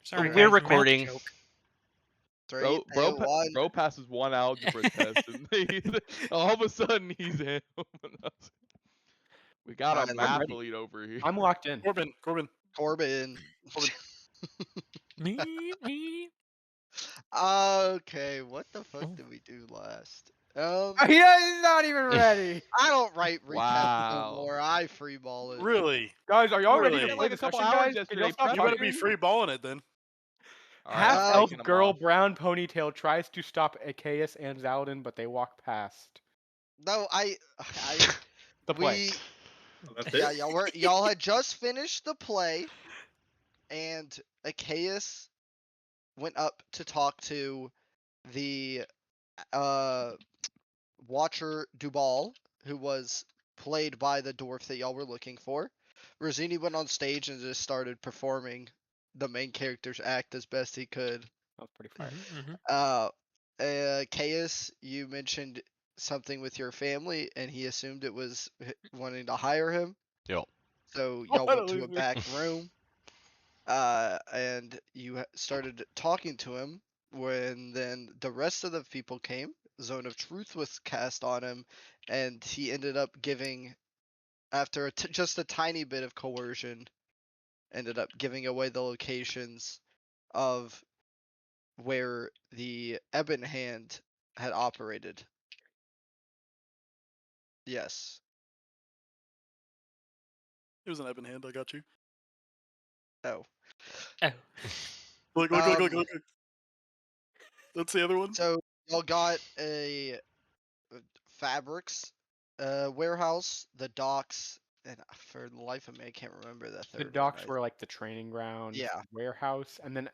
Sorry, We're guys, math recording. joke. 3, 2, 1. Bro passes one algebra test, and all of a sudden he's in. We got a Alright, I'm math ready. lead over here. I'm locked in. Corbin. Corbin. Me. Okay, what the fuck did we do last? He's not even ready. I don't write recaps no Wow. more. I freeball it. Really? Guys, are y'all ready to Really? play Played a couple discussion, hours guys? Can y'all yesterday. stop You better talking? be free balling it then. All right, I'm Half-elf taking 'em girl, off. brown ponytail tries to stop Achaeus and Zaladin, but they walk past. No, The play. we That's yeah, it? y'all had just finished the play, and Achaeus went up to talk to the Watcher Dubal, who was played by the dwarf that y'all were looking for. Rosini went on stage and just started performing the main character's act as best he could. That was pretty fire. Caius, you mentioned something with your family, and he assumed it was wanting to hire him. Yep. So y'all What a went to a loser. back room, and you started talking to him. When then the rest of the people came, Zone of Truth was cast on him, and he ended up giving, after just a tiny bit of coercion, ended up giving away the locations of where the Ebon Hand had operated. Yes. It was an Ebon hand. I got you. Oh. Oh. Look. That's the other one. So y'all got a fabrics warehouse, the docks, and for the life of me, I can't remember the third The one. docks were like the training grounds, Yeah. warehouse, and then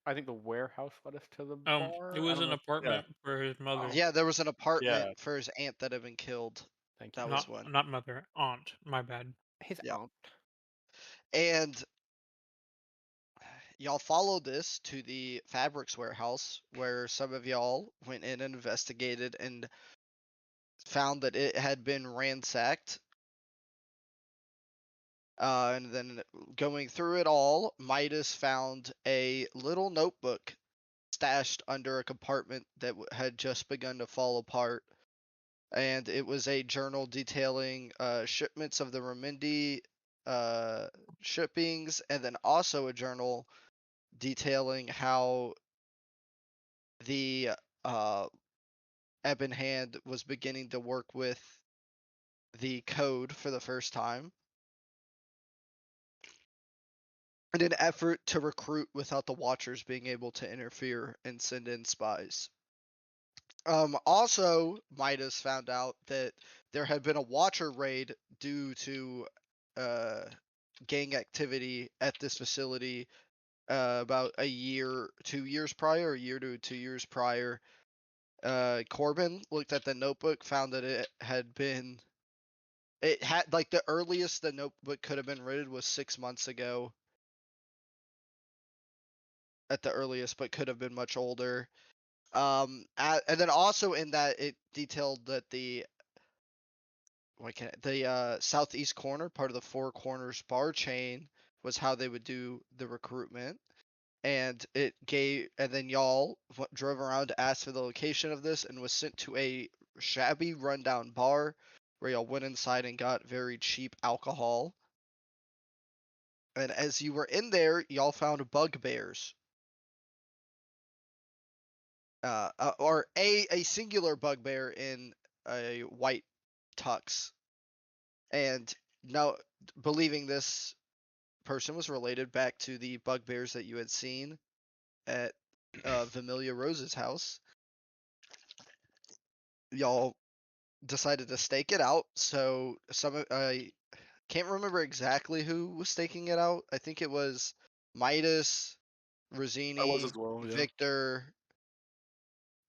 I think the warehouse led us to the bar. It I was don't an know. apartment for his mother. Yeah, there was an apartment Yeah. for his aunt that had been killed. Thank you. That was one. Not mother, aunt. My bad. His Yeah. aunt. And y'all followed this to the fabrics warehouse, where some of y'all went in and investigated and found that it had been ransacked. And then going through it all, Midas found a little notebook stashed under a compartment that had just begun to fall apart. And it was a journal detailing shipments of the Remindi shippings, and then also a journal detailing how the Ebon Hand was beginning to work with the code for the first time in an effort to recruit without the Watchers being able to interfere and send in spies. Also, Midas found out that there had been a Watcher raid due to gang activity at this facility about a year, 2 years prior, a year to 2 years prior. Corbin looked at the notebook, found that it had like the earliest the notebook could have been written was 6 months ago at the earliest, but could have been much older. And then also in that it detailed that the southeast corner, part of the Four Corners bar chain, was how they would do the recruitment. And then y'all drove around to ask for the location of this, and was sent to a shabby, rundown bar where y'all went inside and got very cheap alcohol. And as you were in there, y'all found bugbears. Or a singular bugbear in a white tux. And now, believing this person was related back to the bugbears that you had seen at Vermilia Rose's house, y'all decided to stake it out. So I can't remember exactly who was staking it out. I think it was Midas, I was Rosini, as well. Yeah. Victor,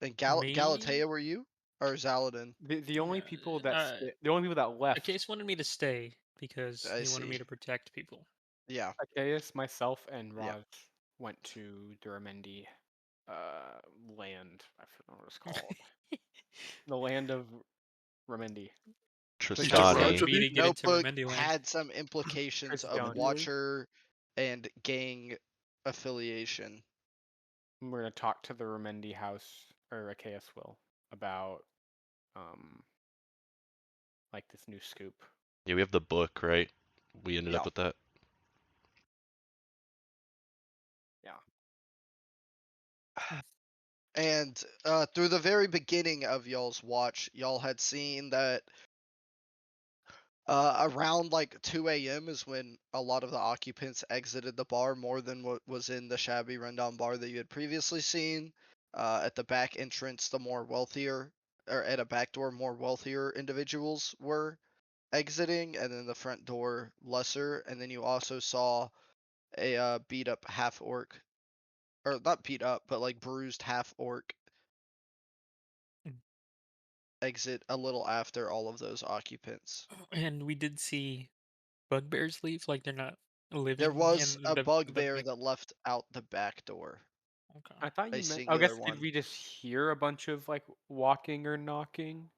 and Me? Galatea. Were you or Zaladin? The only Yeah, people that the only people that left. Case wanted me to stay because I he wanted me see. to protect people. Yeah. Achaeus, myself, and Yeah. Raj went to the Remendi land. I forgot what it's called. The land of Remendi. Tristani. Me to get into Notebook Remendy land. had some implications of Christian. Watcher and gang affiliation. We're gonna talk to the Remendi house or AKS will about like this new scoop. Yeah, we have the book, right? We ended Yeah. up with that. And through the very beginning of y'all's watch, y'all had seen that around like 2 a.m. is when a lot of the occupants exited the bar more than what was in the shabby rundown bar that you had previously seen. At the back entrance, the more wealthier, or at a back door, more wealthier individuals were exiting, and then the front door, lesser. And then you also saw a beat up half orc, or not beat up, but like bruised half orc exit a little after all of those occupants. And we did see bugbears leave, like they're not living There was in a the bugbear like. that left out the back door. Okay. I thought A you meant. I singular guess did one. we just hear a bunch of like walking or knocking?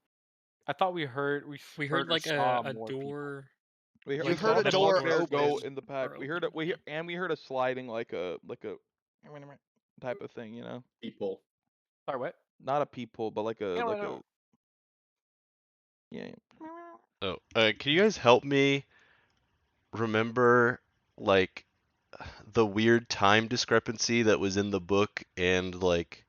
I thought we heard We heard heard or like saw a more people. door. We You Like heard saw a the metal door bugbear doors go open. in the back. are We heard open. it. We heard a sliding like a type of thing, you know. People. Sorry, what? Not a peephole, but like a No, no. yeah. Oh, can you guys help me remember like the weird time discrepancy that was in the book and like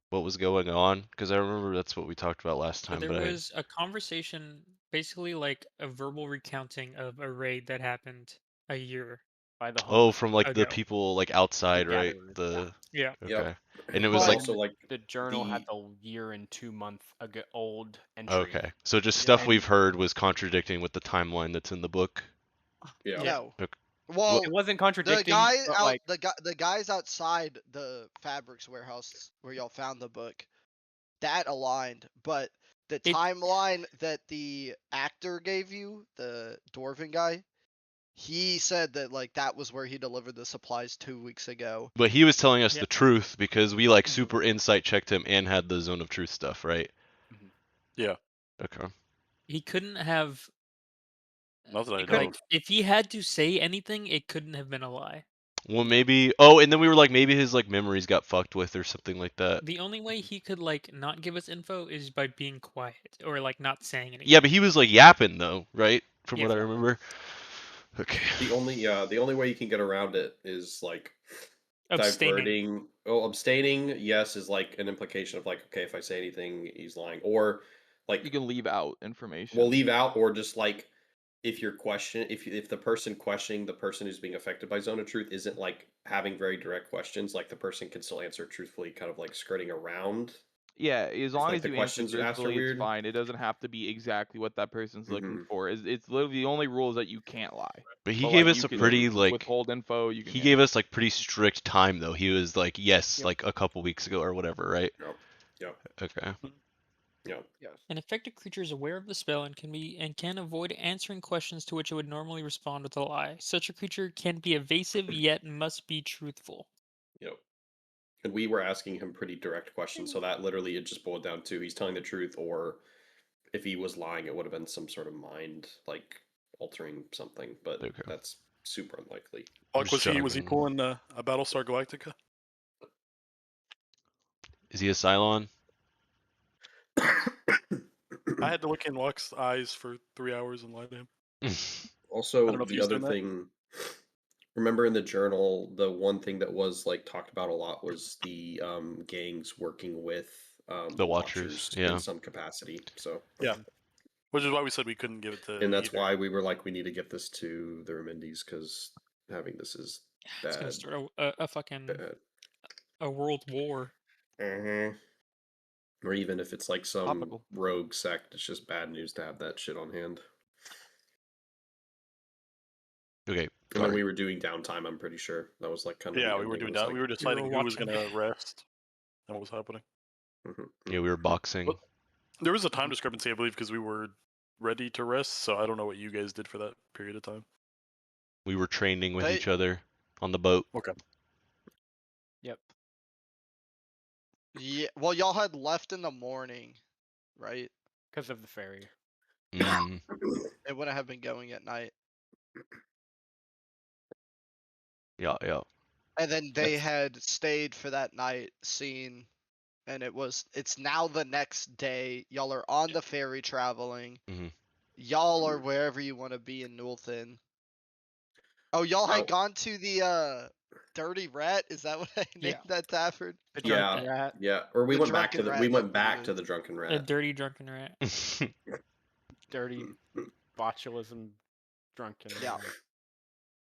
what was going on? Because I remember that's what we talked about last So time, there but I was a conversation, basically like a verbal recounting of a raid that happened a year By the oh, homeless from like the ago. people like the outside, right? gatherers. The Yeah. Yep. okay, and it was And But like also like The journal had the the year and 2 month old entry. okay, so just yeah. stuff we've heard was contradicting with the timeline that's in the book. yeah. Yeah. No. Okay. Well, It wasn't the contradicting, guy but out like the guys outside the fabrics warehouse where y'all found the book, that aligned, but the It timeline that the actor gave you, the dwarven guy, he said that like that was where he delivered the supplies 2 weeks ago. But he was telling us Yeah. the truth because we like Mhm. super insight checked him and had the zone of truth stuff, right? Mhm. Yeah. Okay. he couldn't have Not that I he know couldn't. of. if he had to say anything, it couldn't have been a lie. Well, maybe. Oh, and then we were like, maybe his like memories got fucked with or something like that. The only way he could like not give us info is by being quiet or like not saying anything. Yeah, but he was like yapping though, right? From Yeah. what I remember. Okay. The only way you can get around it is like Abstaining. diverting. Oh, abstaining, yes, is like an implication of like, okay, if I say anything, he's lying. Or You like can leave out we'll information. leave out, or just like if the person questioning the person who's being affected by zone of truth isn't like having very direct questions, like the person can still answer truthfully, kind of like skirting around Yeah, as if long like as the you answer questions asked are truthfully, it's weird. fine. It doesn't have to be exactly what that person's looking Hmm. for. It's literally the only rule is that you can't lie. But he But gave like us you a can pretty like withhold info. You can he yeah. gave us like pretty strict time though. He was like, yes, Yep. like a couple weeks ago or whatever, right? Yep. Yep. Okay. Yep. Yes. An affected creature is aware of the spell and can avoid answering questions to which it would normally respond with a lie. Such a creature can be evasive yet must be truthful. Yep. And we were asking him pretty direct questions, so that literally it just boiled down to he's telling the truth, or if he was lying, it would have been some sort of mind like altering something, but Okay. that's super unlikely. I'm Buck, just was he jogging. pulling a Battlestar Galactica? Is he a Cylon? I had to look in Walk's eyes for 3 hours and lie to him. I don't Also, know if the he's other done that. thing, remember in the journal, the one thing that was like talked about a lot was the gangs working with The the Watchers, Watchers in yeah. some capacity. So, Yeah. Which is why we said we couldn't give it to and that's either. why we were like, we need to get this to the Remendis because having this is It's gonna bad. start a fucking Bad. a world war. Or even if it's like some Topical. rogue sect, it's just bad news to have that shit on hand. Okay. And then Sorry. we were doing downtime, I'm pretty sure. That was like kind of Yeah, the we were ending, doing was that. like, We were We were deciding who was watching. gonna rest and what was happening. Yeah, we were boxing. But there was a time discrepancy, I believe, because we were ready to rest. So I don't know what you guys did for that period of time. We were training with They each other on the boat. Okay. Yep. Yeah, well, y'all had left in the morning, right? Because of the ferry. Mm. It wouldn't have been going at night. Yeah, yeah. And then they That's- had stayed for that night, seen, and it's now the next day. Y'all are on the ferry traveling. Mhm. Y'all are wherever you want to be in Newelton. Oh, y'all had Oh. gone to the Dirty Rat? Is that what I named Yeah. that tavern? The I like drunken that. rat. Yeah, or we The went back to Drunken the Rat, that's what it is. drunken A rat. dirty drunken rat. Dirty botulism drunken. Yeah. rat.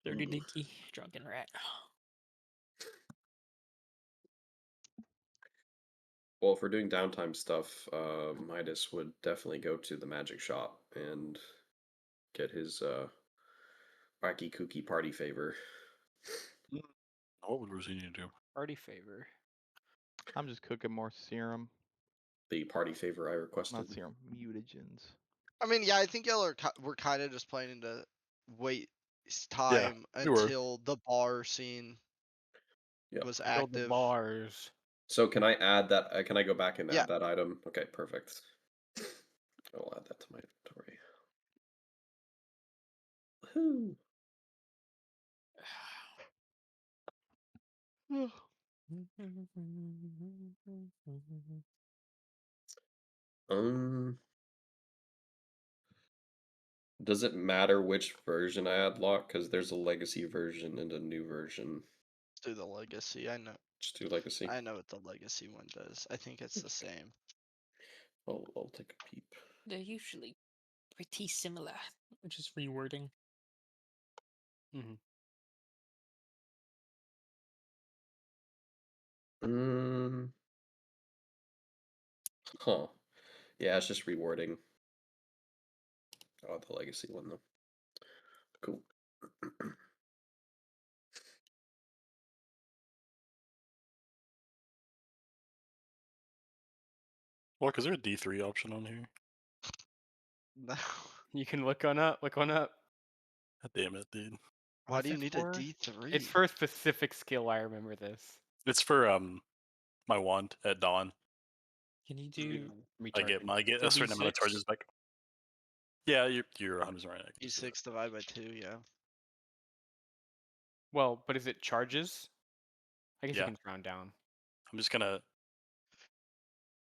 Dirty dinky drunken rat. Well, if we're doing downtime stuff, Midas would definitely go to the magic shop and get his wacky kooky party favor. What would Rosini need to do? Party favor. I'm just cooking more serum, The party favor I not requested. serum, mutagens. I mean, yeah, I think y'all we're kind of just planning to waste Yeah, time we were. until the bar scene Yep. was Build the active. bars. So can I add that? Can I go back and Yeah. add that item? Okay, perfect. I'll add that to my inventory. Woohoo. Um, does it matter which version I add lock? Because there's a legacy version and a new version. Let's do the legacy. I know. Just do legacy. I know what the legacy one does. I think it's the same. I'll take a peep. They're usually pretty similar. Just rewording. Mm-hmm. Huh. Yeah, it's just rewarding. Oh, the legacy one though. Cool. Look, is there a D3 option on here? No. You can look on up. Look on up. God damn it, dude. Why What's do you it need for? a D3? It's for a specific skill. I remember this. It's for my wand at dawn. Can you do I get the a certain amount of D6? charges back. Yeah, you're 100 right. I can just do D6 divided by 2, yeah. Well, but is it charges? I guess Yeah. you can round down. I'm just gonna.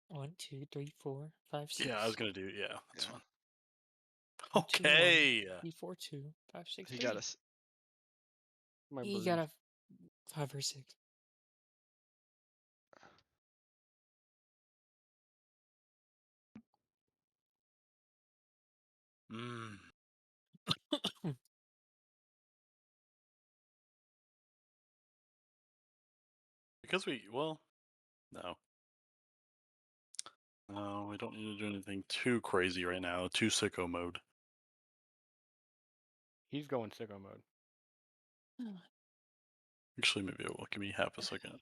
1, 2, 3, 4, 5, 6. Yeah, I was gonna do. Yeah, that's Yeah. fine. 1, 2, 1, Okay. 3, 4, 2, 5, 6, He 3. got us. My You bird. got a 5 or 6. Mm. Because no. No, we don't need to do anything too crazy right now. Too sicko mode. He's going sicko mode. Actually, maybe it will. Give me half a second.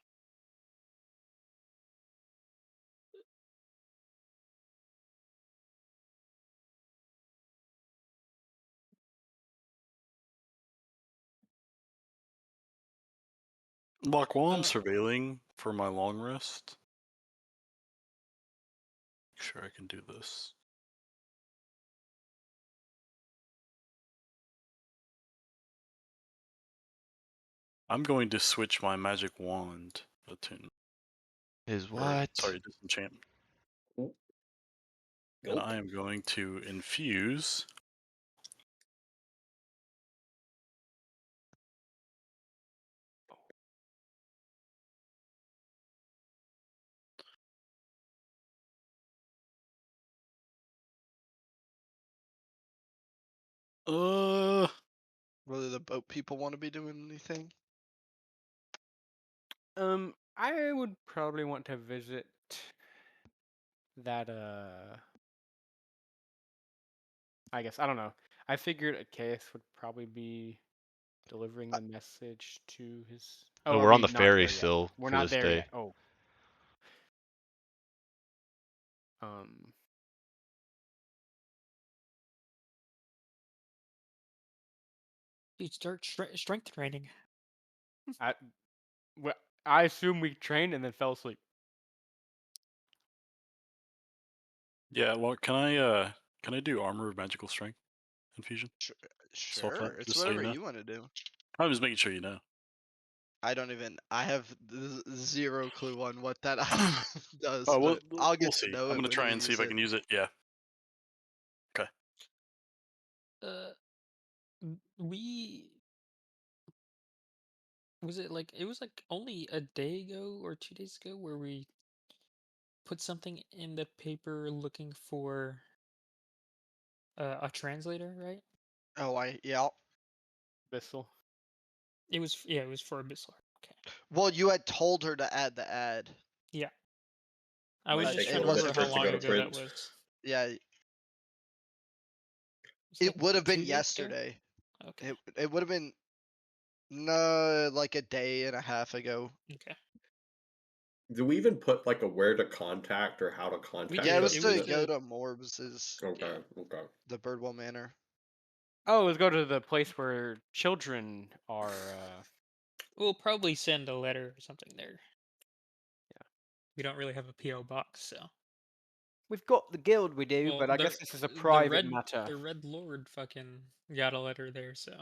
Lock, while I'm surveilling for my long rest, make sure I can do this. I'm going to switch my magic wand attune. Is Or, what? sorry, disenchant. And Gulp. I am going to infuse. Whether the boat people want to be doing anything? I would probably want to visit that. I guess I don't know. I figured a case would probably be delivering the message to his. No, Oh, are we're on we the not ferry there yet? still We're for not this there day. yet. Oh. Dude, start strength training. I assume we trained and then fell asleep. Yeah, well, can I do armor of magical strength infusion? Swap Sure. that, It's just so you whatever know. you want to do. I'm just making sure you know. I don't even. I have zero clue on what that item does, Oh, but I'll we'll get to see. know I'm it gonna when try we and see use if I it. can use it. Yeah. Uh, we was it like it was like only a day ago or 2 days ago where we put something in the paper looking for a translator, right? Oh, yeah. Bissell. It was it was for a Bissler. Okay. Well, you had told her to add the ad. Yeah. I was Might But just take a trying to it little was bit remember for how it to long go to ago that print. was. yeah. Was It like would have been 2 days ago? yesterday. Okay. It would have been no like a day and a half ago. Okay. Do we even put like a where to contact or how to contact Yeah, it did. was It us? was to Yeah. go the to Morbs's, Okay. yeah. Okay. the Birdwell Manor. Oh, let's go to the place where children are. We'll probably send a letter or something there. Yeah. We don't really have a PO box, so. We've got the guild, we do, Well, but I guess this is a the private matter. the Red Lord fucking got a letter there, so.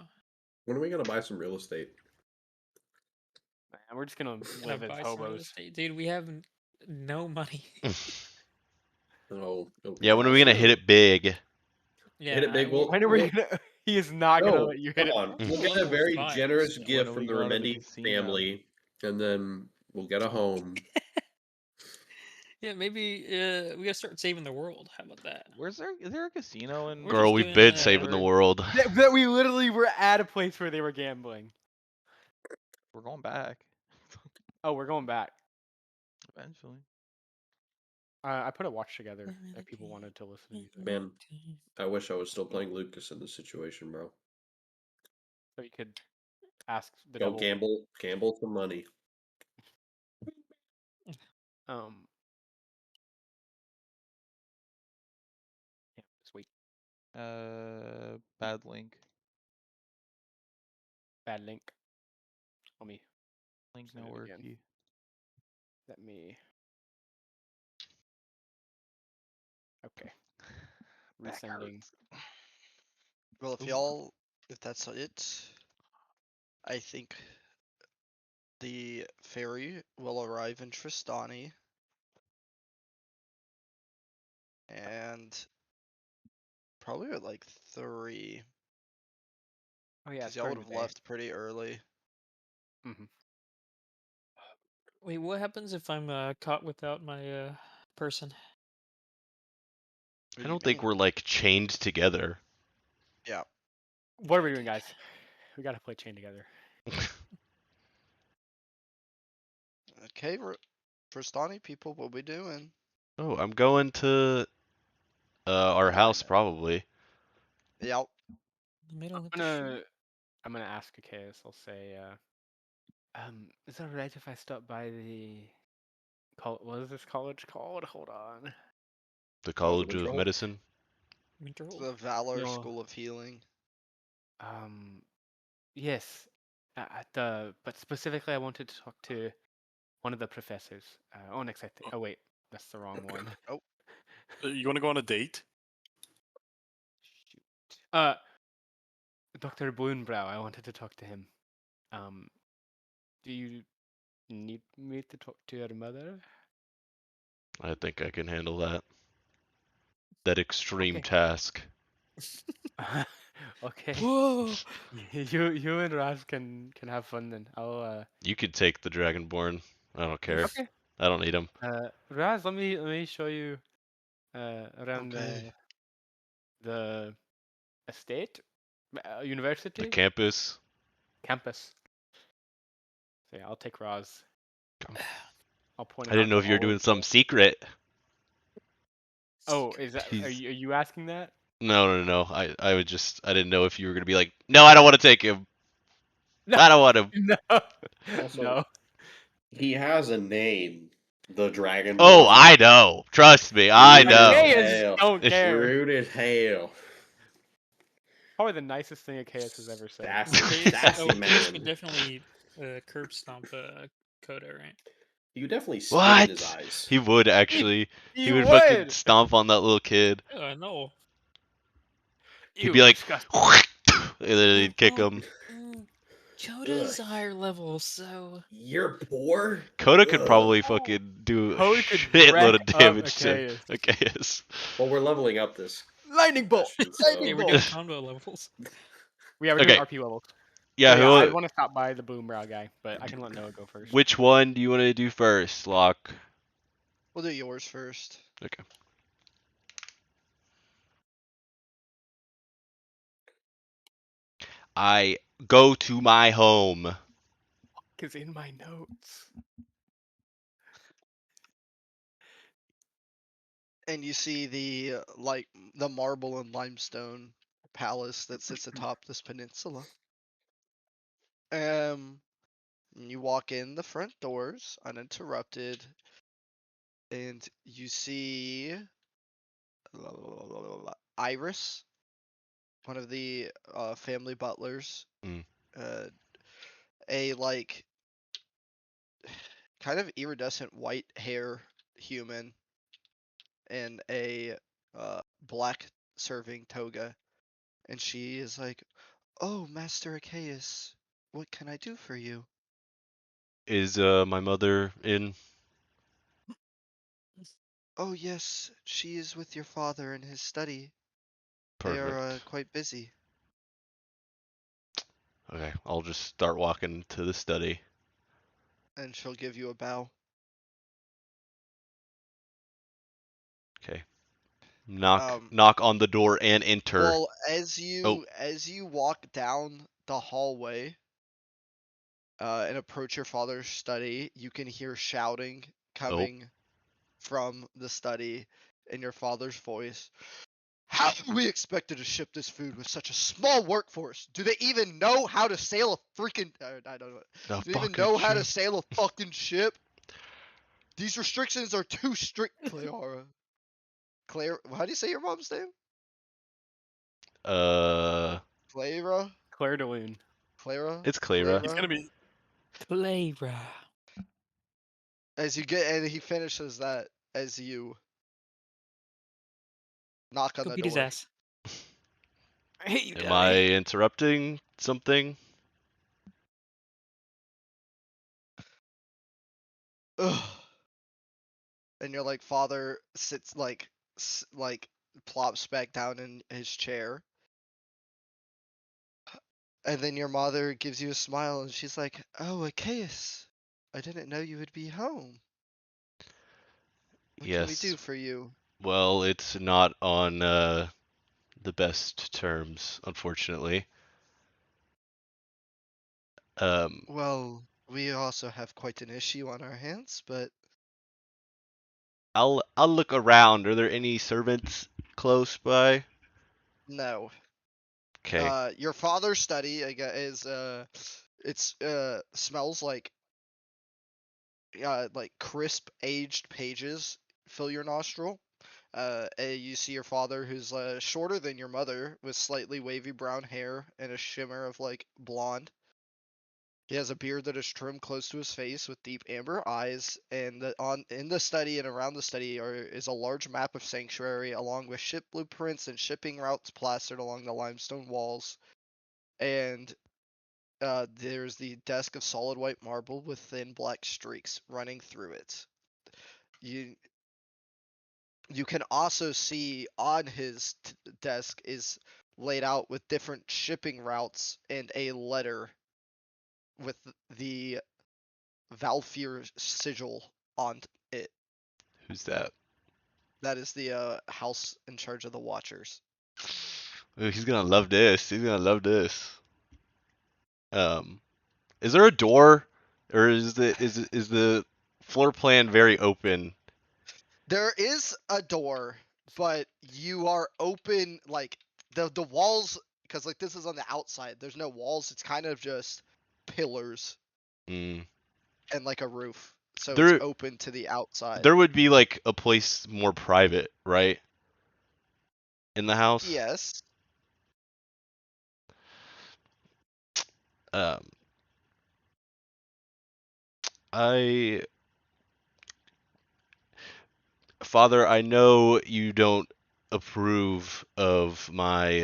When are we gonna buy some real estate? Man, we're just gonna Gonna live as buy some real hobos. estate, dude. We have no money. Oh, okay. Yeah, when are we That's gonna hit true. it big? Hit Yeah, it big. When are we gonna? He is not gonna No, let you hit come it. on. We'll we're get a level very 5. generous So. When gift are from we the going to the Remendi casino? family, and then we'll get a home. Yeah, maybe we gotta start saving the world. How about that? Is there a casino in We're Girl, just we've doing been saving the Pittsburgh? world. That we literally were at a place where they were gambling. We're going back Oh, we're going back. eventually. I put a watch together if people wanted to listen to music, Man, I wish I was still playing Lucas in this situation, bro. so you could ask the Go devil. gamble some money. Um. Yeah, sweet. Bad link. Bad link. Let me Link send no it again. worky. Let me. Okay. Resending. Well, Ooh. if that's it, I think the ferry will arrive in Tristani, and probably at like 3, Oh yeah, because it's y'all would during the have day. left pretty early. Mm-hmm. Wait, what happens if I'm caught without my person? What I do you don't think mean? we're like chained together. Yeah. What are we doing, guys? We gotta play chain together. Okay, Tristani people, what we doing? Oh, I'm going to our Yeah, I house know. probably. Yep. In the middle of the street. I'm gonna ask a case. I'll say, is it alright if I stop by the what is this college called? Hold on. The College of College of Winterhold. Medicine. Winterhold. The Valor No. School of Healing. Yes. But specifically, I wanted to talk to one of the professors. Onyx, I think. Oh wait, that's the wrong one. Oh, You want to go on a date? Shoot. Dr. Boonbrow. I wanted to talk to him. Do you need me to talk to your mother? I think I can handle that. That extreme Okay. task. Okay. Whoa! You and Raz can have fun then. I'll You could take the Dragonborn. I don't care. Okay. I don't need him. Raz, let me show you around okay. the estate, The university, campus. campus. So yeah, I'll take Raz. I'll point I him didn't out know to if you were all doing of some secret. Oh, is that He's are you asking that? no. I didn't know if you were gonna be like, no, I don't want to take him. No, I don't want him. no, Also, no. he has a name. The Oh, Dragonborn. I know. Trust me, I Rude as know. Achaeans hell. don't care. Rude as hell. Probably the nicest thing Achaeus has ever said. Sassy Case would man. definitely curb stomp Coda, right? You definitely spit in his What? eyes. He would He, actually. He he would fucking would. stomp on that little kid. Oh, I know. He'd You be like, disgusting. and then he'd kick Oh, him. mm, Coda's higher level, so You're poor. Coda could Ugh. probably fucking do a Code could shitload wreck of up damage to Achaeus. Achaeus. Well, we're leveling up this Lightning bolt! question, yeah, Lightning so we're bolt! doing combo levels. Yeah, we're doing Okay, RP levels. yeah. So yeah, I Who? want to stop by the boom brow guy, but I can let Noah go first. Which one do you want to do first, Locke? We'll do yours first. Okay. I go to my home. Cause in my notes. And you see the the marble and limestone palace that sits atop this peninsula. You walk in the front doors uninterrupted, and you see Iris, one of the family butlers, Mm. uh, a like kind of iridescent white hair human, in a black serving toga, and she is like, "Oh, Master Achaeus, what can I do for you?" Is my mother in? "Oh yes, she is with your father in his study. They are Perfect. quite busy." Okay, I'll just start walking to the study. And she'll give you a bow. Okay. Knock Um, knock on the door and enter. well, as Oh, you walk down the hallway, and approach your father's study, you can hear shouting oh. coming from the study in your father's voice. "How did we expected to ship this food with such a small workforce? Do they even know how to sail a freaking? I don't know. The Do they even fucking know how to ship. sail a fucking ship? These restrictions are too strict, Clara." Claire, how do you say your mom's name? Uh, Clara, Claire de Lune. Clara, it's Clara. He's Clara. gonna be Clara. As you get, and he finishes that as you knock on Go the beat his door. ass. I hate you, Am I Daddy. interrupting something? Ugh. And your like father sits like plops back down in his chair, and then your mother gives you a smile and she's like, "Oh, Achaeus, I didn't know you would be home. What can we Yes. do for you?" Well, it's not on the best terms, unfortunately. Um, "Well, we also have quite an issue on our hands, but I'll look around. Are there any servants close by? no." Okay. Your father's study is it's smells like crisp aged pages fill your nostril. You see your father, who's shorter than your mother, with slightly wavy brown hair and a shimmer of like blonde. He has a beard that is trimmed close to his face, with deep amber eyes. And in the study and around the study is a large map of Sanctuary, along with ship blueprints and shipping routes plastered along the limestone walls. And there's the desk of solid white marble with thin black streaks running through it. You you can also see on his desk is laid out with different shipping routes and a letter with the Valfir sigil on it. Who's that? That is the house in charge of the Watchers. Ooh, he's gonna love this. He's gonna love this. Um, is there a door, or is the floor plan very open? There is a door, but you are open like the walls, because like this is on the outside. There's no walls. It's kind of just pillars Mm. and like a roof. So it's There open to the outside. there would be like a place more private, right? In the house. Yes. Um, I Father, I know you don't approve of my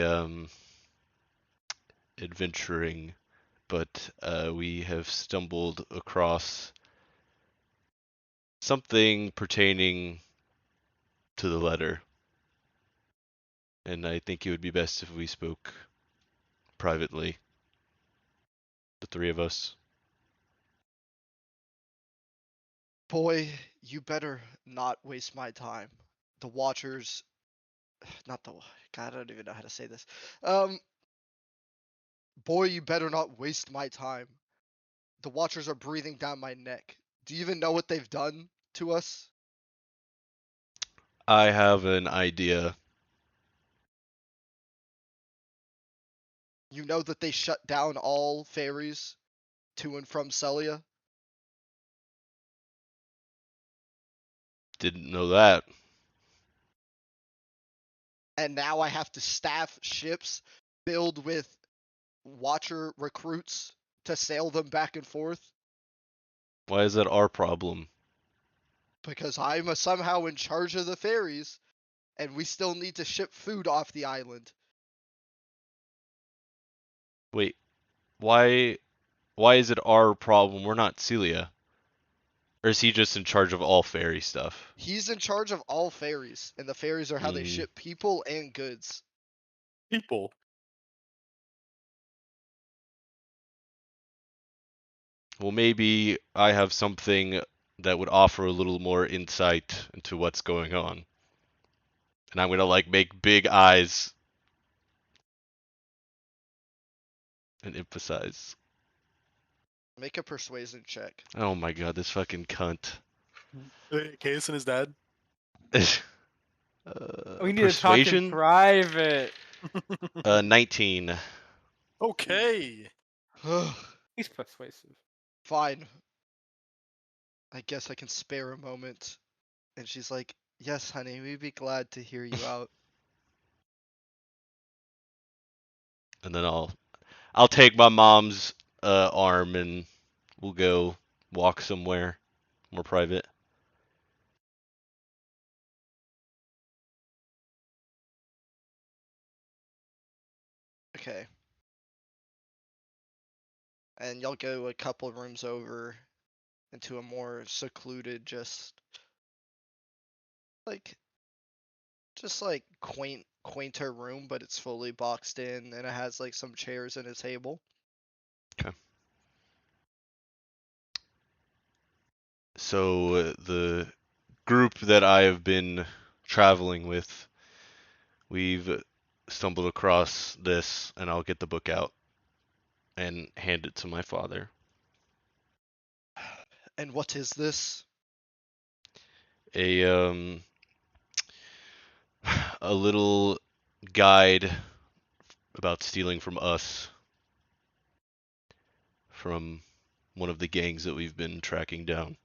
adventuring but we have stumbled across something pertaining to the letter, and I think it would be best if we spoke privately, the three of us. Boy, you better not waste my time. The Watchers, not the. God, I don't even know how to say this. Boy, you better not waste my time. The Watchers are breathing down my neck. Do you even know what they've done to us? I have an idea. You know that they shut down all ferries to and from Celia? Didn't know that. And now I have to staff ships filled with Watcher recruits to sail them back and forth Why is that our problem? because I'm somehow in charge of the ferries and we still need to ship food off the island. Wait, why is it our problem? We're not Celia. Or is he just in charge of all fairy stuff? He's in charge of all ferries, and the ferries are how they ship people and goods. People. Well, maybe I have something that would offer a little more insight into what's going on. And I'm gonna like make big eyes and emphasize. Make a persuasion check. Oh my god, this fucking cunt. Case and his dad. We need to talk in Persuasion? private. 19. Okay. He's persuasive. Fine. I guess I can spare a moment. And she's like, yes, honey, we'd be glad to hear you out. And then I'll take my mom's arm and we'll go walk somewhere more private. Okay. And y'all go a couple rooms over into a more secluded, like quainter room, but it's fully boxed in and it has like some chairs and a table. Okay. So the group that I have been traveling with, we've stumbled across this, and I'll get the book out and hand it to my father. And what is this? A a little guide about stealing from us from one of the gangs that we've been tracking down.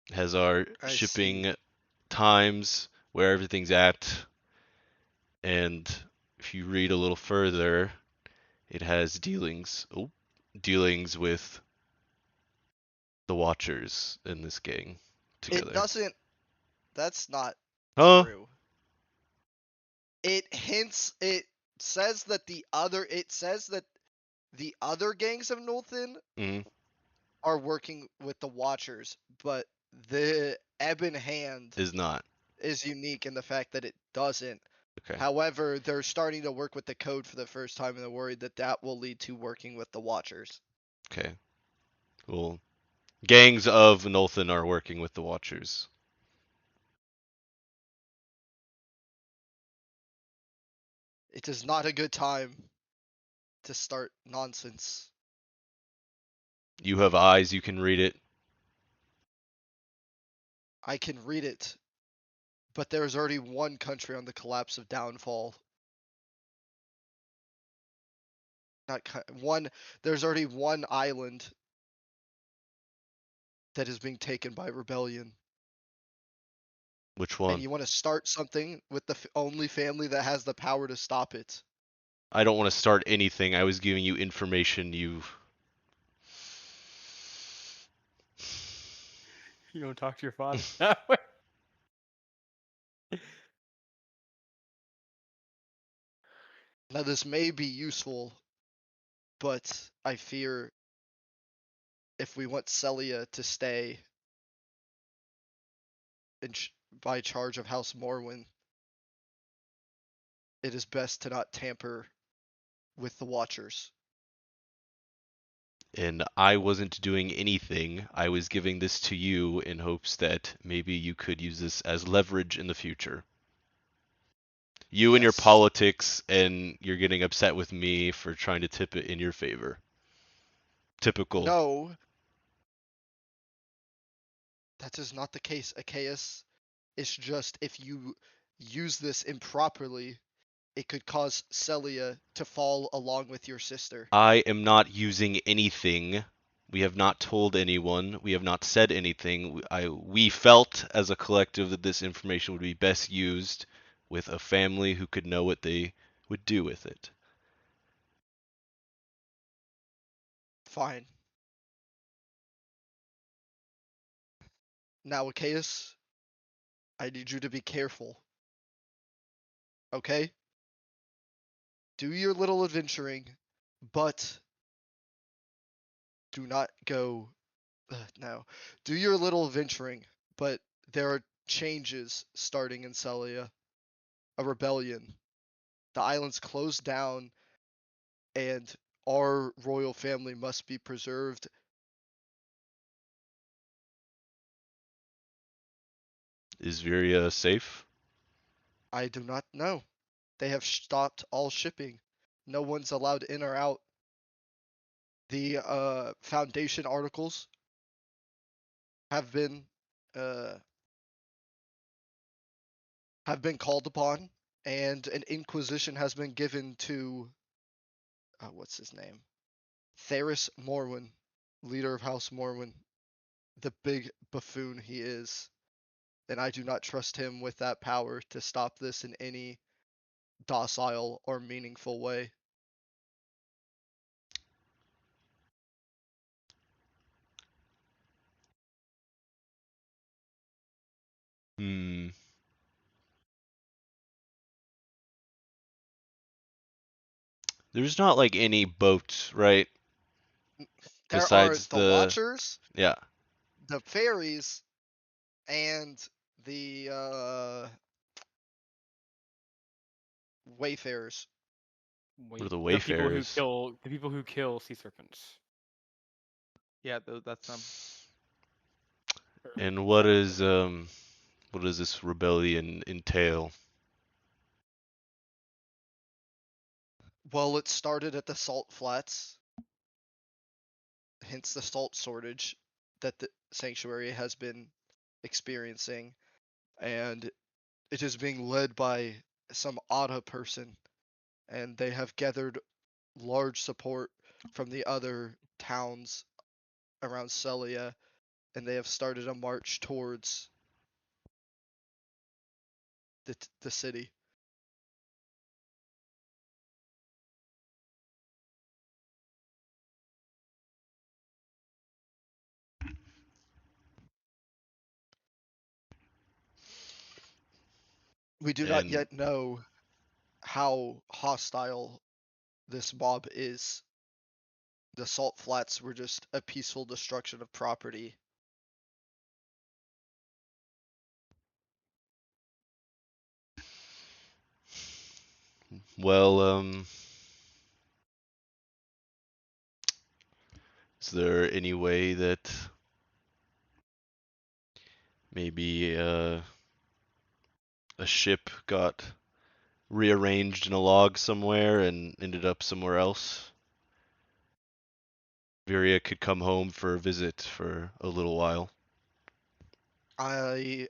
It has our I shipping see. times, where everything's at, and if you read a little further, it has dealings with the Watchers in this gang It together. doesn't. That's not Huh? true. It hints. It says that the other. It says that the other gangs of Nolthen Mm, are working with the Watchers, but the Ebon Hand is not. is unique in the fact that it doesn't. Okay. However, they're starting to work with the code for the first time, and they're worried that that will lead to working with the Watchers. Okay. Well, gangs of Nolthen are working with the Watchers. It is not a good time to start nonsense. You have eyes, you can read it. I can read it, but there's already one country on the collapse of downfall. Not one. There's already one island that is being taken by rebellion. Which And one? you want to start something with the only family that has the power to stop it. I don't want to start anything. I was giving you information you. You don't talk to your father that way. Now, this may be useful but I fear if we want Celia to stay in by charge of House Morwen, it is best to not tamper with the Watchers. And I wasn't doing anything. I was giving this to you in hopes that maybe you could use this as leverage in the future. You and your Yes. politics, and you're getting upset with me for trying to tip it in your favor. Typical. No, that is not the case, Achaeus. It's just if you use this improperly, it could cause Celia to fall along with your sister. I am not using anything. We have not told anyone. We have not said anything. We felt as a collective that this information would be best used with a family who could know what they would do with it. Fine. Now, Achaeus, I need you to be careful. Okay? Do your little adventuring, but do not go. No. Do your little adventuring, but there are changes starting in Celia. A rebellion. The island's closed down, and our royal family must be preserved. Is Viria safe? I do not know. They have stopped all shipping. No one's allowed in or out. The Foundation articles have been uh, called upon, and an inquisition has been given to what's his name? Theris Morwen, leader of House Morwen, the big buffoon he is. And I do not trust him with that power to stop this in any docile or meaningful way. Hmm. There's not like any boats, right? There are Besides the the Watchers, yeah. the Fairies, and the Wayfarers. What are the The people who Wayfarers? kill sea serpents. Yeah, that's them. Or And sacrifice. what does this rebellion entail? Well, it started at the salt flats, hence the salt shortage that the sanctuary has been experiencing, and it is being led by some Otta person, and they have gathered large support from the other towns around Celia, and they have started a march towards the city. We do not And yet know how hostile this mob is. The salt flats were just a peaceful destruction of property. well, is there any way that maybe a ship got rearranged in a log somewhere and ended up somewhere else? Viria could come home for a visit for a little while. I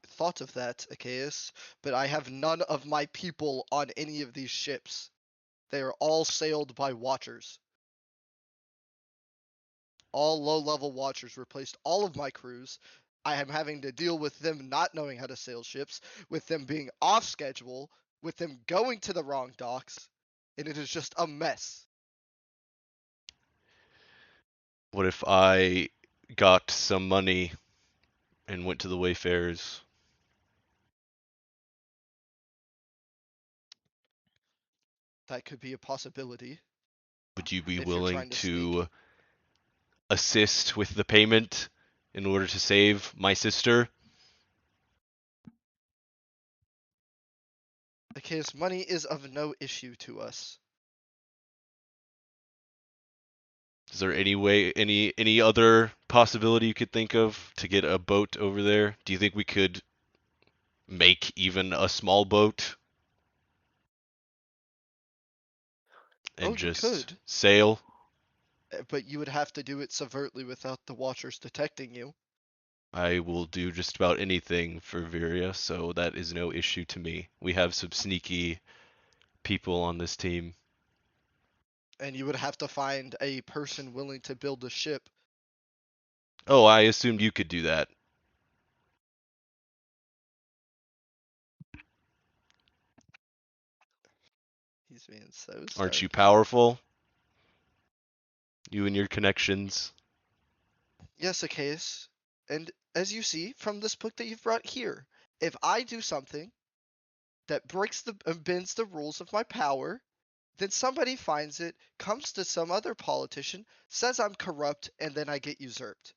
thought of that, Achaeus, but I have none of my people on any of these ships. They are all sailed by Watchers. All low-level Watchers replaced all of my crews. I am having to deal with them not knowing how to sail ships, with them being off schedule, with them going to the wrong docks, and it is just a mess. What if I got some money and went to the Wayfarers? That could be a possibility. Would you be if you're willing trying to sneak. to assist with the payment in order to save my sister? Because money is of no issue to us. Is there any way, any other possibility you could think of to get a boat over there? Do you think we could make even a small boat Oh, and you just could, sail? but you would have to do it subvertly without the Watchers detecting you. I will do just about anything for Viria, so that is no issue to me. We have some sneaky people on this team. And you would have to find a person willing to build a ship. Oh, I assumed you could do that. He's being so Aren't you snarky. powerful? You and your connections. Yes, a case. And as you see from this book that you've brought here, if I do something that breaks the bends the rules of my power, then somebody finds it, comes to some other politician, says I'm corrupt, and then I get usurped.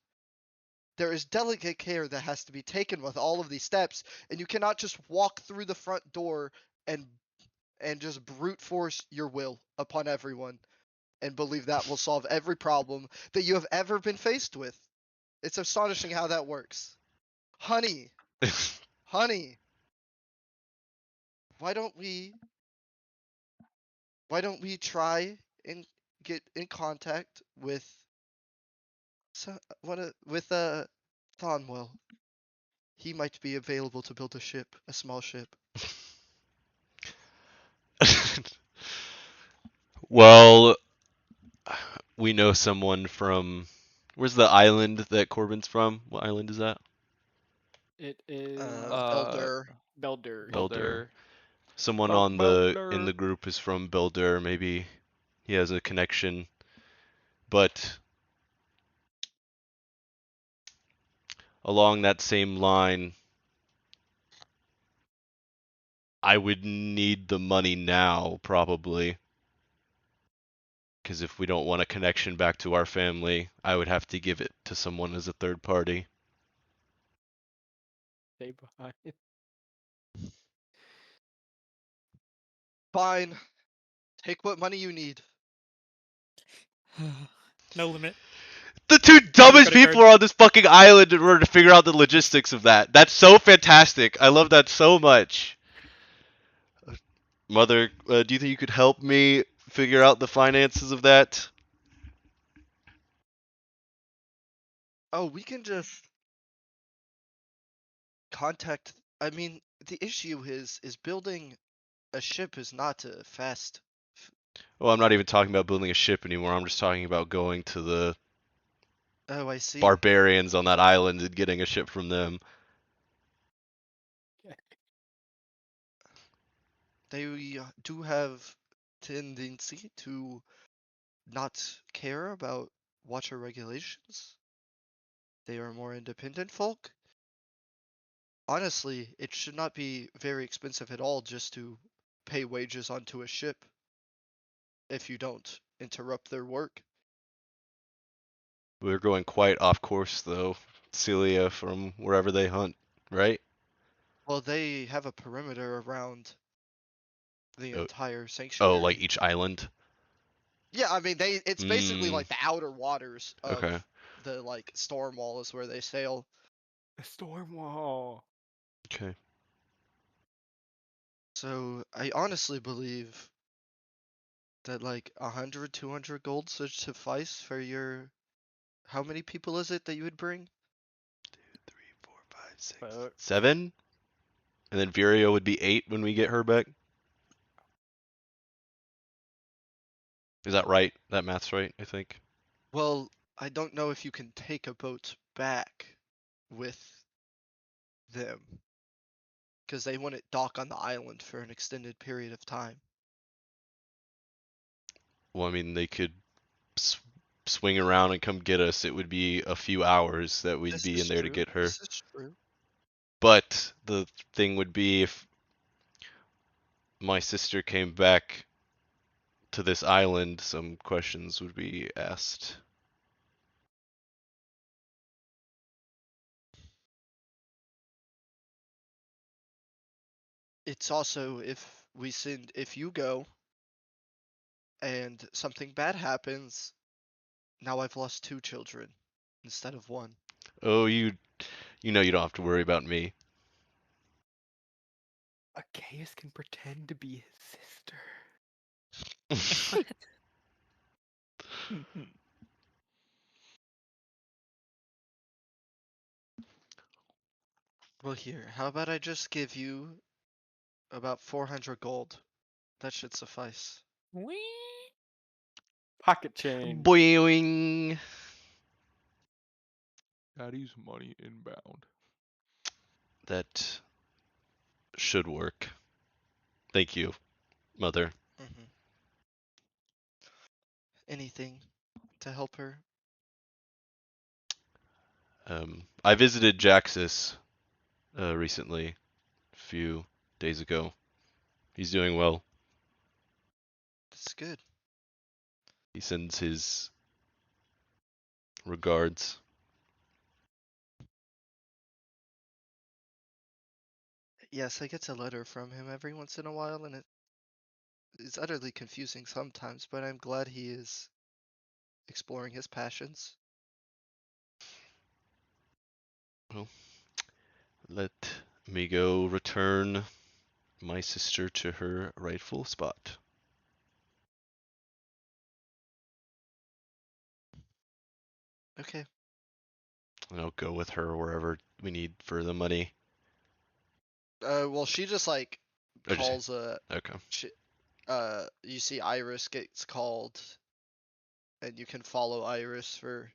There is delicate care that has to be taken with all of these steps, and you cannot just walk through the front door and just brute force your will upon everyone and believe that will solve every problem that you have ever been faced with. It's astonishing how that works. Honey, honey, why don't we try and get in contact with Thonwell? He might be available to build a ship, a small ship. Well, we know someone from. Where's the island that Corbin's from? What island is that? It is Elder. Belder. Beldur. Belder. Someone Bel- on the in the Belder. group is from Beldur. Maybe he has a connection. But along that same line, I would need the money now, probably. Because if we don't want a connection back to our family, I would have to give it to someone as a third party. Stay behind. Fine. Take what money you need. No limit. The two Here's your dumbest credit people card. are on this fucking island in order to figure out the logistics of that. That's so fantastic. I love that so much. Mother, do you think you could help me figure out the finances of that? Oh, we can just contact. I mean, the issue is building a ship is not a fast. Well, I'm not even talking about building a ship anymore. I'm just talking about going to the Oh, I see. barbarians on that island and getting a ship from them. They do have tendency to not care about Watcher regulations. They are more independent folk. Honestly, it should not be very expensive at all just to pay wages onto a ship if you don't interrupt their work. We're going quite off course, though, Celia, from wherever they hunt, right? Well, they have a perimeter around the Oh, entire oh, like sanctuary. each island? Yeah, I mean it's basically Mm, like the outer waters of okay. the like storm wall is where they sail. A storm wall. Okay. So I honestly believe that like 100, 200 gold should suffice for your. How many people is it that you would bring? 3, 4, 5, 6, Fuck. 7? And then Viria would be 8 when we get her back? Is that right? That math's right, I think. Well, I don't know if you can take a boat back with them because they wouldn't dock on the island for an extended period of time. Well, I mean, they could s- swing around and come get us. It would be a few hours that we'd This be in is there to true. get her. This is true. But the thing would be if my sister came back to this island, some questions would be asked. It's also if you go and something bad happens, now I've lost 2 children instead of 1. Oh, you know you don't have to worry about me. Arceus can pretend to be his sister. What? Well, here, how about I just give you about 400 gold? That should suffice. Wee. Pocket change. Boing. Daddy's money inbound. That should work. Thank you, Mother. Hmm. Anything to help her? I visited Jaxus recently, a few days ago. He's doing well. That's good. He sends his regards. Yes, I get a letter from him every once in a while, and it's utterly confusing sometimes, but I'm glad he is exploring his passions. Well, let me go return my sister to her rightful spot. Okay. And I'll go with her wherever we need for the money. Well, she just like Or just calls okay. you see Iris gets called, and you can follow Iris for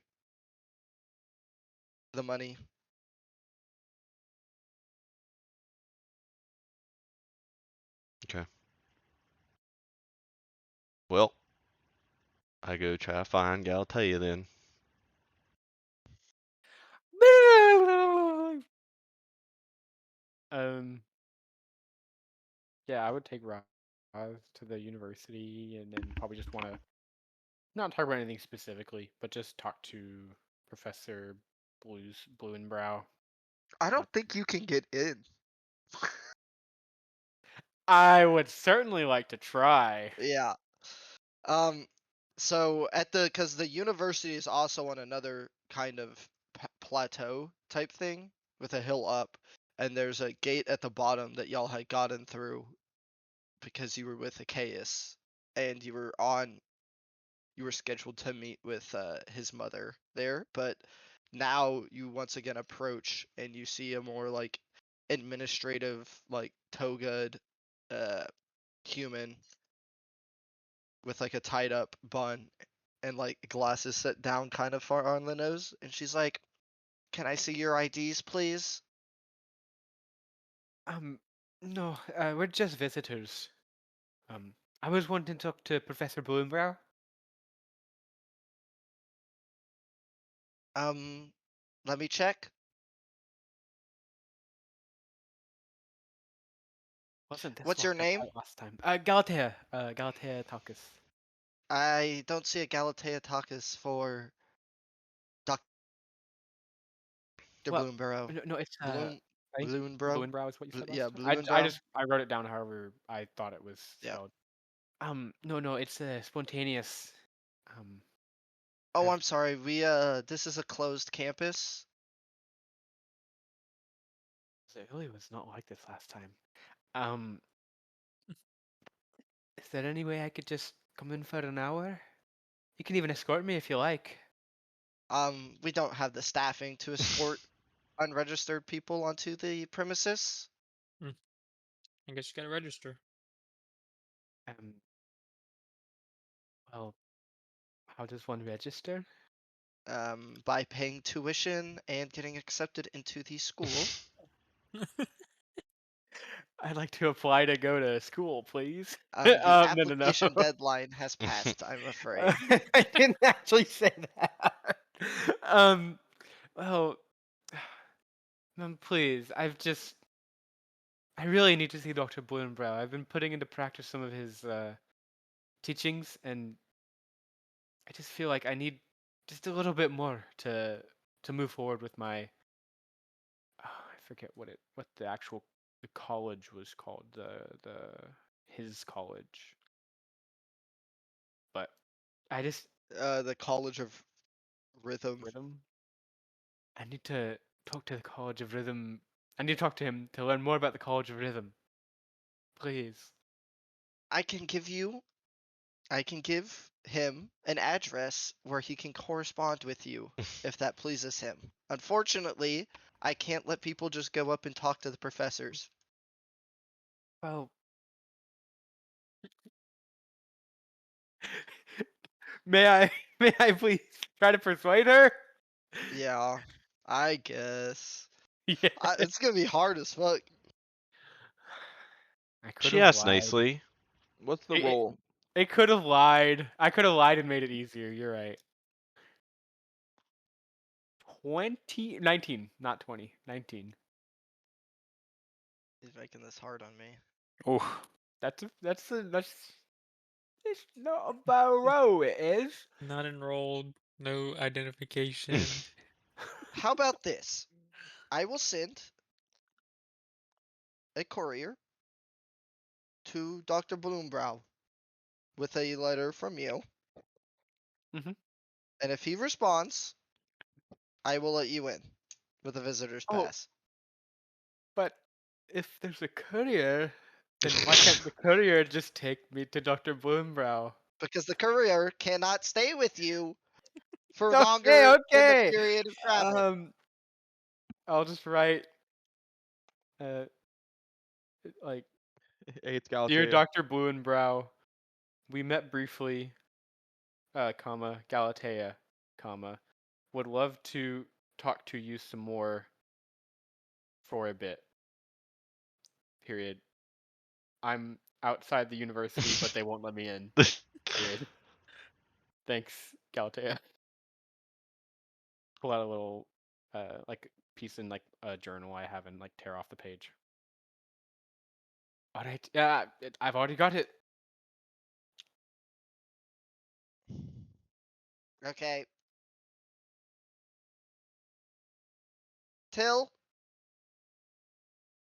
the money. Okay. Well, I go try to find Galatea then. Um. Yeah, I would take Raz to the university and then probably just want to not talk about anything specifically, but just talk to Professor Bluenbrow. I don't think you can get in. I would certainly like to try. Yeah. So because the university is also on another kind of plateau type thing with a hill up, and there's a gate at the bottom that y'all had gotten through because you were with Achaeus, and you were scheduled to meet with his mother there, but now you once again approach and you see a more like administrative, like togaed uh human with like a tied up bun and like glasses set down kind of far on the nose, and she's like, "Can I see your IDs, please?" Um, no, we're just visitors. I was wanting to talk to Professor Blumenbrow. Um, Let me check. Wasn't this What's what your I name? tried last time? Galatea. Galatea Talkus. I don't see a Galatea Takis for Dr. Well, Bloomburrow. no, it's Bloom, I think Bloomburrow? Blumenbrow is what you said Yeah, last time. I Bloomburrow? just I wrote it down however I thought it was Yeah. spelled. No, it's spontaneous. Um, Oh, I've I'm sorry. This is a closed campus. it really was not like this last time. Um, is there any way I could just come in for an hour? You can even escort me if you like. We don't have the staffing to escort unregistered people onto the premises. Hmm, I guess you gotta register. Um, well, how does one register? By paying tuition and getting accepted into the school. I'd like to apply to go to school, please. The No. application deadline has passed, I'm afraid. I didn't actually say that. Um, well, please, I really need to see Dr. Bloombrow. I've been putting into practice some of his teachings, and I just feel like I need just a little bit more to move forward with my. I forget what the college was called, his college, but I just The College of Rhythm. rhythm. I need to talk to the College of Rhythm. I need to talk to him to learn more about the College of Rhythm. Please. I can give him an address where he can correspond with you if that pleases him. Unfortunately, I can't let people just go up and talk to the professors. Well, may I may I please try to persuade her? Yeah, I guess. Yeah. It's gonna be hard as fuck. I could She have asked lied. nicely. What's the It- roll? It could have lied. I could have lied and made it easier. You're right. 19, not 20. 19. He's making this hard on me. Oh, That's it's not a barrow, it is. Not enrolled, no identification. How about this? I will send a courier to Dr. Bloombrow with a letter from you. Mhm. And if he responds, I will let you in with a visitor's Oh, pass. but if there's a courier, then why can't the courier just take me to Dr. Bloombrow? Because the courier cannot stay with you for Okay, longer than the okay. period of travel. I'll just write uh like, Hey, it's dear Galatea. Dr. Bloombrow, we met briefly, comma, Galatea, comma, would love to talk to you some more for a bit. Period. I'm outside the university, but they won't let me in. Period. Thanks, Galatea. Pull out a little, like piece in like a journal I have and like tear off the page. All right. Yeah, I've already got it. Okay. Till?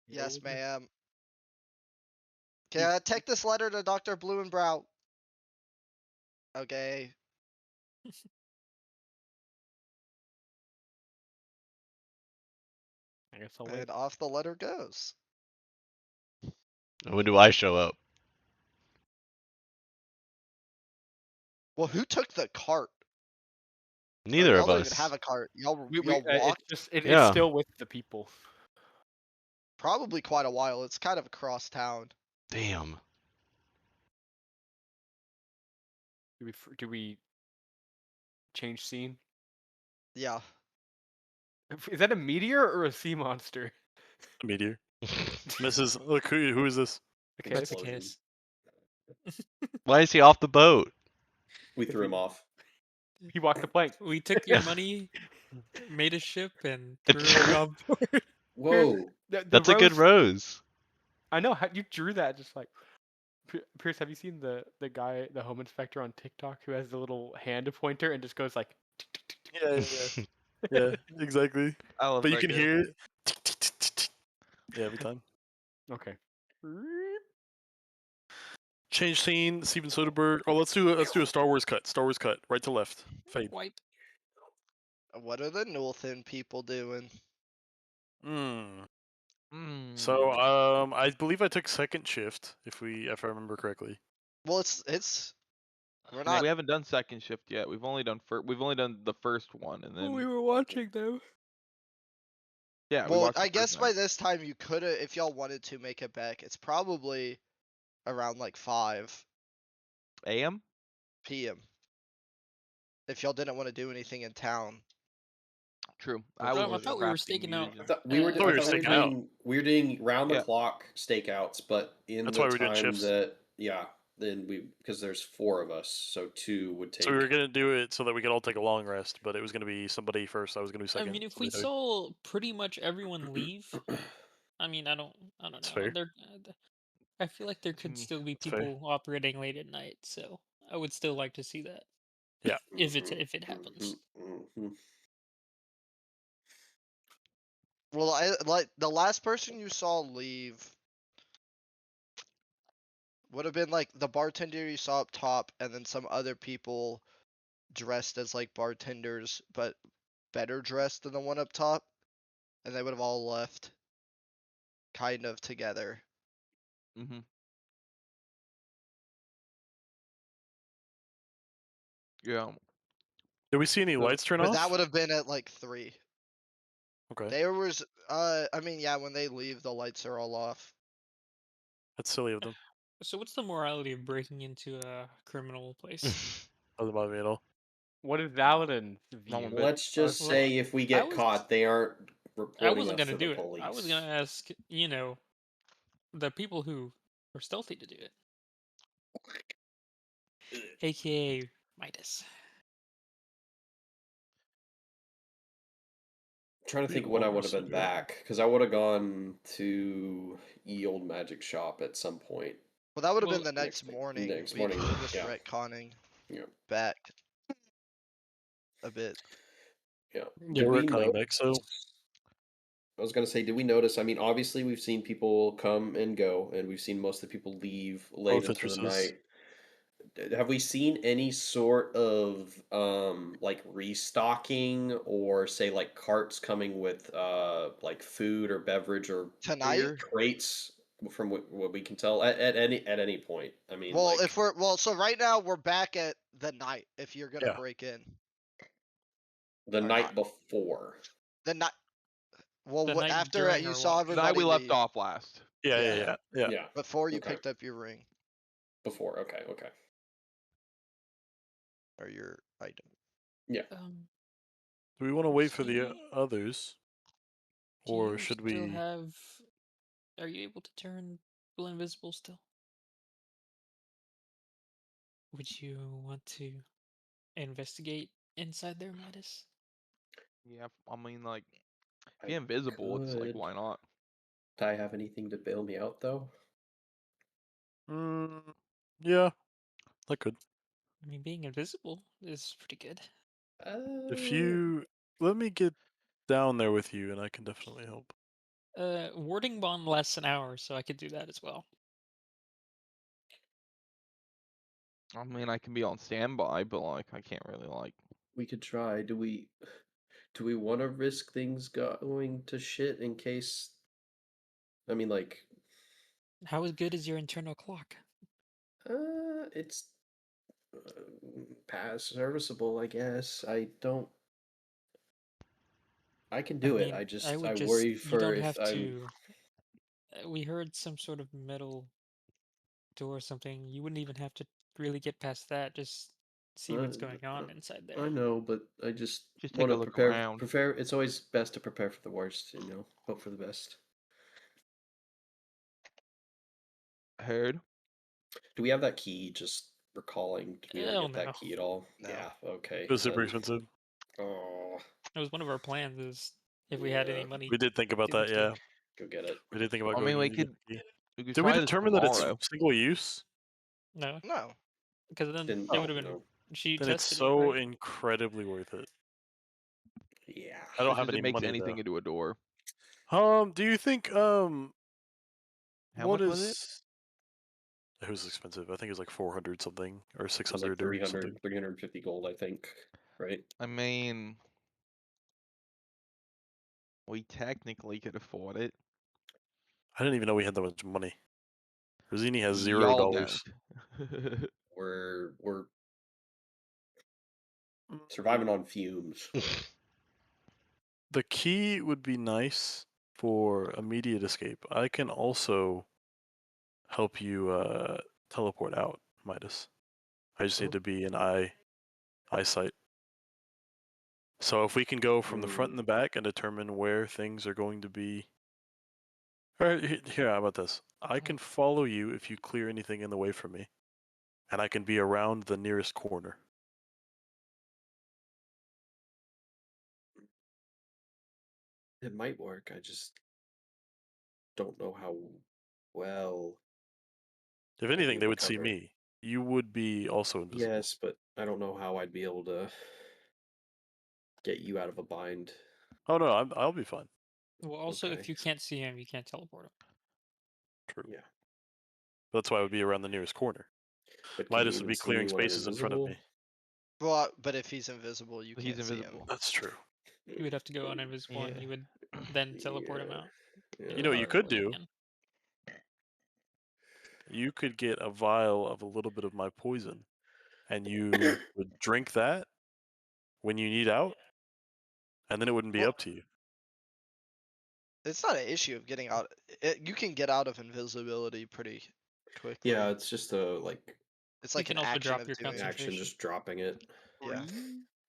Yes, ma'am. Can I take this letter to Dr. Blumenbrow? Okay. I guess I'll wait. And off the letter goes. When do I show up? Well, who took the cart? Or Neither y'all of don't even us. have a cart. Y'all It's walked just it's Yeah. still with the people. probably quite a while. It's kind of across town. Damn. Do we change scene? Yeah. Is that a meteor or a sea monster? a meteor. Mrs. Look, who is this? Okay, That's the Explosion. case. Why is he off the boat? We threw him off. he walked the plank. We took your money, made a ship, and threw her on board. Whoa. The That's a good rose. rose. I know how you drew that. Just like Pierce, have you seen the guy, the home inspector on TikTok who has the little hand pointer and just goes like? Yeah, yeah, exactly. I love But you that can guy. hear it. Yeah, every time. Okay. Change scene. Steven Soderbergh. Oh, let's do a Star Wars cut. Star Wars cut. Right to left. Fade. Wipe. What are the Nulthin people doing? Hmm. Mm. So I believe I took second shift if I remember correctly. Well, it's we're Yeah, not. we haven't done second shift yet. We've only done the first one, and then we were watching though. yeah, we Well, watched I the first guess by night. this time you could have, if y'all wanted to make it back. It's probably around like 5 AM. p.m. If y'all didn't want to do anything in town. True. With I the was I just thought closure. we were crafting staking out. mutagen. I thought we were. thought we I were thought we were staking out. doing round the Yeah. clock stakeouts, but in That's the why we're doing time shifts. that then because there's 4 of us, so 2 would take. So we were gonna do it so that we could all take a long rest, but it was gonna be somebody first. I was gonna be I second. mean, if we somebody third. saw pretty much everyone leave, I mean, I don't That's know. fair. They're I feel like there To could me. still be That's fair. people operating late at night, so I would still like to see that Yeah. if it Mhm, happens. mhm. Well, I like the last person you saw leave would have been like the bartender you saw up top, and then some other people dressed as like bartenders, but better dressed than the one up top, and they would have all left kind of together. Mm-hmm. Yeah. Did we see any So lights turn But that off? would have been at like 3. Okay. There was I mean, yeah, when they leave the lights are all off. That's silly of them. So what's the morality of breaking into a criminal place? Doesn't bother me at all. What is Valadin's Not one view? bit. Let's just Well, say if we I get was caught, they aren't I reporting wasn't us gonna to the do it. I was police. gonna ask, the people who were stealthy to do it, aka Midas. Trying to We think when I are a would have been secret. back because I would have gone to Ye Old Magic Shop at some point Well, that would have been Well, the next morning. next We morning. just Yeah, retconning yeah, back a bit. yeah. Yeah, Did we're we coming back. So notice? I was gonna say, did we notice? I mean, obviously we've seen people come and go, and we've seen most of the people leave late both into the entrances. night. Have we seen any sort of like restocking or say like carts coming with like food or beverage or Tonight? Here. crates from what we can tell at any point? I mean, Well, like if we're so right now we're back at the night if you're gonna Yeah. break in the or not. night before. The night. Well, the night after during you our saw watch. The night everybody we left leave, off last. Yeah, yeah, Yeah, yeah, yeah. yeah. before you Okay, picked up your ring before. Okay, okay. or your item. Yeah. Um, Do we want to wait for the Jamie, others, do or you should still we? have? Are you able to turn people invisible still? Would you want to investigate inside there, Midas? Yeah. I mean, like, if I you're invisible, it's like, could. why not? Do I have anything to bail me out though? Mm, yeah, I could. I mean, being invisible is pretty good. If Uh, you let me get down there with you, and I can definitely help. Warding bond lasts an hour, so I could do that as well. I mean, I can be on standby, but like, I can't really like. we could try. Do we want to risk things going to shit in case? I mean, like, How good is your internal clock? it's pass serviceable, I guess. I don't. I can I do it. mean, I I would just, worry you for don't if have I'm. to. We heard some sort of metal door or something. You wouldn't even have to really get past that. Just see Uh, what's going uh, on inside I there. know, but I just Just take want a to look prepare. around. Prepare. It's always best to prepare for the worst. Hope for the best. Heard. Do we have that key? Just recalling. Did we ever Oh get that no, key at all? No. Yeah. Okay. It was super Then. expensive. Oh. it was one of our plans. Is if we had any Yeah. money, We did think about do the that. key. Yeah, Go get it. we did think about I going mean, in to get the key. we could Did we try this determine that it's tomorrow. single use? No, No. because then Didn't. it Oh, would have been. No. She Then it's tested it, so right? incredibly worth it. Yeah. I don't it's have just it any makes money anything though. into a door. Do you think How what much was it? is it was expensive. I think it was like 400 something or It was like 600 or 300, something. 350 gold, I think. Right. I mean, we technically could afford it. I didn't even know we had that much money. Rosini has zero Y'all don't. dollars. We're Mm, surviving on fumes. The key would be nice for immediate escape. I can also help you teleport out, Midas. I just need Oh. to be in eyesight. So if we can go from the front and the back and determine where things are going to be. All right, here, how about this? I can follow you if you clear anything in the way from me, and I can be around the nearest corner. It might work. I just don't know how well. If I'd be anything, they able would to see cover. me. You would be also invisible. Yes, but I don't know how I'd be able to get you out of a bind. Oh no, I'll be fine. Well, also, Okay. if you can't see him, you can't teleport him. True. Yeah. That's why I would be around the nearest corner. But can you Midas would even be see me clearing when I'm spaces in front of invisible? me. Well, but if he's invisible, you He's can't see him. invisible. That's true. You would have to go on invisible, and Yeah. you would then teleport him Yeah. out. Yeah. You know what you could However you do? can. You could get a vial of a little bit of my poison, and you would drink that when you need out, and then it wouldn't be Well, up to you. it's not an issue of getting out. You can get out of invisibility pretty quickly. Yeah, it's just a like It's You like can an also action drop of your doing it. action, concentration. just dropping it. Yeah.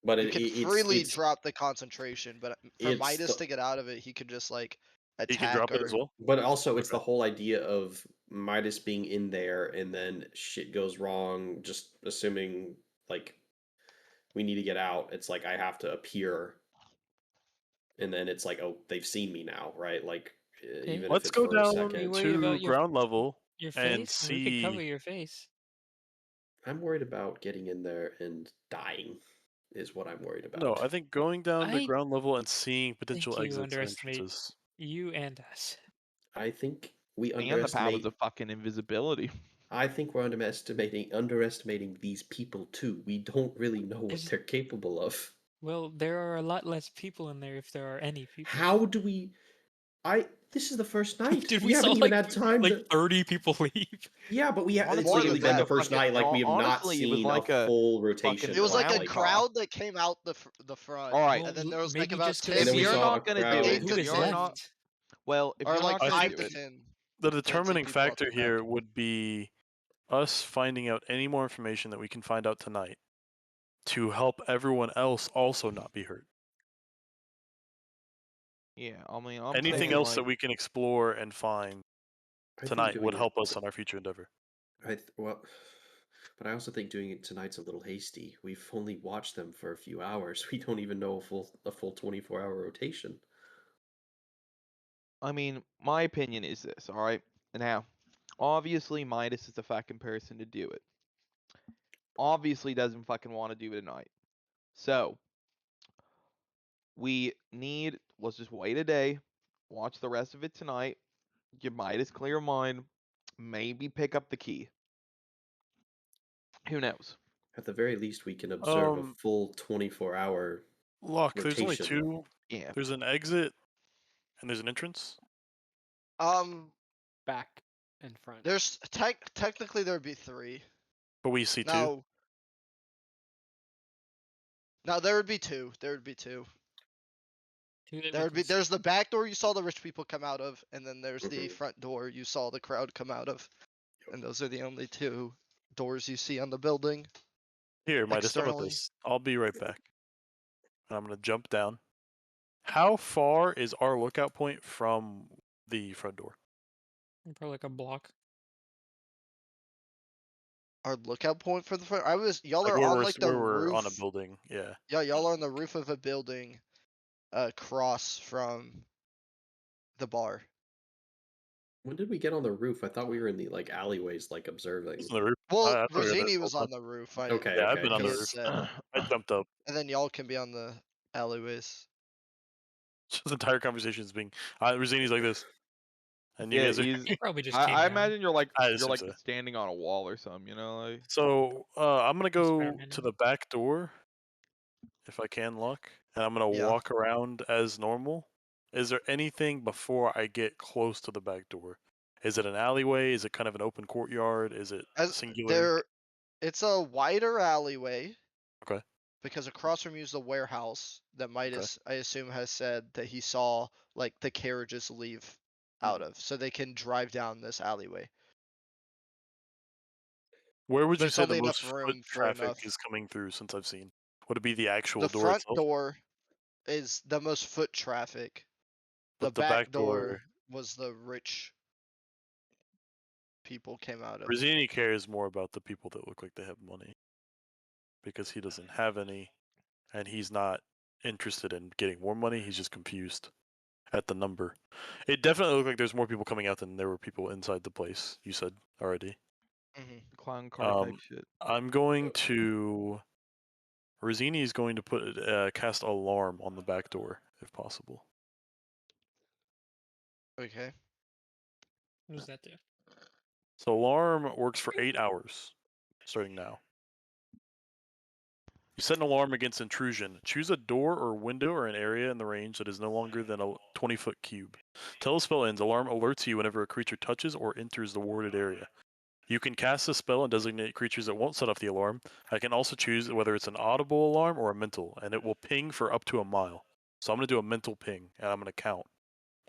But You can freely it's drop the concentration, but for it's Midas the to get out of it, he could just like He can attack drop it as or well. but also it's Okay. the whole idea of Midas being in there and then shit goes wrong. Just assuming like we need to get out. It's like I have to appear, and then it's like, oh, they've seen me now, right? Like Okay. even if Let's it's go for a Are down you second. worried to about ground level your and face? We could cover see. your face. I'm worried about getting in there and dying. Is what I'm worried No, about. I think going down to I ground level and seeing potential think you exits and underestimate entrances. you and us. I think we And the powers underestimate. of fucking invisibility. I think we're underestimating these people too. We don't really know what There's, they're capable of. well, there are a lot less people in there if there are any people. How do we? This is the first night. Dude, We we saw haven't even had time like to. 30 people leave. Yeah, but it's More Honestly, than literally been the that. first night. Like we have not honestly, it was seen a like a full fucking rotation it was of like a clown like. car. crowd that came out the front. All right. And then there was like maybe about just 10 And If then we you're saw a not gonna do crowd. it, Who if is you're not, left? well, if or you're like not gonna 5 do to it, 10. The 10 determining people out factor the back. here would be us finding out any more information that we can find out tonight to help everyone else also not be hurt. yeah. I mean, I'm Anything saying else like, that we can explore and find I think tonight would doing help it. us on our future endeavor. Well, but I also think doing it tonight's a little hasty. We've only watched them for a few hours. We don't even know a full 24-hour rotation. I mean, my opinion is this. All right. Now, obviously, Midas is the fucking person to do it. Obviously, doesn't fucking want to do it tonight. So let's just wait a day, watch the rest of it tonight, give Midas clear mind, maybe pick up the key. Who knows? At the very least, we can observe a full 24-hour Look, there's only rotation. two. Yeah. There's an exit and there's an entrance. Back and front. There's technically there'd be 3. But we see two. No, there would be 2. There would be 2. There's the back door you saw the rich people come out of, and then there's the front door you saw the crowd come out of. And those are the only 2 doors you see on the building. Here, Midas, how about externally. this? I'll be right back. And I'm gonna jump down. How far is our lookout point from the front door? Probably like a block. Our lookout point for the front. Y'all Like are where on we're like the where we're roof. on a building, yeah. Yeah, y'all are on the roof of a building, across from the bar. When did we get on the roof? I thought we were in the like alleyways, like observing. It's on the roof. Well, I thought we were there Rosini the whole was on time. the roof. Okay, Yeah, I've okay. been on the Because it roof. said, I jumped up. and then y'all can be on the alleyways. This entire conversation is being. Rosini's like this, and you Yeah, guys are. he's. He probably just came I down. imagine you're like I assume so. standing on a wall or something, you know, like. So I'm gonna go Spider-Man to now. the back door, if I can, luck, and I'm gonna Yeah. walk around as normal. Is there anything before I get close to the back door? Is it an alleyway? Is it kind of an open courtyard? Is it singular? It's a wider alleyway. Okay. Because across from you is the warehouse that Midas, I assume, has said that he saw like the carriages leave out of, so they can drive down this alleyway. Where would you There's say the only most enough foot room for traffic enough. is coming through since I've seen? Would it be the actual The door front itself? door is the most foot traffic. The But the back back door was the rich people came out of. Rizzini cares more about the people that look like they have money. Because he doesn't have any, and he's not interested in getting more money, he's just confused at the number. It definitely looked like there's more people coming out than there were people inside the place, you said already. Clown car type shit. I'm going to. Rosini is going to put cast alarm on the back door if possible. Okay. What does that do? So alarm works for 8 hours, starting now. You set an alarm against intrusion. Choose a door or window or an area in the range that is no longer than a 20-foot cube. Till the spell ends, alarm alerts you whenever a creature touches or enters the warded area. You can cast the spell and designate creatures that won't set off the alarm. I can also choose whether it's an audible alarm or a mental, and it will ping for up to a mile. So I'm going to do a mental ping, and I'm going to count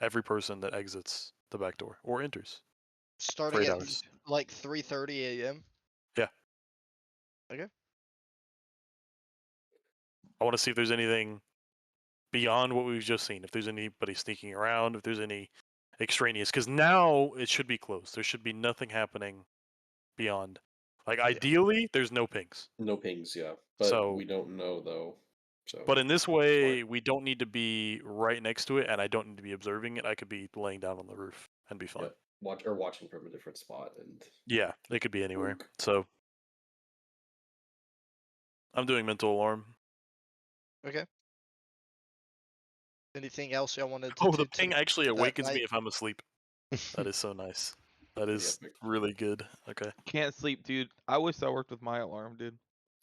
every person that exits the back door or enters for Starting 8 at hours. like 3:30 a.m. Yeah. Okay. I want to see if there's anything beyond what we've just seen. If there's anybody sneaking around, if there's any extraneous, because now it should be closed. There should be nothing happening beyond. Like ideally, there's no pings. No pings, yeah. But So, we don't know though. So but in this smart. way, we don't need to be right next to it, and I don't need to be observing it. I could be laying down on the roof and be fine. Yeah. Watching from a different spot and Yeah, it could be anywhere. Oog. So I'm doing mental alarm. Okay. Anything else y'all wanted to Oh, the do ping actually that awakens me night? if I'm asleep. That is so nice. That Pretty is epic. really good. Okay. Can't sleep, dude. I wish that worked with my alarm, dude.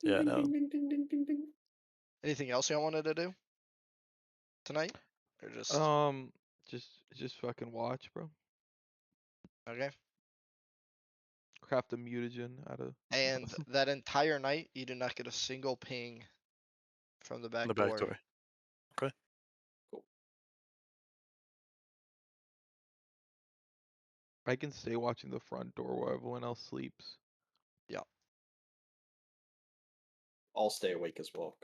Yeah, Ding, no. ding, ding, ding, ding, ding, ding. Anything else y'all wanted to do tonight? Or just Just fucking watch, bro. okay. Craft a mutagen out of. And that entire night, you do not get a single ping from the In back the back door. door. Okay. Cool. I can stay watching the front door while everyone else sleeps. Yeah. I'll stay awake as well,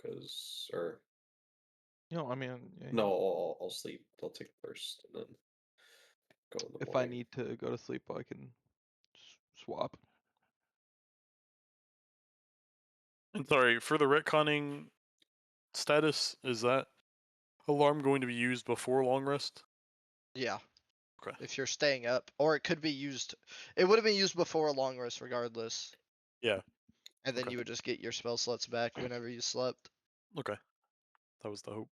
or I mean, yeah, no, I'll sleep. I'll take the first and then go in the if I morning. need to go to sleep, I can swap. And sorry, for the retconning status, is that alarm going to be used before long rest? Yeah. Okay. If you're staying up, or it could be used. It would have been used before a long rest, regardless. Yeah. And then Okay. you would just get your spell slots back whenever you slept. Okay. That was the hope.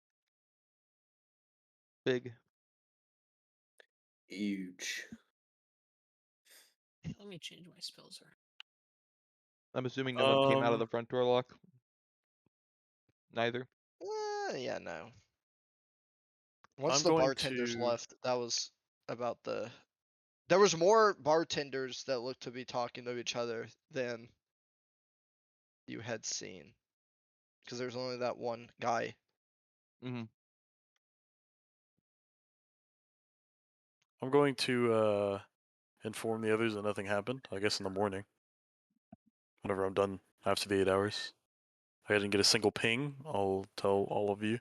Big. Huge. Let me change my spells around. I'm assuming no one came out of Um, the front door lock. Neither. Yeah, no. Once I'm the going bartenders to. left, that was about the. There was more bartenders that looked to be talking to each other than you had seen, because there's only that one guy. Mm-hmm. I'm going to inform the others that nothing happened. I guess in the morning, whenever I'm done after the 8 hours. I didn't get a single ping. I'll tell all of you.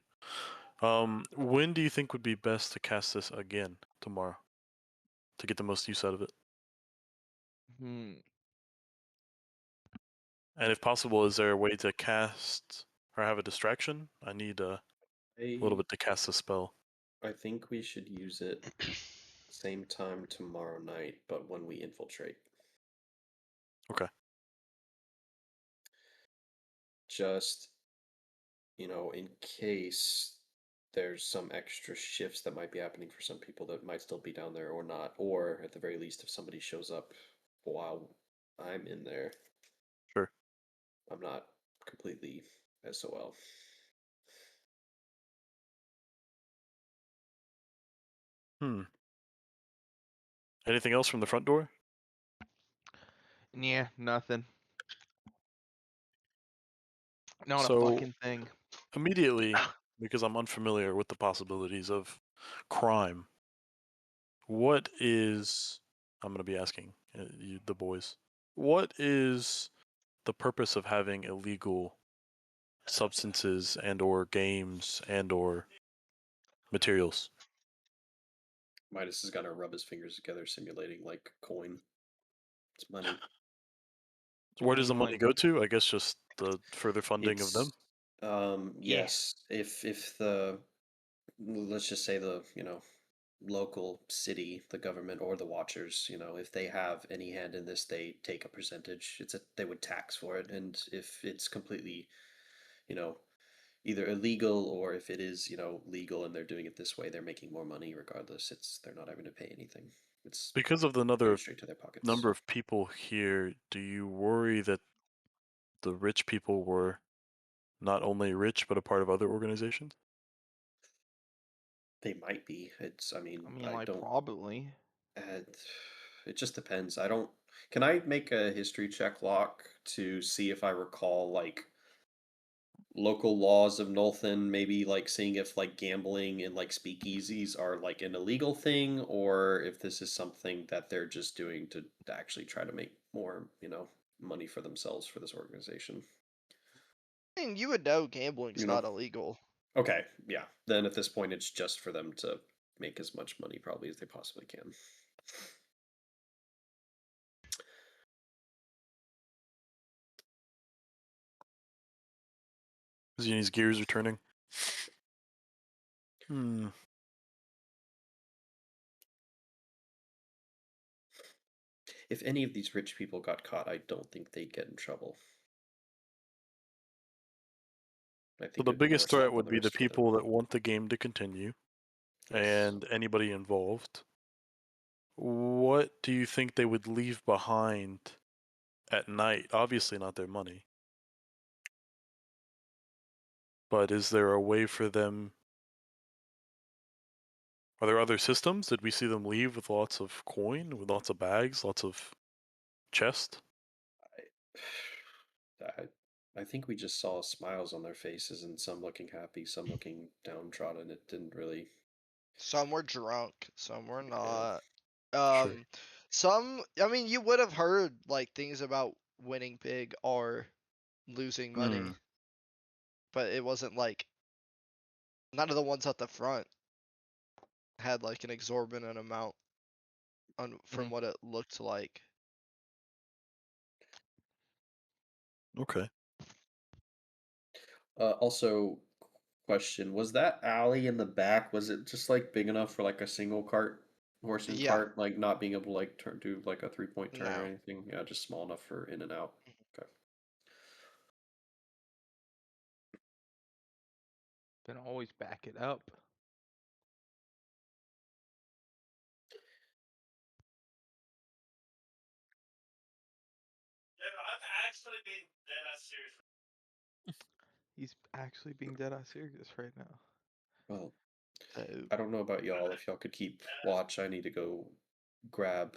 When do you think would be best to cast this again tomorrow to get the most use out of it? Hmm. And if possible, is there a way to cast or have a distraction? I need a little bit to cast a spell. I think we should use it same time tomorrow night, but when we infiltrate. Okay. Just, in case there's some extra shifts that might be happening for some people that might still be down there or not, or at the very least, if somebody shows up while I'm in there, Sure. I'm not completely SOL. Anything else from the front door? Yeah, nothing. Not a So fucking thing. immediately, because I'm unfamiliar with the possibilities of crime, what is I'm going to be asking you, the boys. What is the purpose of having illegal substances and or games and or materials? Midas has got to rub his fingers together, simulating like coin. It's money. Where does the money Like, go to? I guess just the further funding of them. Yes. If the let's just say the local city, the government or the watchers, if they have any hand in this, they take a percentage. They would tax for it, and if it's completely, you know, either illegal or if it is, legal and they're doing it this way, they're making more money regardless. They're not having to pay anything. It's Because of the going straight to their pockets. number of people here, do you worry that the rich people were not only rich but a part of other organizations? They might be. I mean, I like don't. probably. Uh, it just depends. I don't. Can I make a history check lock to see if I recall like local laws of Nolthyn, maybe like seeing if like gambling and like speakeasies are like an illegal thing, or if this is something that they're just doing to actually try to make more, money for themselves for this organization. I mean, you would know gambling's You know? not illegal. Okay, yeah. Then at this point, it's just for them to make as much money probably as they possibly can. Zini's gears are turning. Hmm. If any of these rich people got caught, I don't think they'd get in trouble. I So think the it'd be more biggest so threat up on would the be the rest of them. people that want the game to continue Yes. and anybody involved. What do you think they would leave behind at night? Obviously not their money. But is there a way for them? Are there other systems? Did we see them leave with lots of coin, with lots of bags, lots of chest? I think we just saw smiles on their faces and some looking happy, some looking downtrodden. It didn't really. Some were drunk, some were Yeah. not. Sure. Some, I mean, you would have heard like things about winning big or losing money, but it wasn't like none of the ones at the front had like an exorbitant amount from what it looked like. Okay. Also, question: was that alley in the back? Was it just like big enough for like a single cart, horse and Yeah, cart, like not being able to like turn do like a 3-point turn or no. anything? Yeah, just small enough for in and out. Okay. Then always back it up. He's actually being dead ass serious right now. Well, So I don't know about y'all. If y'all could keep watch, I need to go grab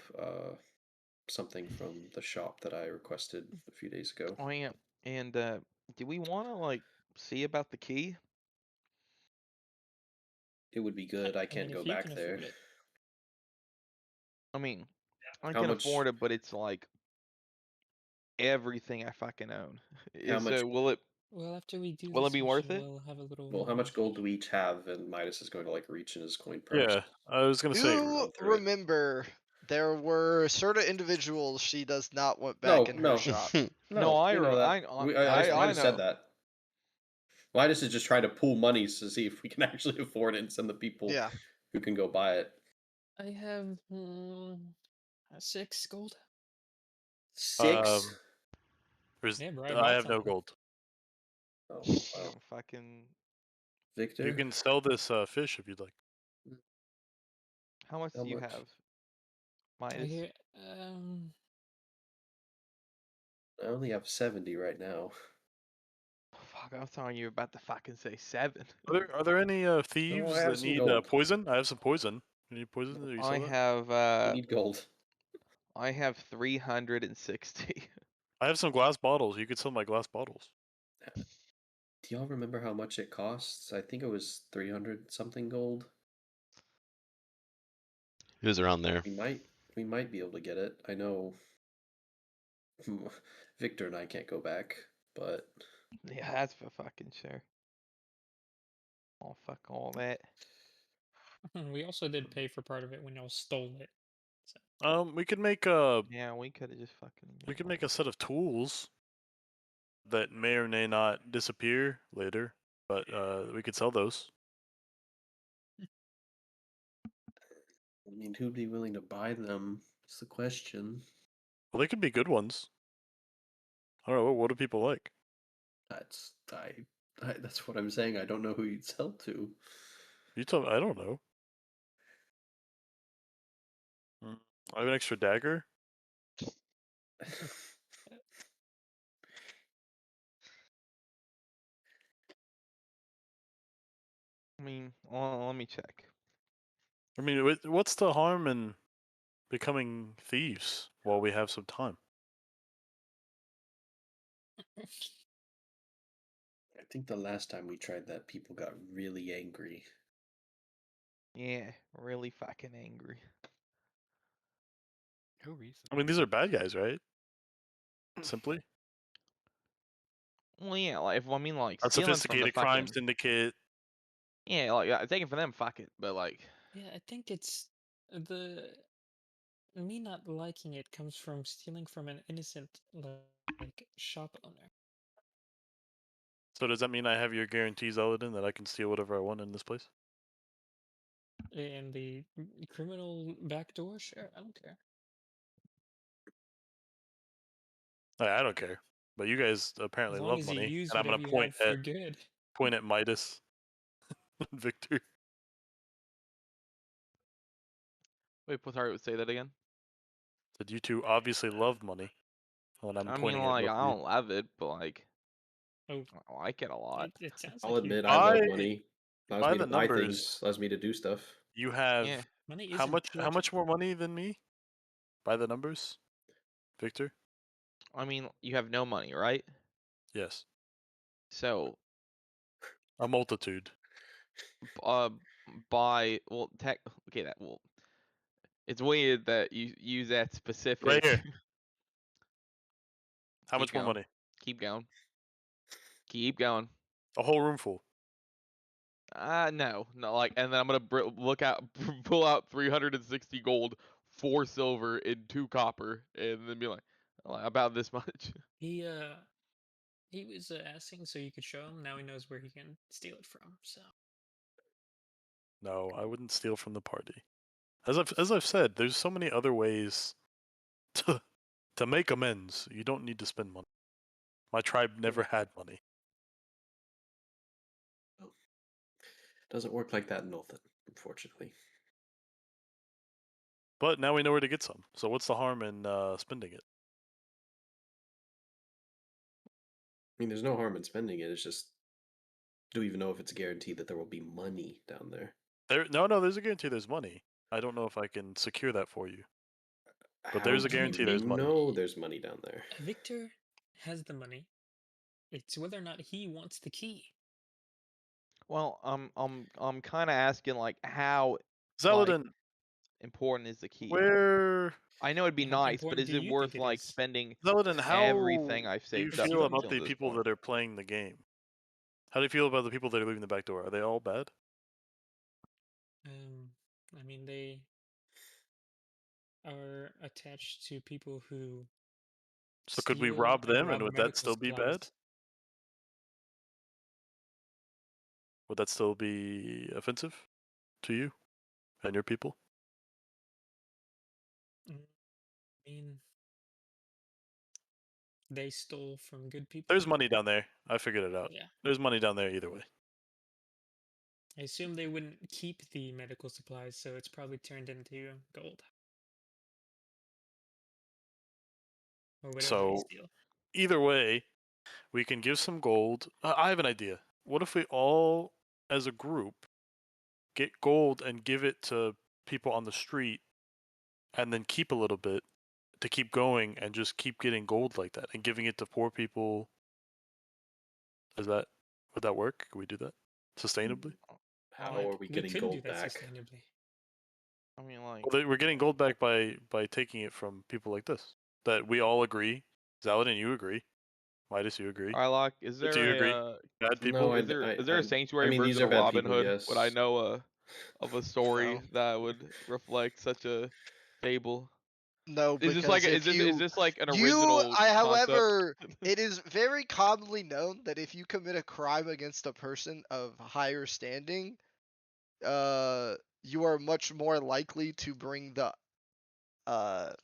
something from the shop that I requested a few days ago. Oh yeah. And do we want to like see about the key? It would be good. I I mean, can't go if you can back there. afford it. I mean, I How can much? afford it, but it's like everything I fucking own. How Is much? Well, after we do will it this be worth mission, it? we'll have a little Well, how money. much gold do we each have? And Midas is going to like reach in his coin purse. Yeah, I was gonna say. you Run through it. remember there were certain individuals she does not want back No, in her no, shop. No, no. We know that. I Midas said know. that. Midas is just trying to pool monies to see if we can actually afford it and send the people Yeah. who can go buy it. I have 6 gold. 6? Yeah, bro, I I bought have no something. gold. Oh wow, No, fucking. You Victor. can sell this fish if you'd like. How much How do you much? have, I Midas? hear, I only have 70 right now. Fuck, I was telling you about to fucking say 7. Are there any Oh, I thieves have that some need gold. poison? I have some poison. You need poison? Do you I sell that? have We need gold. 360. I have some glass bottles. You could sell my glass bottles. Do y'all remember how much it costs? I think it was 300 something gold. It was around there. We might be able to get it. I know Victor and I can't go back, but Yeah, that's for fucking sure. Oh, fuck all that. we also did pay for part of it when y'all stole it. So, We could make a Yeah, we could have just fucking. set of tools that may or may not disappear later, but we could sell those. I mean, who'd be willing to buy them? Is the question. Well, they could be good ones. I don't know. What do people like? That's what I'm saying. I don't know who you'd sell to. You tell me. I don't know. I have an extra dagger. I mean, well, let me check. I mean, what's the harm in becoming thieves while we have some time? I think the last time we tried that, people got really angry. Yeah, really fucking angry. No reason. I mean, these are bad guys, right? Simply Well, yeah, like if I mean like a stealing from the sophisticated crime fucking syndicate. yeah, like taking from them, fuck it. But like, Yeah, I think it's the me not liking it comes from stealing from an innocent like shop owner. So does that mean I have your guarantee, Zeladin, that I can steal whatever I want in this place? And the criminal backdoor, sure, I don't care. I don't care, but you guys apparently As long love as you money, use and I'm gonna whatever you have for good. point at Midas, and Victor. wait, sorry, say that again. Said you two obviously love money when I'm I mean, pointing at like both I of you. don't love it, but like Oh, I like it a lot. it sounds I'll like you. admit, I love By money. Allows by me to the buy numbers, things. Allows me to do stuff. you Yeah, have Money how isn't much? How important. much more money than me? By the numbers, Victor. I mean, you have no money, right? Yes, So, a multitude. uh, buy well, tech. Okay, that well, it's weird that you use that Right specific. here. How Keep much more going. money? Keep going. Keep going. A whole room full. No, no, like, and then I'm gonna look out, pull out 360 gold, 4 silver, and 2 copper, and then be like about this much. He was asking so you could show him. Now he knows where he can steal it from. So No, I wouldn't steal from the party. As I've said, there's so many other ways to to make amends. You don't need to spend money. My tribe never had money. Doesn't work like that in Nothin, unfortunately. But now we know where to get some. So what's the harm in spending it? I mean, there's no harm in spending it. It's just, do we even know if it's guaranteed that there will be money down there? No, there's a guarantee there's money. I don't know if I can secure that for you. But How there's a do guarantee you there's money. know there's money down there? Victor has the money. It's whether or not he wants the key. Well, I'm kind of asking like how like Zeladin, important is the key? where I know it'd be How nice, but important is do it you think worth it like is? spending Zeladin, how everything I've do you saved up feel to about until the this people point? that are playing the game? How do you feel about the people that are leaving the back door? Are they all bad? I mean, they are attached to people who So could we steal rob and them, and rob would that medical still be bad? supplies. Would that still be offensive to you and your people? I mean, they stole from good people. There's money down there. I figured it out. Yeah. There's money down there either way. I assume they wouldn't keep the medical supplies, so it's probably turned into gold. Or whatever they So steal. either way, we can give some gold. I have an idea. What if we all, as a group, get gold and give it to people on the street, and then keep a little bit to keep going and just keep getting gold like that and giving it to poor people? Would that work? Could we do that sustainably? How Well, are we we getting could do gold that back? sustainably. I mean, like, Well, we're getting gold back by taking it from people like this. That we all agree. Zaladin, you agree. Midas, you agree. Arlock, is Do there you a agree? Bad No, people? is there a I sanctuary mean, these version are of bad Robin people, Hood? Would I yes. know of a story No. that would reflect such a fable? No, Is this like because if is you this like an you original I concept? however, it is very commonly known that if you commit a crime against a person of higher standing, you are much more likely to bring the The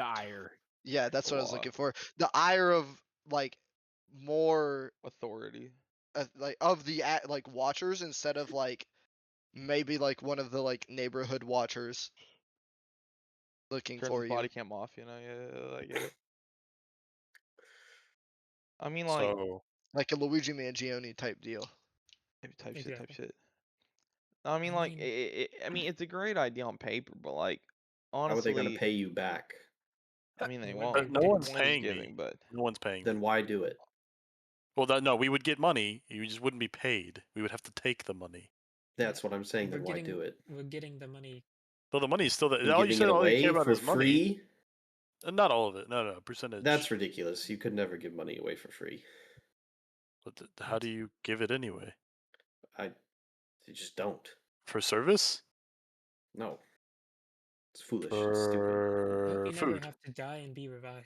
ire. yeah, that's The what I was law. looking for. The ire of like more Authority. like of the like watchers instead of like maybe like one of the like neighborhood watchers looking Turns for his you. body cam off, you know. Yeah, I get it. I mean, like So Like a Luigi Mangione type deal. type Exactly. shit. I mean, I like, mean, I mean, it's a great idea on paper, but like, How are they going to honestly, pay you back? I mean, they it would be won't. no The one's point is paying giving, me. but No one's paying Then me. why do it? Well, no, we would get money. You just wouldn't be paid. We would have to take the money. That's what I'm saying. we're Then why do getting it? we're getting the money. So the money is still there. And All you giving it said, all you care away about for is money. free? Not all of it. No, percentage. That's ridiculous. You could never give money away for free. But how do you give it anyway? You just don't. For service? No. It's foolish. It's stupid. I hope For you never food? have to die and be revived.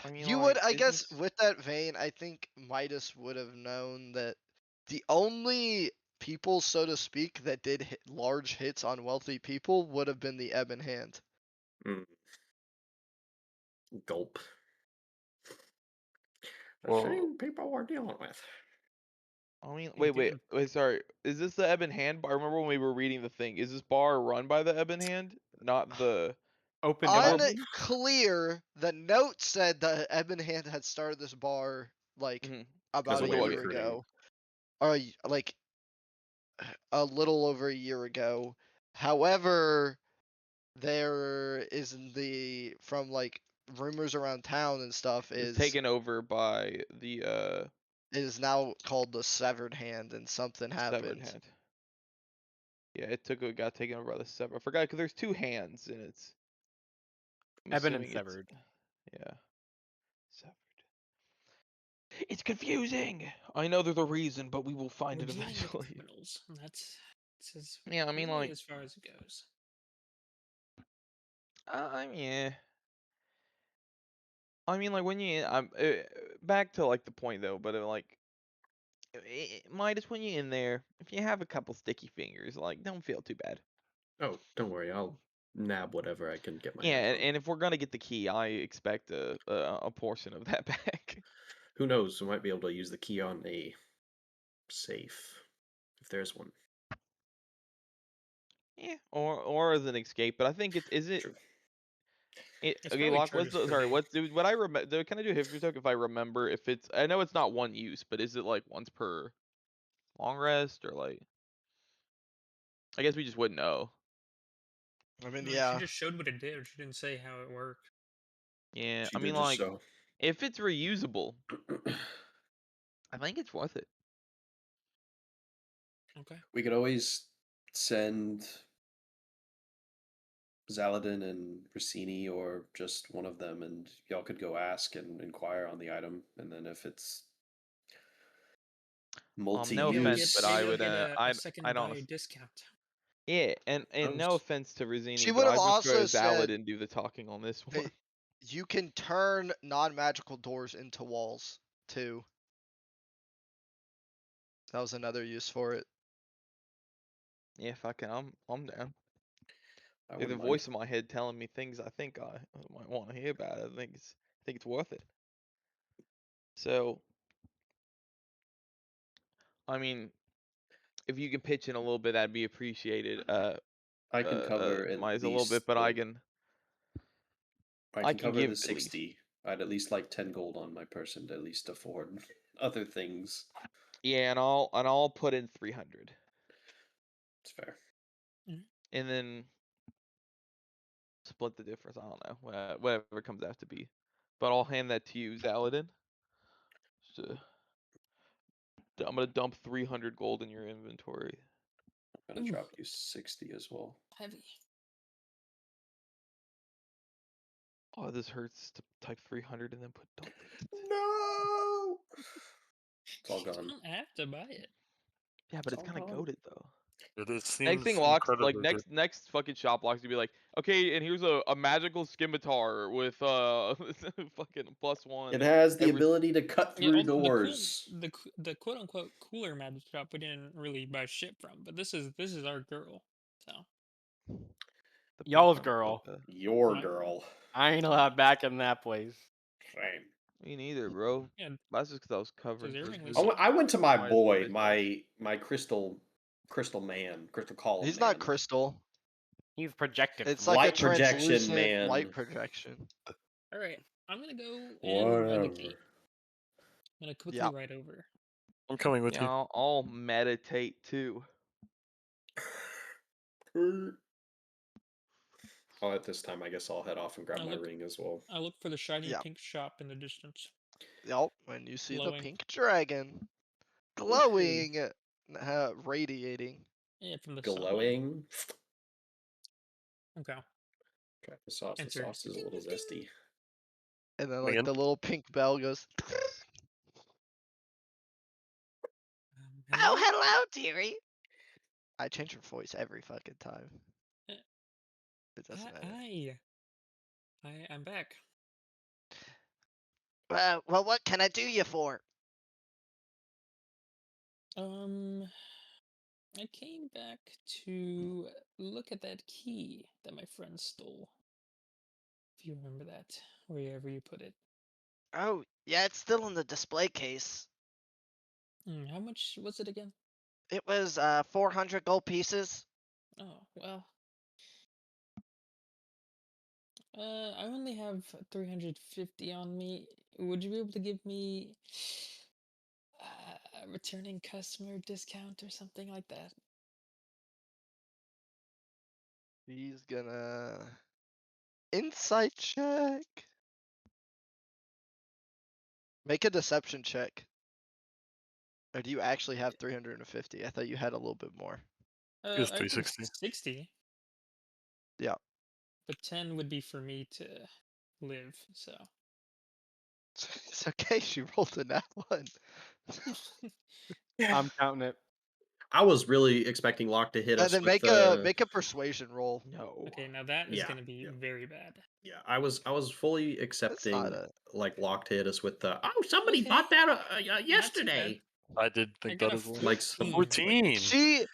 I mean, You would, like, I is guess, this? with that vein, I think Midas would have known that the only people, so to speak, that did large hits on wealthy people would have been the Ebon Hand. Mm. Gulp. The Well, same people we're dealing with. I mean, They wait. did. Sorry. Is this the Ebon Hand bar? I remember when we were reading the thing. Is this bar run by the Ebon Hand, not the? Opened well, immediately. Unclear. The note said the Ebon Hand had started this bar like Mhm. As about a a way of year Okay. recruiting. ago, or like a little over a year ago. However, there is the from like rumors around town and stuff It was is taken over by the it is now called the Severed Hand, and something Severed happened. Hand. Yeah, it got taken over by the Severed. I forgot because there's two hands and it's. I'm Ebon and assuming it's. severed. Yeah. Severed. It's confusing. I know there's a reason, but we will find We're it dealing with eventually. criminals, and that's Yeah, I mean, really like, as far as it goes. I mean, yeah. I mean, like when you, I'm back to like the point though, but like, Midas, when you're in there, if you have a couple sticky fingers, like, don't feel too bad. Oh, don't worry. I'll nab whatever I can get my Yeah, hands on. and if we're gonna get the key, I expect a portion of that back. Who knows? We might be able to use the key on a safe. If there's one. Yeah, or as an escape, but I think it's is it True. it It's okay, probably Locke, true what's to the sorry, stay. what's what I remember can I do a history check if I remember if it's I know it's not one use, but is it like once per long rest or like I guess we just wouldn't know. I mean, No, she yeah. just showed what it did. She didn't say how it worked. Yeah, She I mean did just like show. if it's reusable, I think it's worth it. Okay. We could always send Zaladin and Rossini or just one of them, and y'all could go ask and inquire on the item. And then if it's No Maybe they'll offense, get but multi-use, maybe I they'll would get a I'd second buyer honestly discount. yeah, and no knows? offense to She Rizzini, but would have I'd much also rather said Zaladin do the talking on this one. that you can turn non-magical doors into walls too. That was another use for it. Yeah, fucking I'm down. I There's a wouldn't mind. voice in my head telling me things I think I might want to hear about. I think it's worth it. So, I mean, if you can pitch in a little bit, that'd be appreciated. I can cover at Mine's a little least bit, but the. I I can can cover give the at least. 60. I'd at least like 10 gold on my person to at least afford other things. Yeah, and I'll put in 300, It's fair. and then split the difference. I don't know, whatever it comes out to be, but I'll hand that to you, Zaladin. So, I'm gonna dump 300 gold in your inventory. I'm gonna Ooh, drop you 60 as well. heavy. Oh, this hurts to type 300 and then put don't leave it. No! It's all You gone. don't have to buy it. Yeah, but It's it's all kind of gone. goaded though. It Next seems thing locks, like incredibly good. next fucking shop locks to be like, okay, and here's a magical scimitar with fucking +1. It has the Every ability to cut Yeah, through the cool, doors. the quote unquote cooler magic shop we didn't really buy shit from, but this is our girl. So the Y'all's pink girl. motherfucker. Your I, girl. I ain't allowed back in that place. Same. Me neither, bro. yeah, That's just because I was covering for deservingly I his so. went to my my boy, face. my crystal man, crystal column He's not man, crystal. He's projected It's from like a light something. projection translucent light man. projection. All right, I'm gonna go and find the Whatever. key. I'm gonna quickly Yeah. write over. I'm coming with Yeah, you. I'll meditate too. Oh, at this time, I guess I'll head off and grab I my look ring as well. I look for the shiny Yeah. pink shop in the distance, Yep. When you see the glowing. pink dragon Okay. glowing, radiating. Yeah, from the sunlight. Glowing. Okay. Try the sauce. The Enter. sauce is a little zesty. And then Come like again? the little pink bell goes. Hello. hello, dearie. I change her voice every fucking time. Uh, It doesn't matter. I'm back. Well, what can I do you for? I came back to look at that key that my friend stole. If you remember that, wherever you put it. Oh, yeah, it's still in the display case. How much was it again? It was 400 gold pieces. Oh, well. I only have 350 on me. Would you be able to give me a returning customer discount or something like that? He's gonna insight check. Make a deception check. Or do you actually have 350? I thought you had a little bit more. It was I have 360. 60, Yeah. but 10 would be for me to live, so. It's okay, she rolled a nat one. I'm counting it. I was really expecting Locke to hit And us then with make a persuasion roll. No. Okay, now that is yeah, gonna be yeah, very bad. yeah. I was fully It's not accepting a like Locke to hit us with the somebody Okay, bought that not too bad. yesterday. I did I think got that a as well. Like A 14. 14.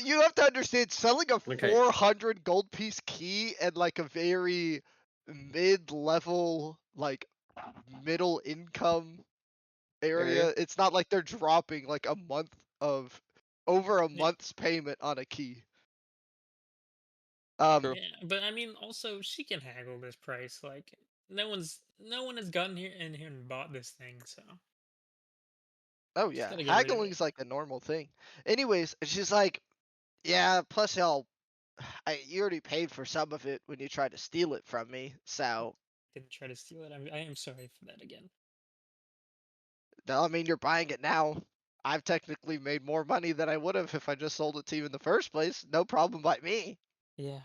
you have to understand selling a okay, 400 gold piece key and like a very mid-level like middle income area. It's not like they're dropping like a month of over a Yeah, month's payment on a key. True. yeah, but I mean, also she can haggle this price. Like, no one has gotten here in here and bought this thing, so Oh just yeah, gotta get rid of it. haggling's like a normal thing. Anyways, she's like, yeah, plus you already paid for some of it when you tried to steal it from me, so Didn't try to steal it. I am sorry for that again. no, I mean you're buying it now. I've technically made more money than I would have if I just sold it to you in the first place. No problem by me. Yeah,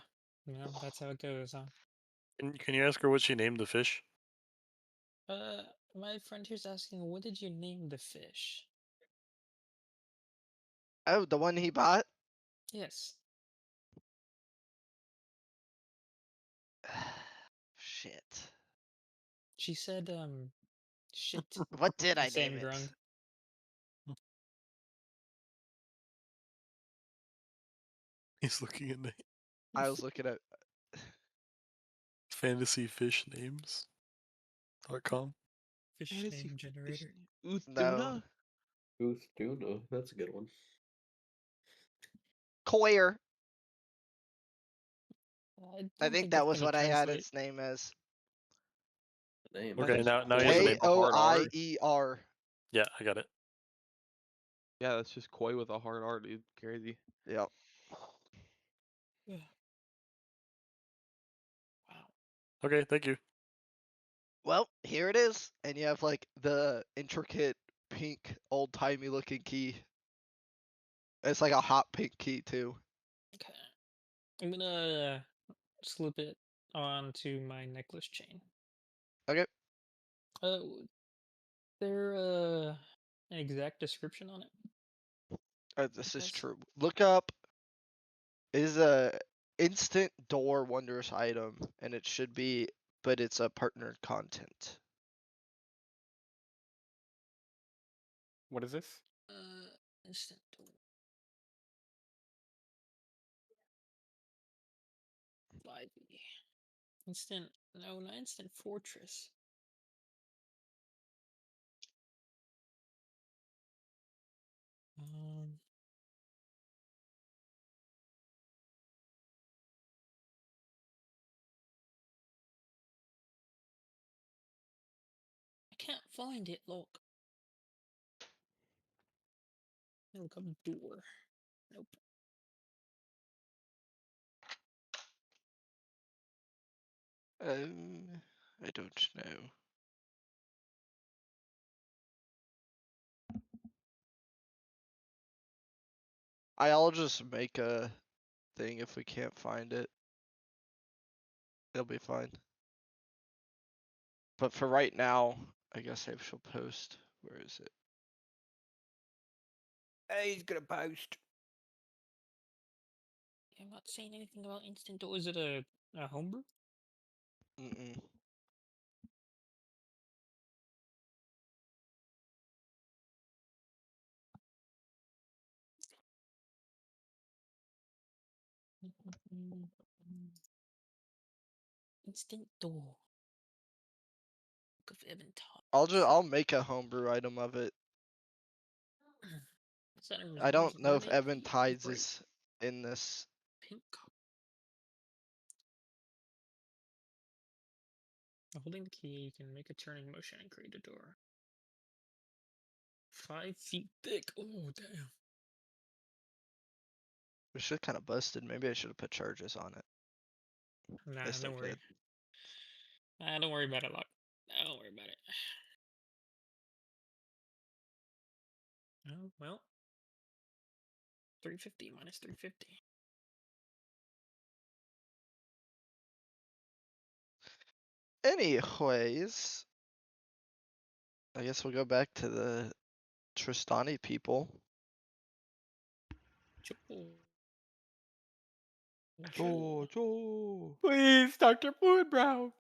that's how it goes, huh? Can you ask her what she named the fish? Uh, my friend here's asking, what did you name the fish? Oh, the one he bought? Yes, Shit. she said, shit. What did I name Sam it? grung. He's looking at I was looking at fantasyfishnames.com. Fish Fantasy name fish. generator. no Uthuna? Booth Tuna. That's a good one. Coyer. I I don't think think that that's was gonna what I had translate. its name as. The name Okay, is now he has a Koi. name. Koier. Yeah, I got it. Yeah, that's just koi with a hard R, dude. Crazy. Yep. Ugh. Wow. Okay, thank you. Well, here it is. And you have like the intricate pink old timey looking key. It's like a hot pink key too. Okay. I'm gonna slip it onto my necklace chain. Okay. Uh, there an exact description on it? This is Yes. true. Look up is a instant door wondrous item, and it should be, but it's a partnered content. What is this? Instant door. Lively. Instant. No, not instant fortress. Um. I can't find it. Look. Look up door. Nope. I don't know. I'll just make a thing if we can't find it. It'll be fine. But for right now, I guess I shall post. Where is it? Hey, he's gonna post. I'm not saying anything about instant door. Is it a homebrew? Mm-mm. Instant door. Book of Evan Todd. I'll make a homebrew item of it. I don't know if Evan Tides is in this. Pink. Holding the key, you can make a turning motion and create a door. 5 feet thick. Oh, damn. We should kind of busted. Maybe I should have put charges on it. Nah, Guess I don't worry. could. Nah, don't worry about it, Lock. Don't worry about it. Oh, well. 350 minus 350. Anyways, I guess we'll go back to the Tristani people. Joe. Please, Dr. Moonbrow.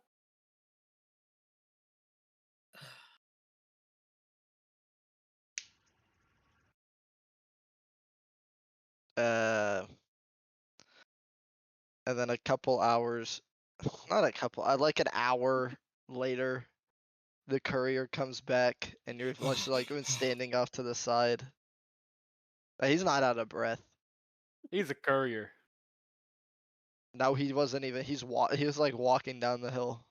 And then a couple hours, not a couple, like an hour later, the courier comes back and you're just like been standing off to the side. He's not out of breath. He's a courier. No, he wasn't even. He was like walking down the hill.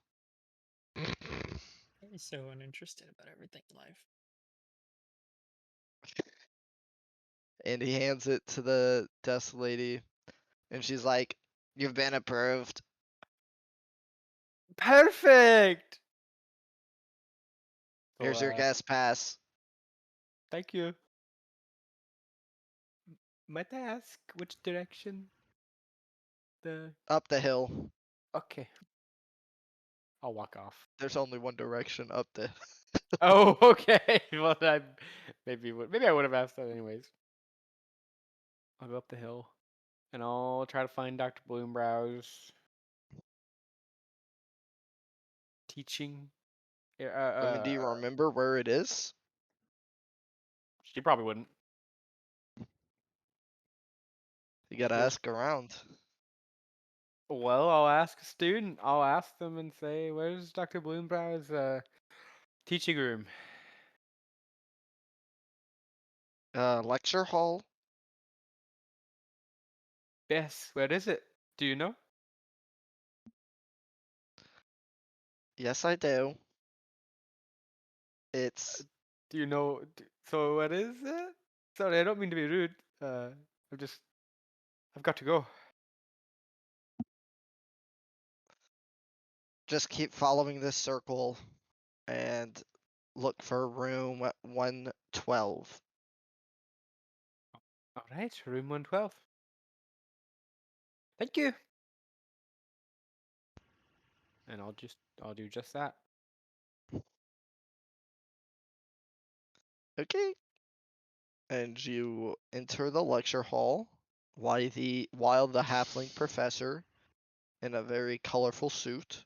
He's so uninterested about everything in life. And he hands it to the desk lady, and she's like, "You've been approved. Perfect. So, Here's your guest pass. thank you. My task. Which direction? Up the hill. Okay. I'll walk off. There's only one direction up the." Oh, okay. Well, maybe I would have asked that anyways. I'll go up the hill, and I'll try to find Dr. Bloombrow's teaching. I mean, do you remember where it is? She probably wouldn't. You gotta Where's- ask around. Well, I'll ask a student. I'll ask them and say, "Where's Dr. Bloombrow's teaching room?" Lecture hall. Yes. Where is it? Do you know? Yes, I do. It's Do you know? So what is it? Sorry, I don't mean to be rude. I've got to go. just keep following this circle and look for room 112. All right, room 112. Thank you. And I'll do just that. Okay. and you enter the lecture hall while the halfling professor in a very colorful suit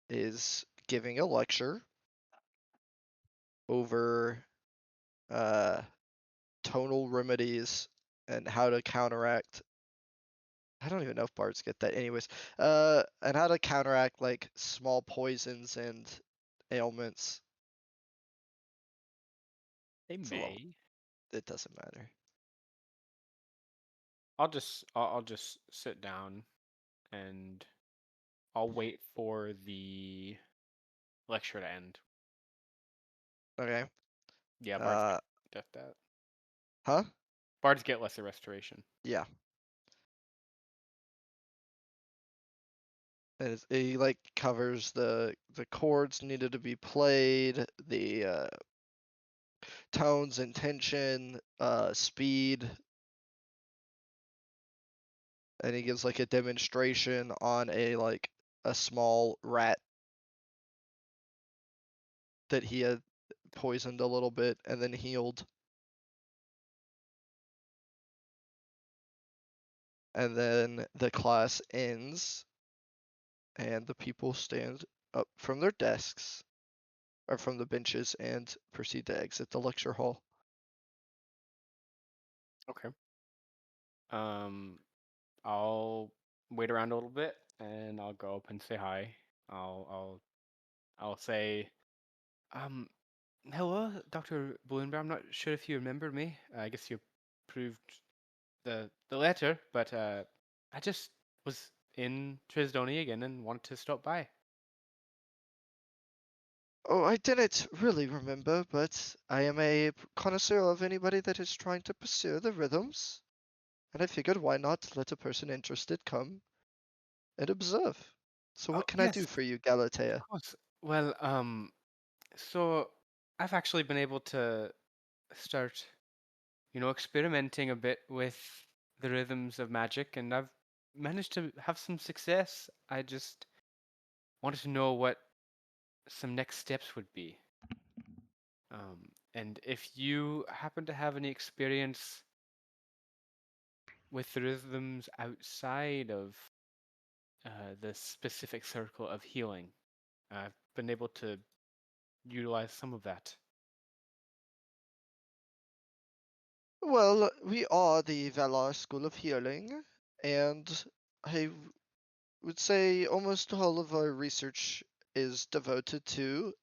is giving a lecture over tonal remedies and how to counteract. I don't even know if bards get that. Anyways, and how to counteract like small poisons and ailments. They It's a little. may. It doesn't matter. I'll just sit down and I'll wait for the lecture to end. Okay. Yeah, bards Uh, get that. huh? Bards get lesser restoration. Yeah. And it like covers the chords needed to be played, the tones and tension, speed, and he gives like a demonstration on a small rat that he had poisoned a little bit and then healed. And then the class ends and the people stand up from their desks or from the benches and proceed to exit the lecture hall. Okay. I'll wait around a little bit and I'll go up and say hi. I'll say, um, hello, Dr. Bloomberg. I'm not sure if you remember me. I guess you approved the letter, but I just was in Trisdoni again and wanted to stop by. Oh, I didn't really remember, but I am a connoisseur of anybody that is trying to pursue the rhythms. And I figured why not let a person interested come and observe. So Oh, what can I yes, do for you, Galatea? of course. Well, so I've actually been able to start, experimenting a bit with the rhythms of magic, and I've managed to have some success. I just wanted to know what some next steps would be. And if you happen to have any experience with the rhythms outside of the specific circle of healing, I've been able to utilize some of that. Well, we are the Valar School of Healing, and I would say almost all of our research is devoted to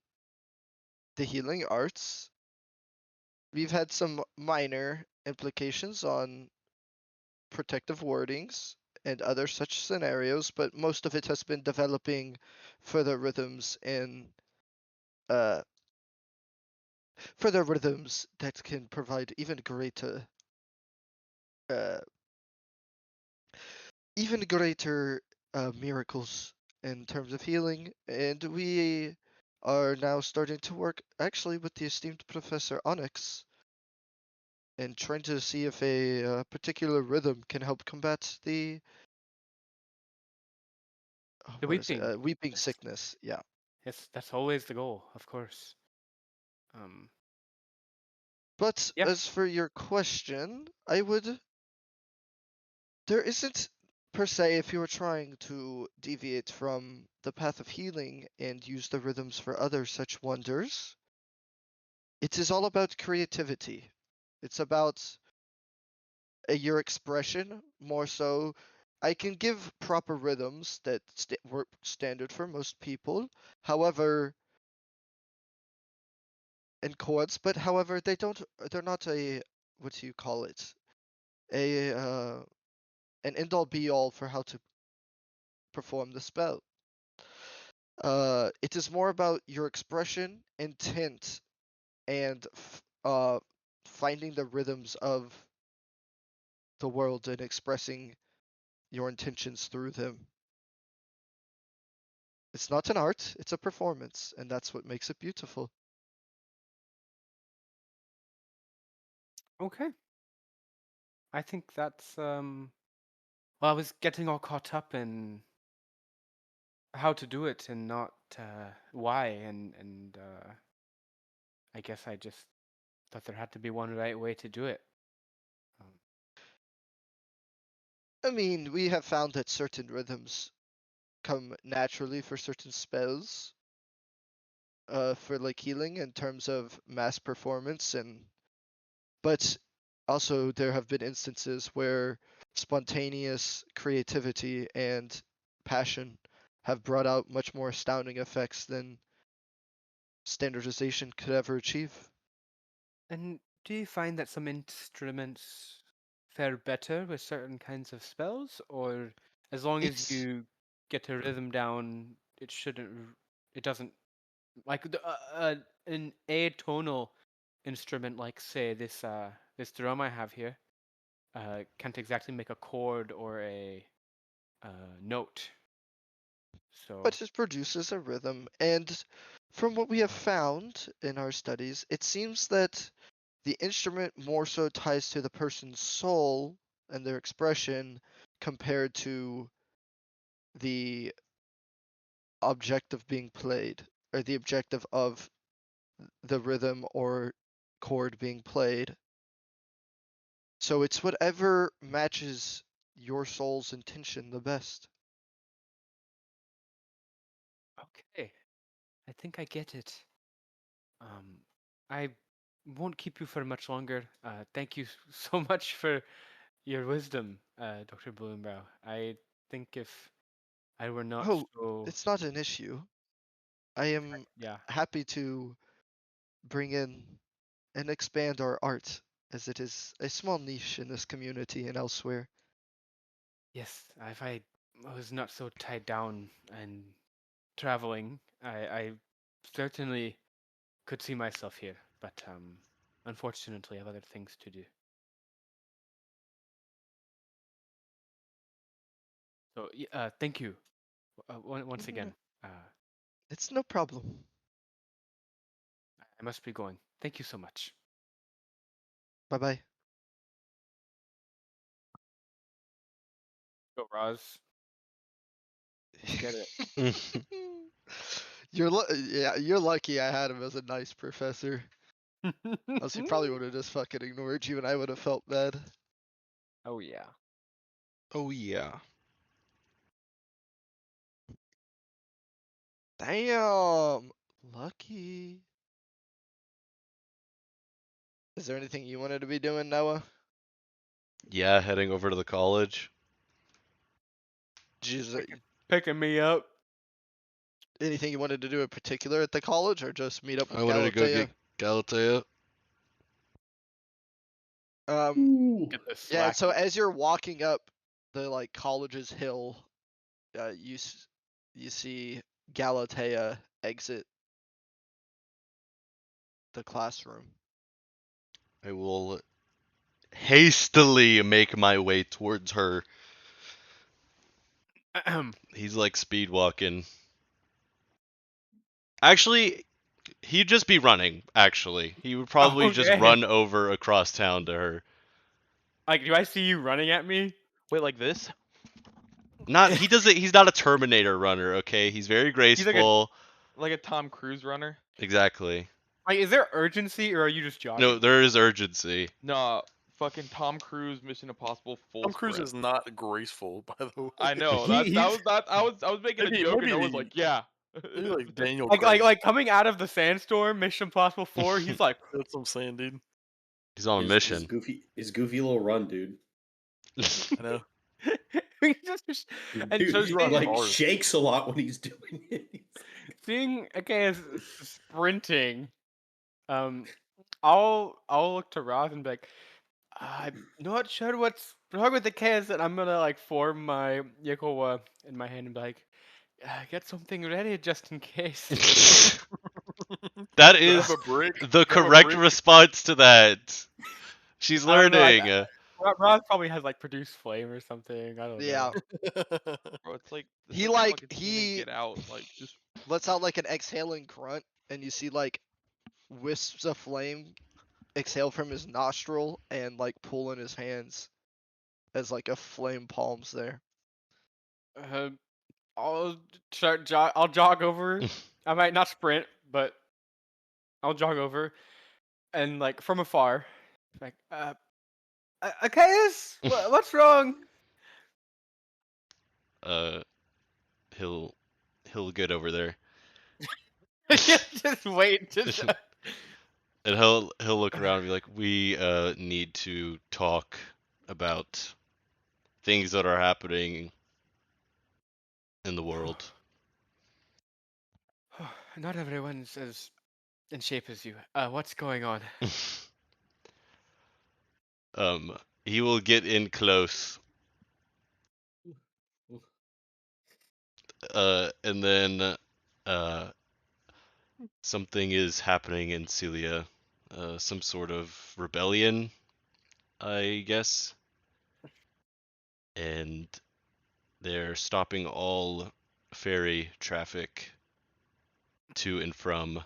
the healing arts. We've had some minor implications on protective wordings and other such scenarios, but most of it has been developing further rhythms in uh further rhythms that can provide uh even greater miracles in terms of healing, and we are now starting to work actually with the esteemed Professor Onyx and trying to see if a particular rhythm can help combat the The what is it? weeping. Weeping That's, sickness. Yeah. that's always the goal, of course. Um, But yeah. as for your question, I would. There isn't per se if you were trying to deviate from the path of healing and use the rhythms for other such wonders. It is all about creativity. It's about your expression more so. I can give proper rhythms that work standard for most people. However, and chords, but however they don't. They're not a what do you call it? A an end all be all for how to perform the spell. It is more about your expression, intent, and finding the rhythms of the world and expressing your intentions through them. It's not an art, it's a performance, and that's what makes it beautiful. Okay. I think that's well, I was getting all caught up in how to do it and not why, and I guess I just thought there had to be one right way to do it. Um, I mean, we have found that certain rhythms come naturally for certain spells, for like healing in terms of mass performance, but also there have been instances where spontaneous creativity and passion have brought out much more astounding effects than standardization could ever achieve. And do you find that some instruments fare better with certain kinds of spells, or as long as It's you get a rhythm down, it shouldn't, it doesn't, like an atonal instrument, like say this drum I have here, can't exactly make a chord or a note. So but it produces a rhythm, and from what we have found in our studies, it seems that the instrument more so ties to the person's soul and their expression compared to the objective being played, or the objective of the rhythm or chord being played. So it's whatever matches your soul's intention the best. okay, I think I get it. I won't keep you for much longer. Thank you so much for your wisdom, Dr. Bloomberg. I think if I were not Oh, so, it's not an issue. I am yeah, happy to bring in and expand our art, as it is a small niche in this community and elsewhere. yes, if I was not so tied down and traveling, I certainly could see myself here, but unfortunately, I have other things to do. So, thank you once Mm, again. Uh, It's no problem. I must be going. Thank you so much. Bye bye. Go, Roz. Let's get it. You're lucky I had him as a nice professor. Else he probably would have just fucking ignored you and I would have felt bad. Oh yeah. Oh yeah. Damn! Lucky. Is there anything you wanted to be doing, Noah? Yeah, heading over to the college. Jesus, Picking me up. anything you wanted to do in particular at the college or just meet up I with wanted to go Galatea? get Galatea. Um, Ooh. Get the yeah, slack. so as you're walking up the like college's hill, you see Galatea exit the classroom. I will hastily make my way towards her. He's like speed walking. Actually, he'd just be running, actually. He would probably just Okay. run over across town to her. Like, do I see you running at me? Wait, like this? Not he's not a Terminator runner, okay? He's very He's like a graceful. Like a Tom Cruise runner? Exactly. like. Is there urgency, or are you just No, jogging? there is urgency. No, fucking Tom Cruise Mission Impossible full Tom Cruise sprint. is not graceful, by the way. I know. He That he's was that I was making a maybe joke and I was maybe like, yeah. maybe like Daniel like Craig. coming out of the sandstorm, Mission Impossible 4. He's like, That's what I'm saying, dude. He's on a His mission. goofy little run, dude. I know. he just and Dude, so He he runs seeing like hard. shakes a lot when he's doing it. seeing okay as sprinting. I'll look to Roth and be like, I'm not sure what's wrong with the case, and I'm gonna like form my Yakowa in my hand and be like, get something ready just in case. That Grab is a brick. the Grab a correct brick. response to that. She's I don't know. learning. Roth probably has like produced flame or something. I don't know. Yeah, Bro, it's like this he is like like fucking scene in he Get Out. Like just lets out like an exhaling grunt, and you see like wisps of flame exhale from his nostril and like pull in his hands as like a flame palms there. Uh, I'll start jog. I'll jog over. I might not sprint, but I'll jog over. and like from afar, like, Arceus, what's wrong? Uh, he'll get over there. Just wait, just. And he'll look around and be like, "We need to talk about things that are happening in the world." Not everyone's as in shape as you. What's going on? He will get in close, and then something is happening in Celia, some sort of rebellion, I guess, and they're stopping all ferry traffic to and from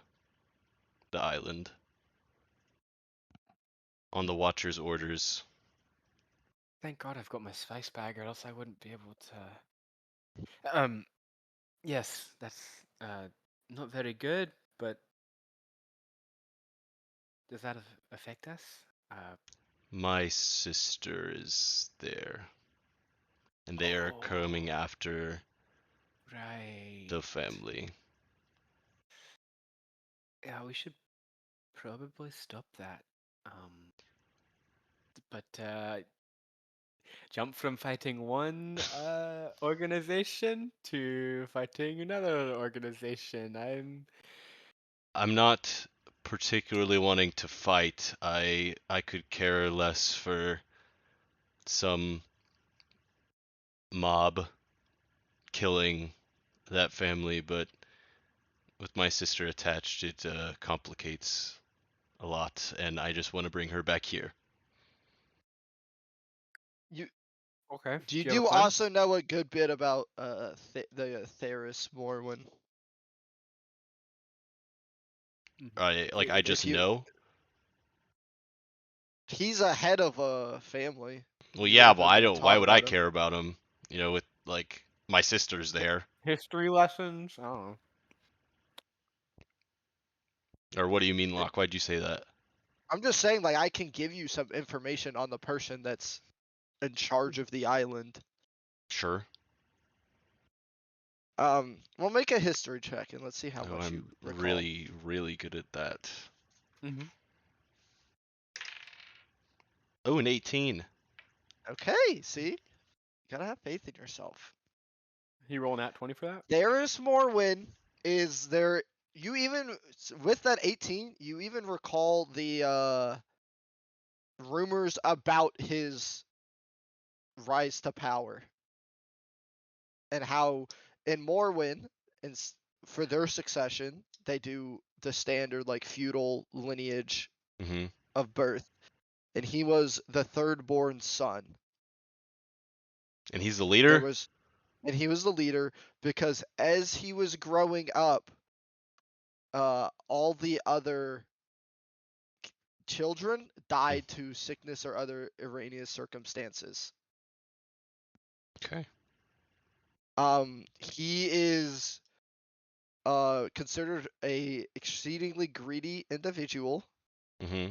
the island on the Watcher's orders. Thank God I've got my spice bag, or else I wouldn't be able to. Yes, that's not very good, but does that affect us? My sister is there, and they are coming Oh, after right. the family. Yeah, we should probably stop that. Um, but jump from fighting one organization to fighting another organization. I'm not particularly wanting to fight. I could care less for some mob killing that family, but with my sister attached, it complicates a lot, and I just want to bring her back here. You Okay. do you Do you have do a plan? also know a good bit about the Theris Morwen? I If just you know. He's a head of a family. Well, You would yeah, have but heard I them don't. Why talk would I about him. care about him? With like my sister's there, History lessons? I don't know. or what do you mean, It- Locke? Why'd you say that? I'm just saying, like, I can give you some information on the person that's in charge of the island. Sure. We'll make a history check and let's see how Oh, much you I'm recall. really, really good at that. Mm-hmm. Oh, an 18. Okay, see, you gotta have faith in yourself. He rolling at 20 for that? Theris Morwen is there. You even with that 18, you even recall the rumors about his rise to power and how in Morwen and for their succession they do the standard like feudal lineage Mm-hmm. of birth, and he was the third born son. And he's the There leader? was and he was the leader because as he was growing up, all the other children died to sickness or other erroneous circumstances. Okay. He is considered a exceedingly greedy individual Mm-hmm.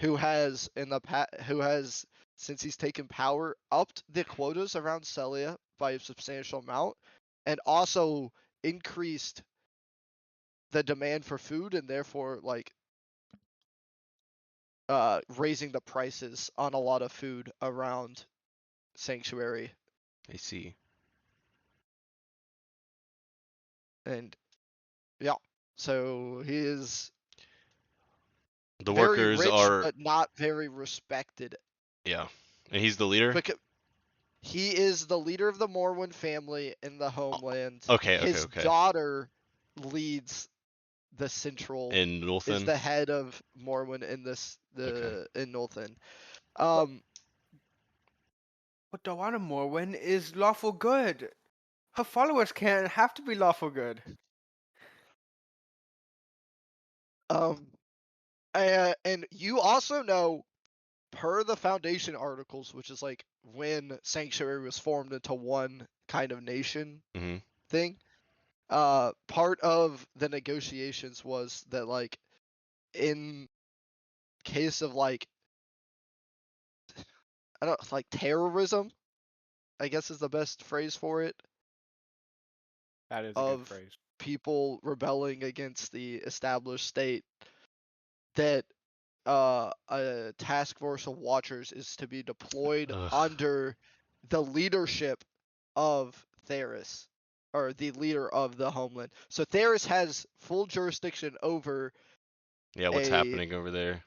who has since he's taken power upped the quotas around Celia by a substantial amount and also increased the demand for food and therefore like raising the prices on a lot of food around Sanctuary. I see. And yeah, so he is The very workers rich are, but not very respected yeah. And he's the leader? because he is the leader of the Morwen family in the O- homeland. Okay, okay, His okay. daughter leads the central In is Nulthan? the head of Morwen in Okay. in Nolthen. But Um but Dawana Morwen is lawful good. Her followers can't have to be lawful good. um and you also know per the Foundation articles, which is like when Sanctuary was formed into one kind of nation Mm-hmm. thing, part of the negotiations was that like in case of like I don't like terrorism, I guess is the best phrase for it, That is a good of phrase. people rebelling against the established state, that a task force of watchers is to be deployed Ugh. under the leadership of Theris, or the leader of the homeland. So Theris has full jurisdiction over Yeah, what's a happening over there?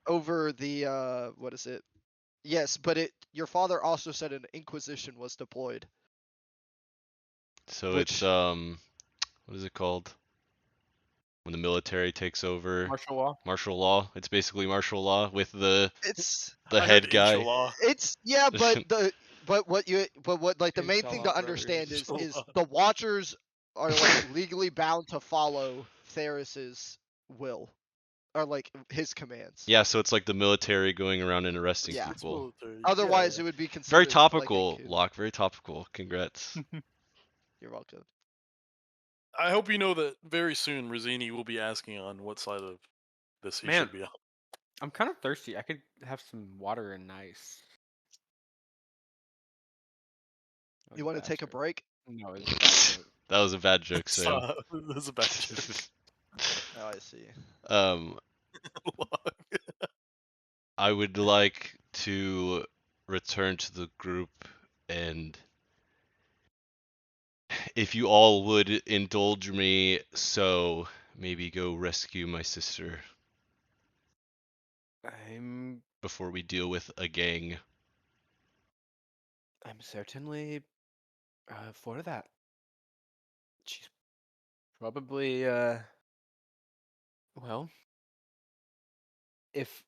over the what is it? Yes, but your father also said an inquisition was deployed, So it's which what is it called? When the military takes over Martial law. martial law. It's basically martial law with the it's I heard head guy. inshallah. yeah, but what like the main thing Inshallah, to understand brothers. is the watchers are like legally bound to follow Theris's will, or like his commands. Yeah, so it's like the military going around and arresting Yeah. It's people. military. Otherwise, Yeah. it would be Very considered like topical, incu. Locke. Very topical. Congrats. You're welcome. I hope you know that very soon Rosini will be asking on what side of this he Man. should be on. I'm kind of thirsty. I could have some water and ice. That was You want to bad take a joke. break? No, it's a bad joke. That was a bad joke, Sam. That's a bad joke. Oh, I see. um, I would like to return to the group, and if you all would indulge me, so maybe go rescue my sister I'm before we deal with a gang. certainly for that. She's probably well, if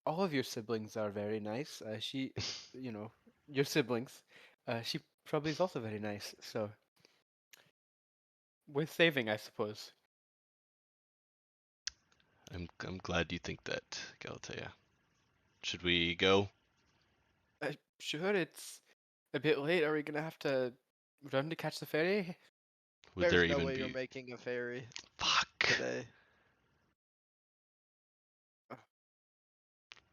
all of your siblings are very nice, she, you know, your siblings, she probably is also very nice. So worth saving, I suppose. I'm glad you think that, Galatea. Should we go? Sure, it's a bit late. Are we gonna have to run to catch the ferry? Would there There's no even way you're be? making a ferry Fuck. today.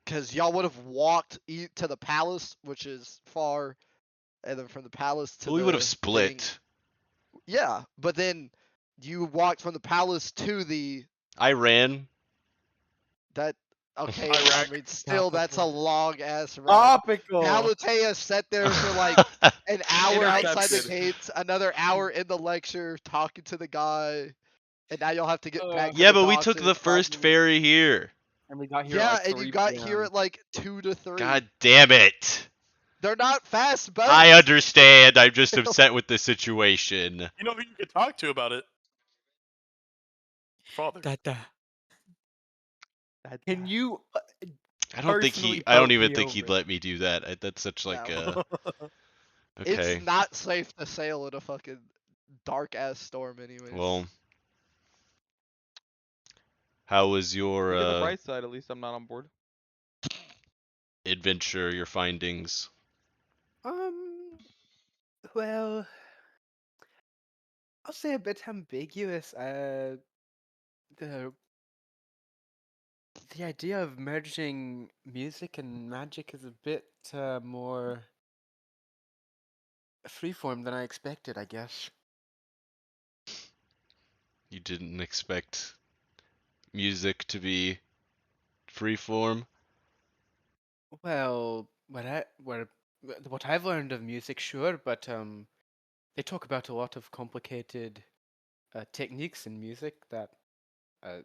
Because y'all would have walked to the palace, which is far, and then from the palace to Well, we would have the thing. split. Yeah, but then you walked from the palace to the I ran. that. Okay, I Iraq. mean, still, that's a Topical. long ass run. Topical. Galatea sat there for like an hour outside the Intercepted. gates, another hour in the lecture, talking to the guy, and now you'll have to get back to Yeah, the but we docks. took And the it's first probably ferry here. And we got here yeah, at like and you 3 got p.m. here at like 2 to 3. God damn it. They're not fast boats. I understand. I'm just upset with the situation. You know who you could talk to about it? Father. Dada. Can you I don't think personally I don't boat even me think he'd over? let me do that. That's such like No. okay. It's not safe to sail in a fucking dark ass storm, anyways. Well, how was your Look at the bright side. At least I'm not on board. adventure, your findings? Well, I'll say a bit ambiguous. The the idea of merging music and magic is a bit more freeform than I expected, I guess. You didn't expect music to be freeform? Well, what I've learned of music, sure, but they talk about a lot of complicated techniques in music that uh,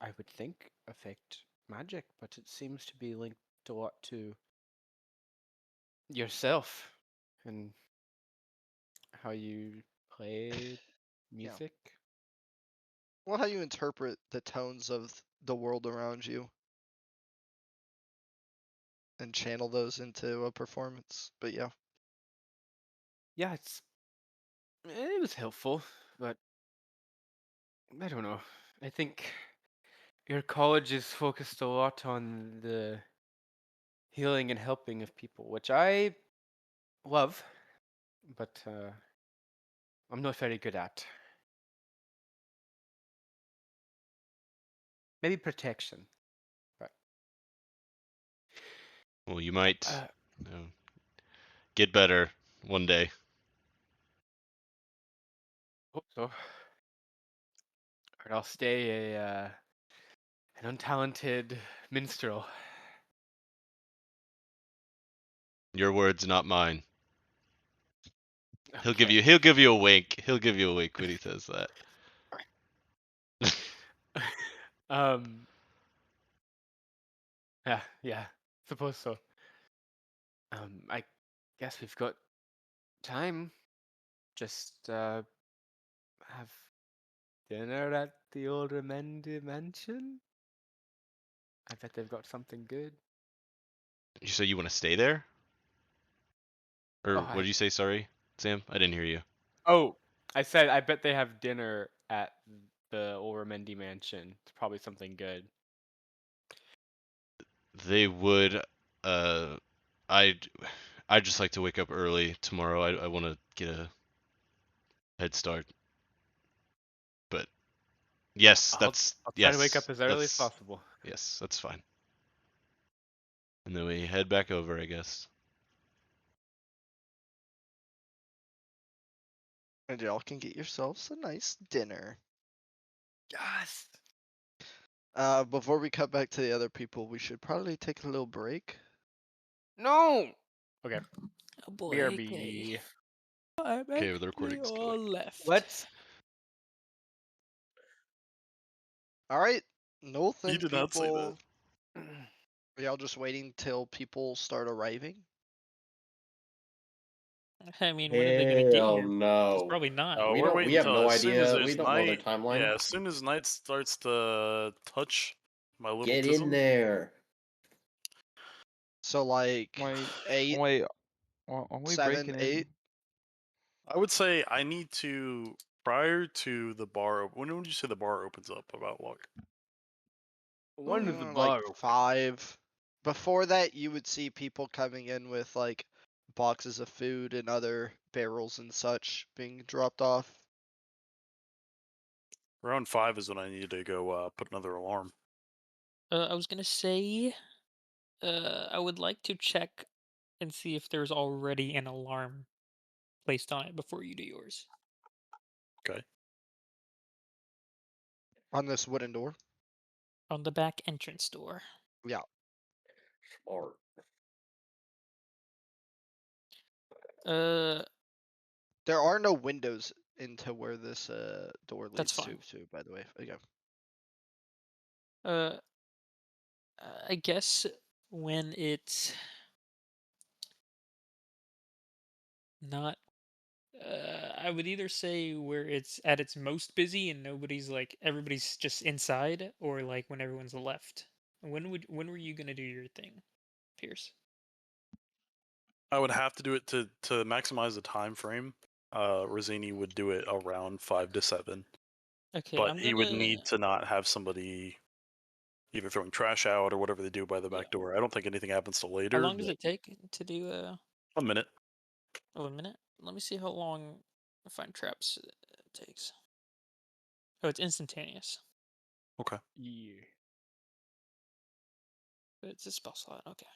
I would think affect magic, but it seems to be linked a lot to yourself and how you play Yeah. music. Well, how you interpret the tones of the world around you and channel those into a performance. But yeah. Yeah, it was helpful, but I don't know. I think your college is focused a lot on the healing and helping of people, which I love, but I'm not very good at. Maybe protection, but Well, you might Uh, get better one day. hope so. Or I'll stay an untalented minstrel. Your words, not mine. He'll give Okay. you a wink. He'll give you a wink when he says that. um. Yeah. Suppose so. I guess we've got time. Just have dinner at the old Remendi mansion. I bet they've got something good. You say you want to stay there? Or Oh, what did you say? Sorry, Sam, I didn't hear you. oh, I said I bet they have dinner at the old Remendi mansion. It's probably something good. They would. I'd just like to wake up early tomorrow. I want to get a head start. But yes, I'll I'll try to wake up as early as possible. yes, that's fine. And then we head back over, I guess. And y'all can get yourselves a nice dinner. Yes. Before we cut back to the other people, we should probably take a little break. No. Okay. Oh boy, BRB. I'm Okay, the actually recording's all going. left. Let's. All right, You Nolthen did not say that. people. Are y'all just waiting till people start arriving? I mean, when are they gonna get Hell here? It's no. probably not. Oh, We we're don't. waiting We have until no as soon as idea. We there's don't know their night. timeline. Yeah, as soon as night starts to touch my little Get in tism. there. So like Wait, 8, wait, are we 7, breaking 8. in? I would say I need to prior to the bar. When would you say the bar opens up? About what? When is the Like bar open? 5. Before that, you would see people coming in with like boxes of food and other barrels and such being dropped off. Around 5 is when I need to go put another alarm. I was gonna say, I would like to check and see if there's already an alarm placed on it before you do yours. Okay. On this wooden door. On the back entrance door. Yeah. Smart. Uh, There are no windows into where this door that's leads fine. to, by the way. Okay. Uh, I guess when it's not, I would either say where it's at its most busy and nobody's like everybody's just inside, or like when everyone's left. When were you gonna do your thing, Pierce? I would have to do it to maximize the time frame. Rosini would do it around 5 to 7, Okay, but I'm he would gonna. need to not have somebody either throwing trash out or whatever they do by the Yeah. back door. I don't think anything happens till How later, long does but it take to do a minute. oh, a minute? Let me see how long find traps takes. Oh, it's instantaneous. Okay. Yeah. It's a spell slot. Okay.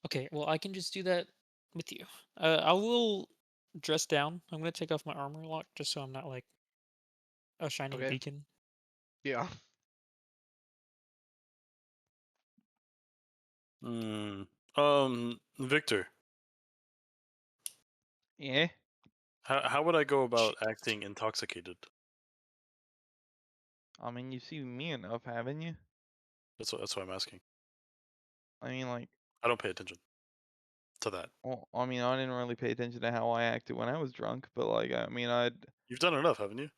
Okay. Well, I can just do that with you. I will dress down. I'm gonna take off my armor lock just so I'm not like a shining Okay. beacon. Yeah. Victor, Yeah. how would I go about acting intoxicated? I mean, you've seen me enough, haven't you? That's what I'm asking. I mean, like, I don't pay attention to that. well, I mean, I didn't really pay attention to how I acted when I was drunk, but like, I mean, I'd, You've done enough, haven't you?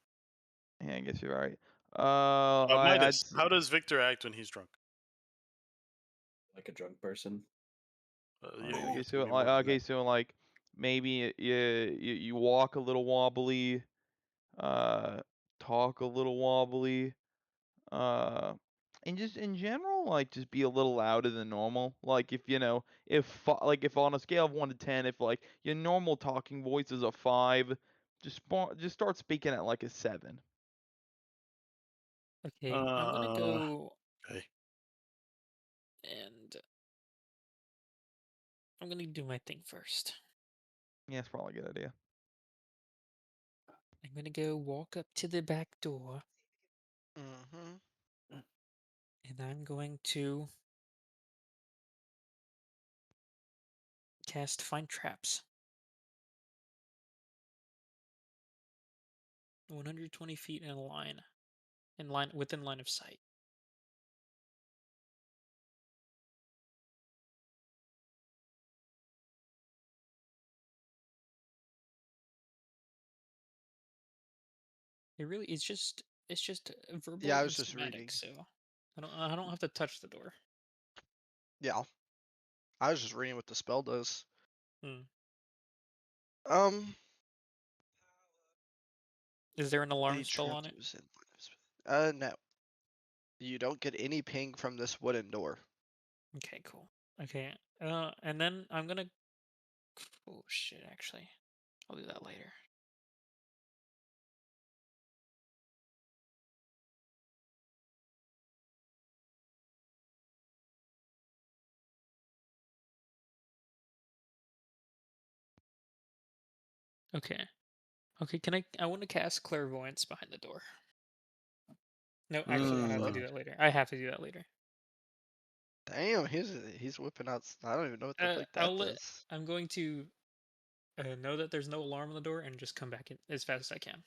yeah, I guess you're right. I'd, Midas, how does Victor act when he's drunk? Like a drunk person. You, I you okay, have to give so me like, more than that. okay, so like, maybe you walk a little wobbly, uh, talk a little wobbly, uh, and just in general, like, just be a little louder than normal. Like, if you know, like, if on a scale of 1 to 10, if like your normal talking voice is a 5, just start speaking at like a 7. Okay. I'm gonna Uh, go. okay. I'm gonna do my thing first. Yeah, it's probably a good idea. I'm gonna go walk up to the back door, Mm-hmm. and I'm going to cast Find Traps. 120 feet in a line, within line of sight. It's just Yeah, verbal I and was just somatic, reading. so I don't have to touch the door. Yeah, I was just reading what the spell does. Hmm. Um, Is there an alarm any spell trap on that it? was in. No. You don't get any ping from this wooden door. Okay, cool. Okay, and then I'm gonna. Oh shit! Actually, I'll do that later. Okay. Okay. Can I want to cast clairvoyance behind the door. No, actually, I have to Fuck. do Mm. that later. I have to do that later. Damn, he's whipping out. I don't even know what the fuck that I'll let. does. I'm going to know that there's no alarm on the door and just come back in as fast as I can.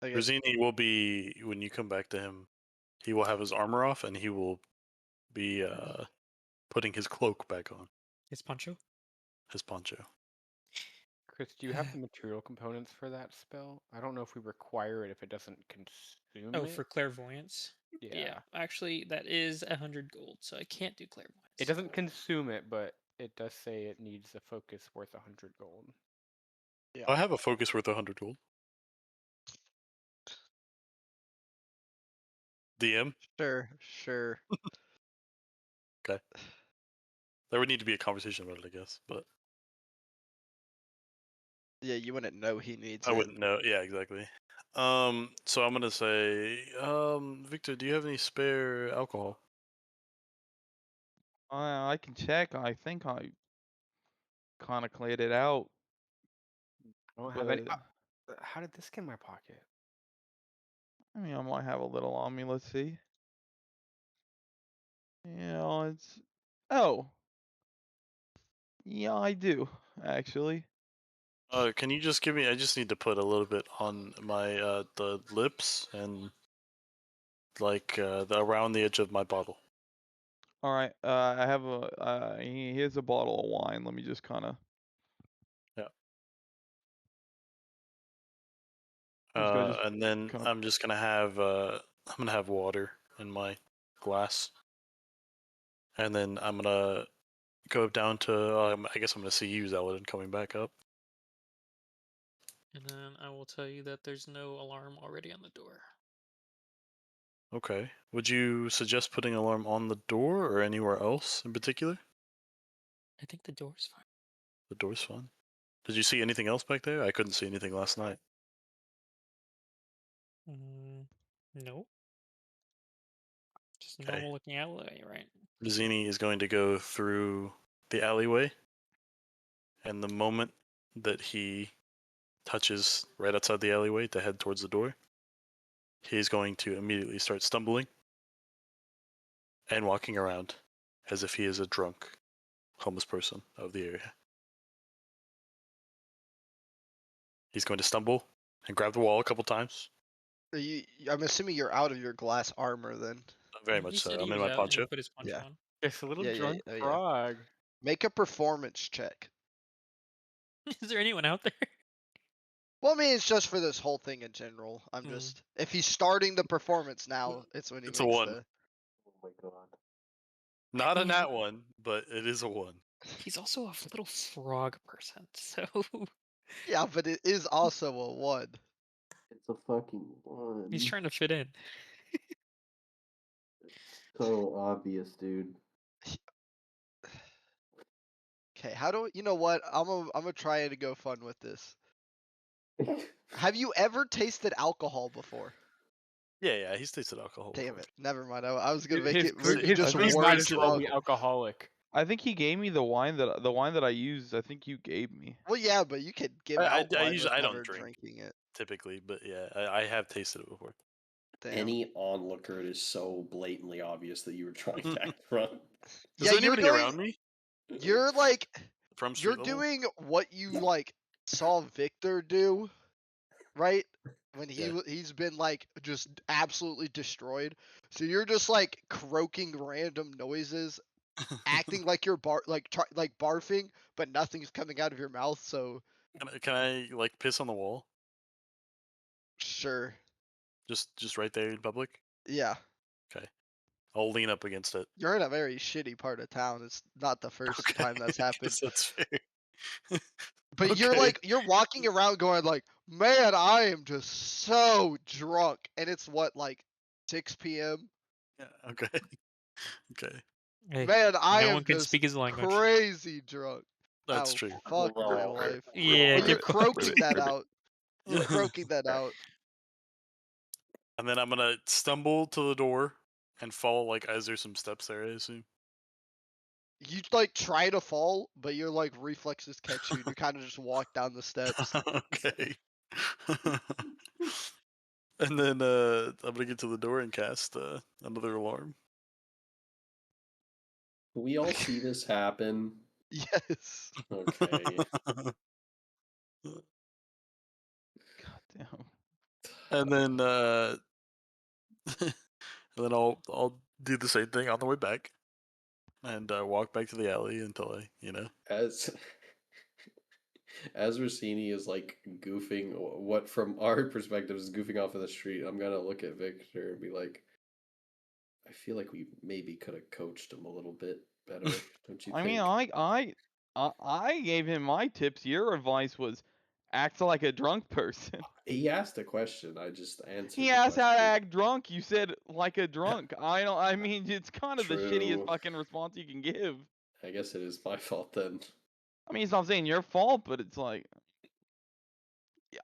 Okay. Rosini will be when you come back to him. He will have his armor off, and he will be putting his cloak back on, It's Poncho. his poncho. Chris, do you have the material components for that spell? I don't know if we require it if it doesn't consume Oh, it. for clairvoyance. Yeah, Yeah. actually, that is 100 gold, so I can't do It clairvoyance. doesn't consume it, but it does say it needs a focus worth 100 gold. Yeah. I have a focus worth 100 gold. DM. Sure. Okay. There would need to be a conversation about it, I guess, but Yeah, you wouldn't know he needs I it. wouldn't know. Yeah, exactly. So I'm gonna say, Victor, do you have any spare alcohol? I can check. I think I kind of cleared it out, I don't have any. but How did this get in my pocket? I mean, I might have a little on me. Let's see. Yeah, it's. Oh, yeah, I do actually. Can you just give me? I just need to put a little bit on my the lips and like around the edge of my bottle. All right. I have a. Here's a bottle of wine. Let me just kind of. Yeah. I'm just gonna just And then kind of. I'm gonna have water in my glass, and then I'm gonna go down to. I guess I'm gonna see you, Zealot, coming back up. And then I will tell you that there's no alarm already on the door. Okay. Would you suggest putting an alarm on the door or anywhere else in particular? I think the door's fine. The door's fine. Did you see anything else back there? I couldn't see anything last night. No, just a Okay. normal looking alleyway, right? Vizzini is going to go through the alleyway, and the moment that he touches right outside the alleyway to head towards the door, he's going to immediately start stumbling and walking around as if he is a drunk homeless person of the area. He's going to stumble and grab the wall a couple times. I'm assuming you're out of your glass armor then. Very He much said so. he I'm in was my out and he poncho. put his poncho Yeah. on. It's a little Yeah. drunk Oh yeah. frog. Make a performance check. Is there anyone out there? Well, I mean, it's just for this whole thing in general. I'm Hmm. just if he's starting the performance now, it's when he It's a makes 1. the. Oh my god. Not a Well, nat 1, but it is a 1. he's also a little frog person, so Yeah, but it is also a 1. It's a fucking one. he's trying to fit in. So obvious, dude. Okay, how do you know what? I'm gonna try to go fun with this. Have you ever tasted alcohol before? Yeah, he's tasted alcohol Damn before. it. Never mind. I was gonna make His it where food, you his just I food think. might word as So, well strong. be alcoholic. I think he gave me the wine that I used. I think you gave me. Well, yeah, but you could give I out wine usually with I never don't drink drinking it. typically, but yeah, I have tasted it before. Damn. Any onlooker, it is so blatantly obvious that you were trying to act front. Does Yeah, you're anybody doing. around me You're like. from You're street level? doing what you like saw Victor do, right? When Yeah. he's been like just absolutely destroyed. So you're just like croaking random noises, acting like you're like barfing, but nothing's coming out of your mouth. So Can I like piss on the wall? sure, Just right there in public? yeah. Okay. I'll lean up against it. You're in a very shitty part of town. It's not the first Okay. time that's I happened. guess that's fair. But Okay. you're walking around going like, man, I am just so drunk, and it's what like 6 p.m. Yeah, okay. Okay. Hey, Man, I no am one can just speak his language. crazy drunk. That's Oh true. fuck my life. Yeah, But you're get fucked. croaking that out. You're croaking that out. And then I'm gonna stumble to the door and fall like as there's some steps there, I assume. You like try to fall, but your like reflexes catch you, and you kind of just walk down the steps. Okay. And then I'm gonna get to the door and cast another alarm. We all see this happen. Yes. Okay. God damn. And then and then I'll do the same thing on the way back, and walk back to the alley until I. As as Rossini is like goofing, what from our perspective is goofing off in the street, I'm gonna look at Victor and be like, I feel like we maybe could have coached him a little bit better, don't you I mean, think? I gave him my tips. Your advice was act like a drunk person. He asked a question. I just He answered the asked how to question. act drunk. You said like a drunk. I don't. I mean, it's kind of the shittiest True. fucking response you can give. I guess it is my fault then. I mean, it's not saying your fault, but it's like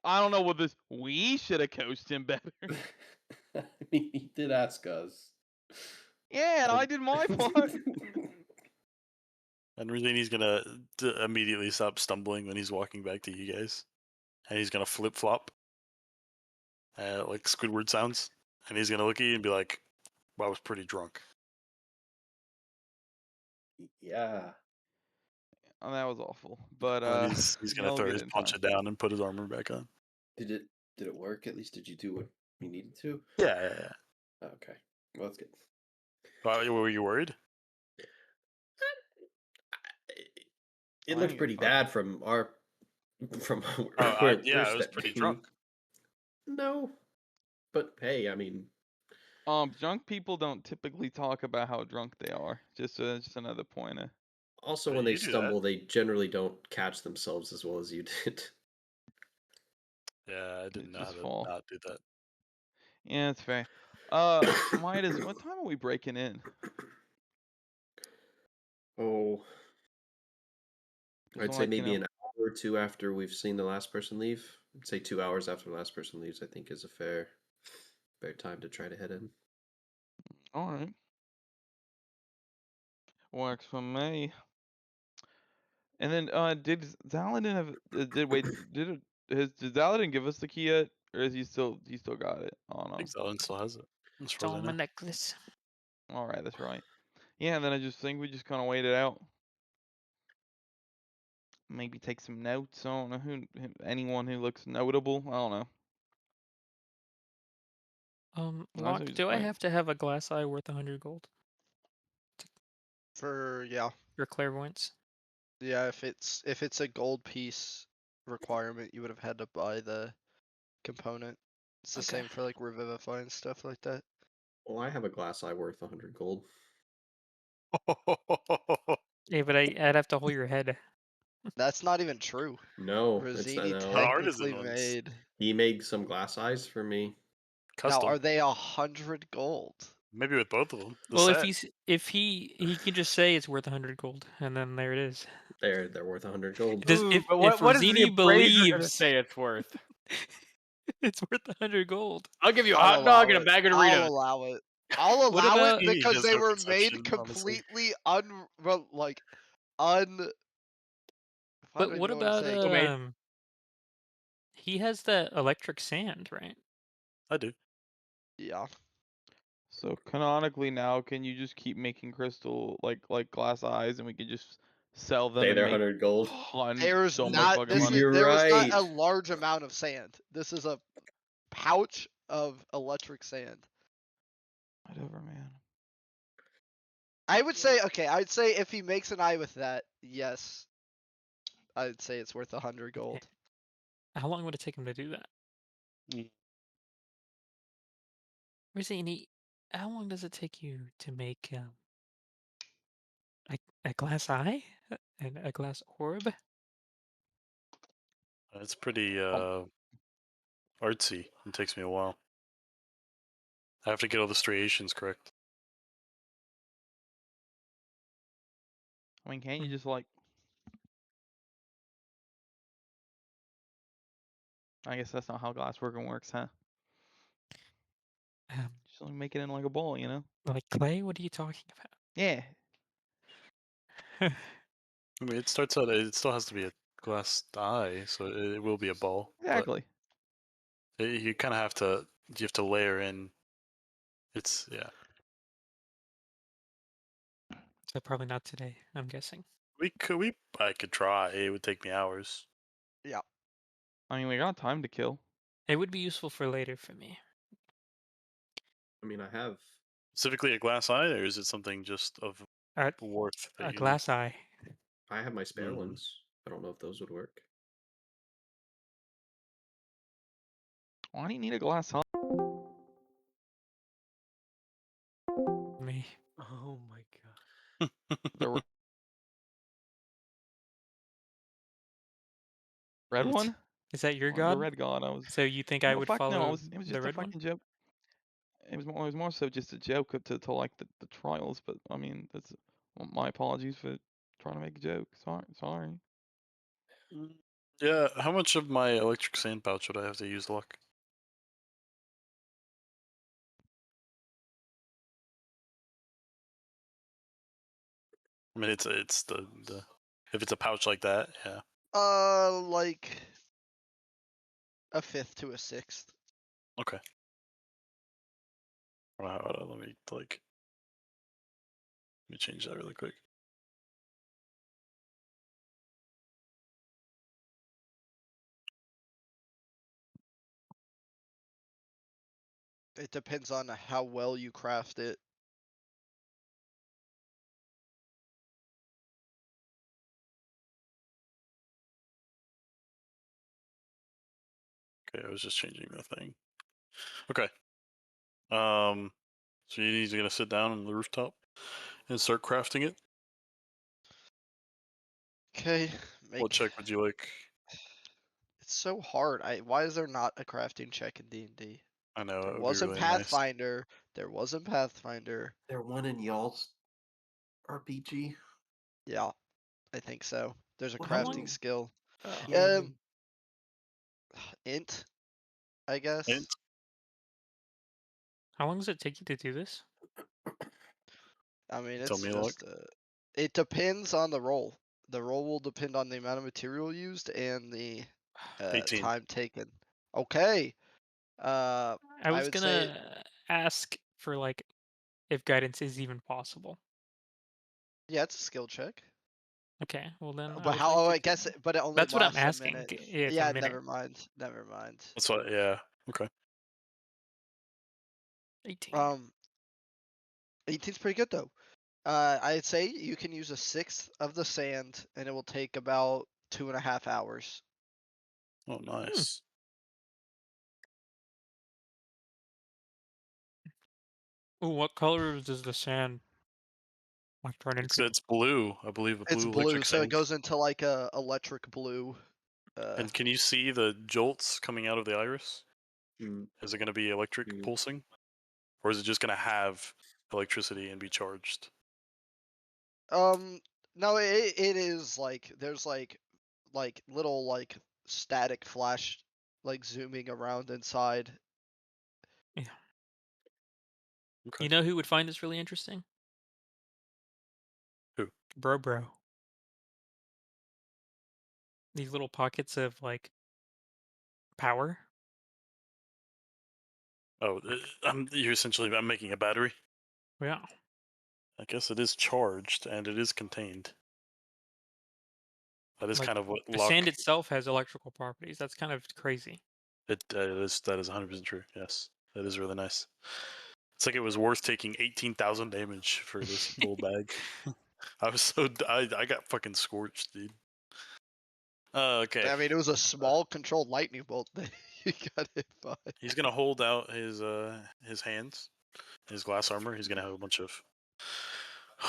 I don't know what this. We should have coached him better. I mean, he did ask us. Yeah, and I did my part. And Rosini's gonna immediately stop stumbling when he's walking back to you guys, and he's gonna flip flop, like Squidward sounds, and he's gonna look at you and be like, "Well, I was pretty drunk." Yeah. Oh, that was awful. But And then he's gonna you'll throw get his it in punch time. it down and put his armor back on. Did it work? At least did you do what you needed to? Yeah. Okay. Well, that's good. Were you worried? It I looked ain't pretty fuck. bad from where Yeah, we're I was pretty standing. drunk. No, but hey, I mean, Drunk people don't typically talk about how drunk they are. Just another pointer. also But when they you do that. stumble, they generally don't catch themselves as well as you did. Yeah, I didn't They know how just to fall. not do that. Yeah, it's fair. Midas, what time are we breaking in? Oh, I'd So say like, maybe an hour or two after we've seen the last person leave. I'd say 2 hours after the last person leaves. I think is a fair time to try to head in. all right. Works for me. And then, did Zaladin have? Did wait? Did Zaladin give us the key yet, or is he still got it? Oh I think no. Zelen still has it, as It's far as I on my know. necklace. All right, that's right. Yeah, and then I just think we just kind of wait it out. Maybe take some notes. I don't know anyone who looks notable. I don't know. I say we Locke, just do I wait. have to have a glass eye worth 100 gold Yeah. for clairvoyance? Yeah, if it's a gold piece requirement, you would have had to buy the component. It's the Okay. same for like revivify and stuff like that. Well, I have a glass eye worth 100 gold. Yeah, but I'd have to hold your head. That's not even true. No, it's not. Rosini The No, artisan technically ones, made. he made some glass eyes for me. Now, custom. are they 100 gold? Maybe with both of them. The Well, set. if he can just say it's worth 100 gold, and then there it is. They're worth 100 gold. Does Ooh, but if what is the Rosini appraiser gonna believes say it's worth? it's worth 100 gold? I'll give you a I'll hot dog allow and a it. bag of I'll Doritos. allow it. I'll What allow it about He because has they no were made conception, honestly. completely like un. I but don't even what know what to about say. made. he has that electric sand, right? I do. Yeah. So canonically now, can you just keep making crystal like glass eyes, and we can just sell them Stay and there, make 100 gold. There's so much not fucking this money? is You're there was not right. a large amount of sand. This is a pouch of electric sand. Whatever, man. I would say okay, I'd say if he makes an eye with that, yes. I'd say it's worth 100 Okay. gold. How long would it take him to do that? We're saying how long does it take you to make a glass eye and a glass orb? It's pretty Um, artsy. It takes me a while. I have to get all the striations correct. I mean, can't you Mm, just like? I guess that's not how glass working works, huh? Um, Just like make it in like a ball, you know? like clay? What are you talking Yeah. about? I mean, it starts out. It still has to be a glass eye, so it will be a ball. But Exactly. you kind of have to. You have to layer in. It's yeah. So probably not today, I'm guessing. We could. We. I could try. It would take me hours. Yeah. I mean, we got time to kill. It would be useful for later for me. I mean, I have. Specifically a glass eye, or is it something just of Uh, worth that a you need? glass eye. I have my spare Mm. ones. I don't know if those would work. Why do you need a glass eye? Me. Oh my god. The red one? Is that your Or the god? red god? I was. So you think I No, would fuck no. follow It was the just a red one? fucking joke. It was more so just a joke to like the trials. But I mean, that's my apologies for trying to make a joke. Sorry. Mm, yeah. How much of my electric sand pouch would I have to use, luck? I mean, it's the if it's a pouch like that, yeah. Like a fifth to a sixth. Okay. Hold on, let me change that really quick. It depends on how well you craft it. Okay, I was just changing the thing. Okay. So you're gonna sit down on the rooftop and start crafting it. Okay, What check would you like? It's so hard. Why is there not a crafting check in D&D? I know There it would be was in really nice. Pathfinder. There was in Pathfinder. There one in y'all's RPG. Yeah, I think so. There's a What How is crafting long? it? skill. Oh, Um, int, I Int. guess. how long does it take you to do this? I mean, Tell it's me, luck. just it depends on the roll. The roll will depend on the amount of material used and the 18. time taken. Okay. I I was would say gonna ask for like if guidance is even possible. yeah, it's a skill check. Okay, well then I But would how? like Oh, to. I guess, but it only That's what I'm lasts a asking. minute. Yeah, it's a Yeah, minute. never mind. Never mind. That's what. Yeah. Okay. 18. 18's pretty good though. I'd say you can use a sixth of the sand, and it will take about 2.5 hours. Oh, Hmm. nice. Ooh, what color does the sand like turn into? It's blue, I believe, a It's blue blue, electric so it sand. goes into like a electric blue. And can you see the jolts coming out of the iris? Mm, Is it going to be electric mm. pulsing, or is it just going to have electricity and be charged? Um, no, it is like there's like little like static flash like zooming around inside. Yeah. Okay. You know who would find this really interesting? Who? Bro. These little pockets of like power. Oh, you're essentially I'm making a battery. Yeah. I guess it is charged and it is contained. That is Like kind of what the sand luck. itself has electrical properties. That's kind of crazy. That is 100% true. Yes, that is really nice. It's like it was worth taking 18,000 damage for this little bag. I was I got fucking scorched, dude. Okay. I mean, it was a small controlled lightning bolt that you got hit by. He's gonna hold out his hands, his glass armor. He's gonna have a bunch of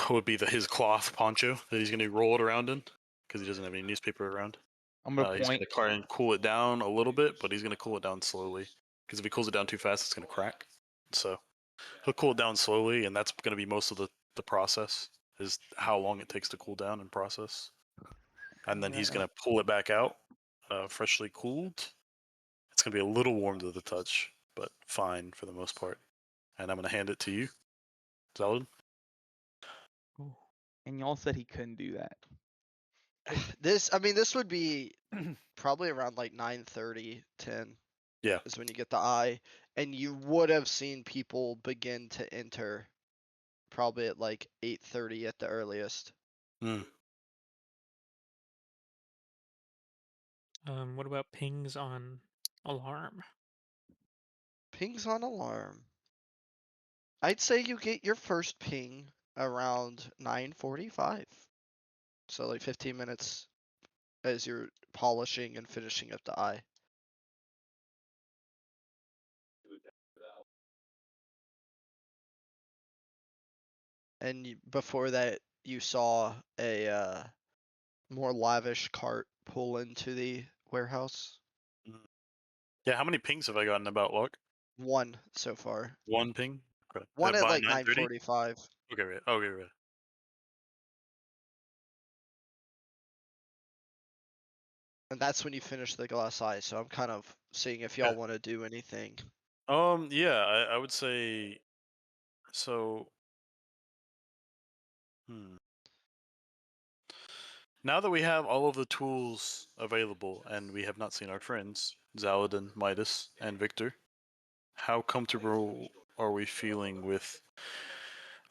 would be his cloth poncho that he's gonna roll it around in because he doesn't have any newspaper around. I'm gonna He's point. gonna try and cool it down a little bit, but he's gonna cool it down slowly because if he cools it down too fast, it's gonna crack. So he'll cool it down slowly, and that's gonna be most of the process is how long it takes to cool down and process. And then he's Yeah. gonna pull it back out, freshly cooled. It's gonna be a little warm to the touch, but fine for the most part. And I'm gonna hand it to you, Zeldin. Ooh. And y'all said he couldn't do that. I mean, this would be probably around like 9:30, 10 Yeah. is when you get the eye, and you would have seen people begin to enter probably at like 8:30 at the earliest. Mm. What about pings on alarm? Pings on alarm. I'd say you get your first ping around 9:45. So like 15 minutes as you're polishing and finishing up the eye. And before that, you saw a more lavish cart pull into the warehouse. Mm. Yeah. How many pings have I gotten about luck? One so far. One ping. Okay. One at By like 9:30. 9:45. Okay. Right. Okay. Right. And that's when you finish the glass eye. So I'm kind of seeing if Yeah. y'all want to do anything. Yeah. I would say so. Hmm. Now that we have all of the tools available and we have not seen our friends, Zaladin, Midas, and Victor, how comfortable are we feeling with,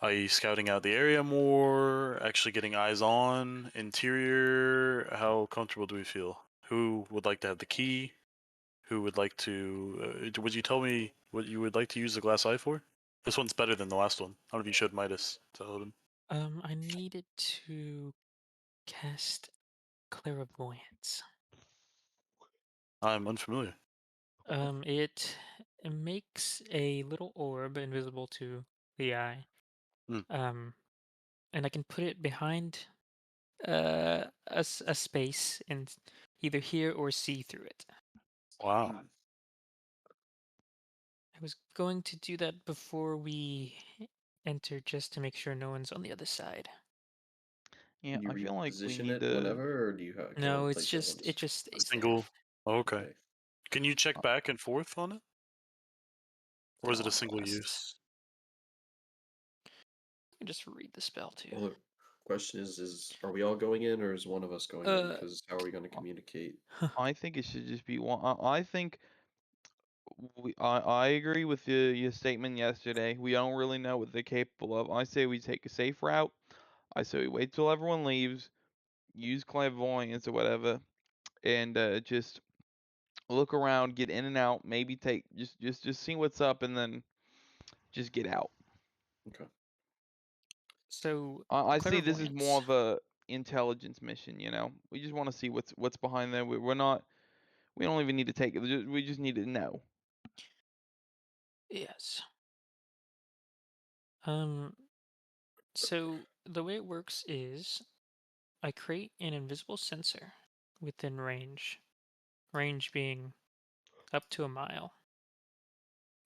i.e., scouting out the area more, actually getting eyes on, interior? How comfortable do we feel? Who would like to have the key? Who would like to. Would you tell me what you would like to use the glass eye for? This one's better than the last one. I don't know if you showed Midas, Zaladin. I needed to cast clairvoyance. I'm unfamiliar. It makes a little orb invisible to the eye. Mm. And I can put it behind a space and either hear or see through it. Wow. I was going to do that before we enter just to make sure no one's on the other side. Yeah, Can you I feel like we reposition need it to. whenever, or do you go No, and it's place it just once? it just A stays there. single. Okay. Okay. Can you check back and forth on it? Or is it a Long single rest. use? I can just read the spell too. Well, the question is are we all going in, or is one of us going in? Uh, Because how are we going to communicate? I think it should just be one. I think I agree with your statement yesterday. We don't really know what they're capable of. I say we take a safe route. I say we wait till everyone leaves, use clairvoyance or whatever, and just look around, get in and out. Maybe take just see what's up, and then just get out. Okay. so I see this is more clairvoyance. of a intelligence mission. You know, we just want to see what's behind there. We're not. We don't even need to take it. We just need to know. Yes. Um. So the way it works is I create an invisible sensor within range. Range being up to a mile.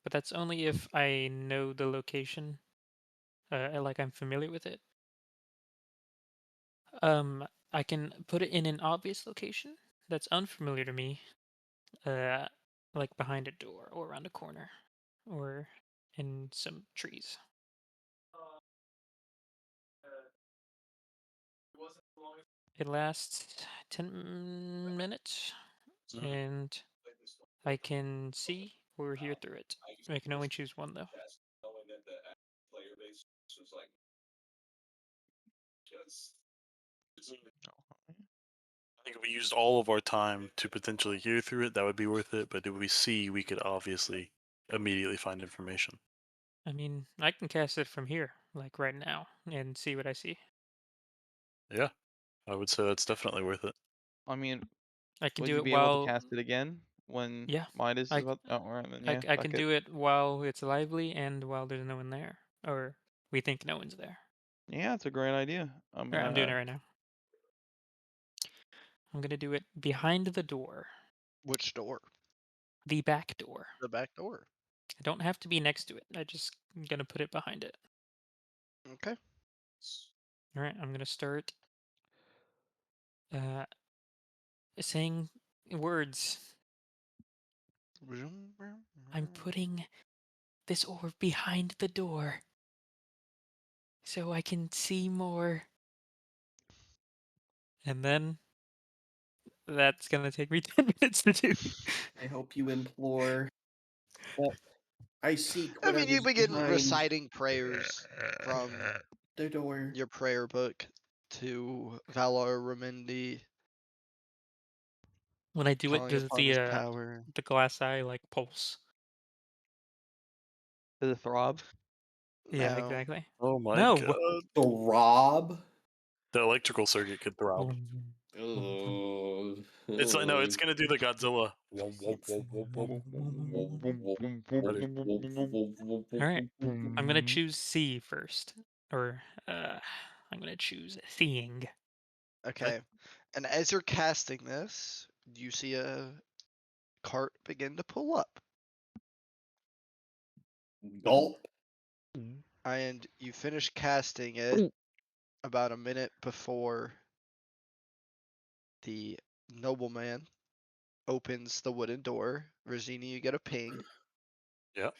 But that's only if I know the location, like I'm familiar with it. I can put it in an obvious location that's unfamiliar to me, uh, like behind a door or around a corner or in some trees. It lasts 10 minutes, Mhm. and I can see or hear through it. I can only choose one though. I think if we used all of our time to potentially hear through it, that would be worth it. But if we see, we could obviously immediately find information. I mean, I can cast it from here, like right now, and see what I see. Yeah, I would say that's definitely worth it. I mean, I can would do you it be able to while, cast it again when yeah, Midas is I, about? Oh, alright then. Yeah, I fuck can it. do it while it's lively and while there's no one there, or we think no one's there. Yeah, it's a great idea. All right, I'm doing it right now. I'm gonna do it behind the door, Which door? the back door. The back door. I don't have to be next to it. I just I'm gonna put it behind it. Okay. All right, I'm gonna start uh, saying words. I'm putting this orb behind the door so I can see more. And then that's gonna take me 10 minutes to do. I hope you implore that I seek I mean, you whatever's begin behind reciting prayers from the door. your prayer book to Valar Remindi, When I do it, calling does upon his power. the glass eye like pulse? Does it throb? Yeah, No. exactly. Oh my No. god. The Rob. The electrical circuit could throb. Oh. It's like no, it's gonna do the Godzilla. All right, I'm gonna choose C first, or I'm gonna choose seeing. Okay. And as you're casting this, you see a cart begin to pull up. Gulp. And you finish casting it about a minute before the nobleman opens the wooden door. Rosini, you get a ping. Yeah.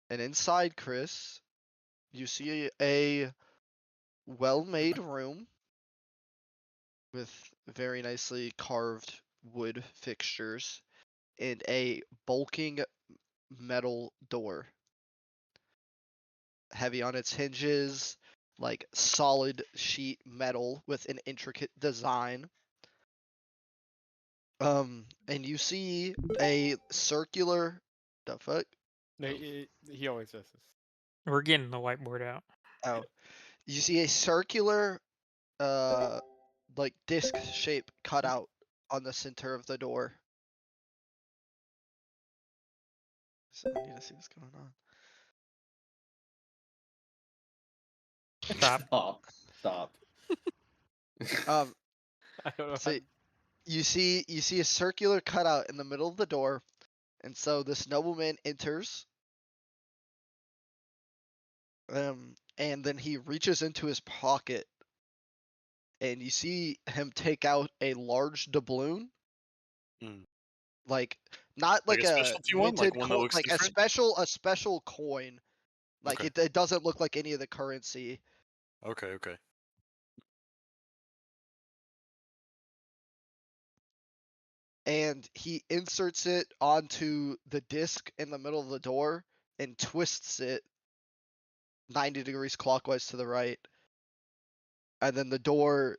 And inside, Chris, you see a well-made room with very nicely carved wood fixtures and a bulking metal door. Heavy on its hinges, like solid sheet metal with an intricate design. And you see a circular. The fuck? No, Oh, he always does this. We're getting the whiteboard out. oh. You see a circular, uh, like disc shape cut out on the center of the door. So I need to see what's going on. Stop. Stop. Um, I don't know. so you see a circular cutout in the middle of the door, and so this nobleman enters. And then he reaches into his pocket, and you see him take out a large doubloon, Mm. like not Like like a a specialty one, like minted one that coin, looks like a different. special coin. Like Okay. it doesn't look like any of the currency. Okay. Okay. And he inserts it onto the disc in the middle of the door and twists it 90 degrees clockwise to the right. And then the door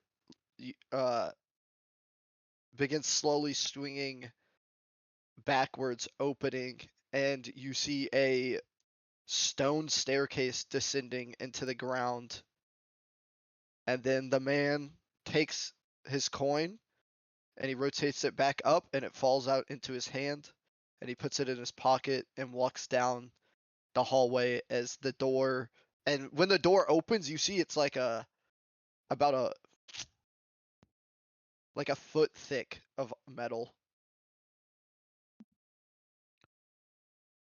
begins slowly swinging backwards, opening, and you see a stone staircase descending into the ground. And then the man takes his coin and he rotates it back up and it falls out into his hand and he puts it in his pocket and walks down the hallway as the door, and when the door opens you see it's like about a foot thick of metal,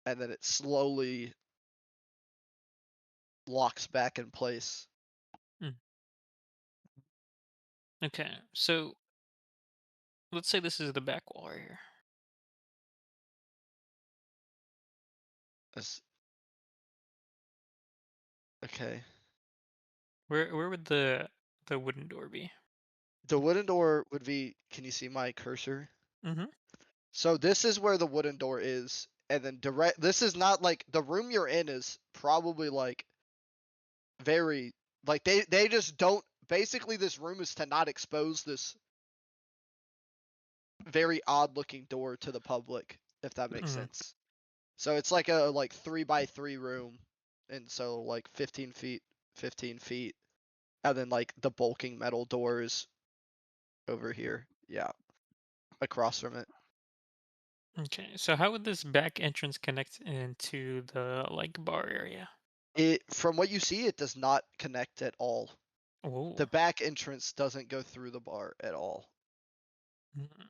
and then it slowly locks back in place. Okay, so let's say this is the back wall right here. As- okay. Where would the the wooden door be? The wooden door would be. Can you see my cursor? Mm-hmm. So this is where the wooden door is, and then direct. This is not like the room you're in is probably like very like they just don't. Basically, this room is to not expose this very odd looking door to the public, if that makes Mm-hmm. sense. So it's like a 3x3 room, and so like 15 feet, 15 feet, and then like the bulking metal doors over here. Yeah, across from it. Okay, so how would this back entrance connect into the like bar area? It from what you see, it does not connect at all. The Oh. back entrance doesn't go through the bar at all. Mm,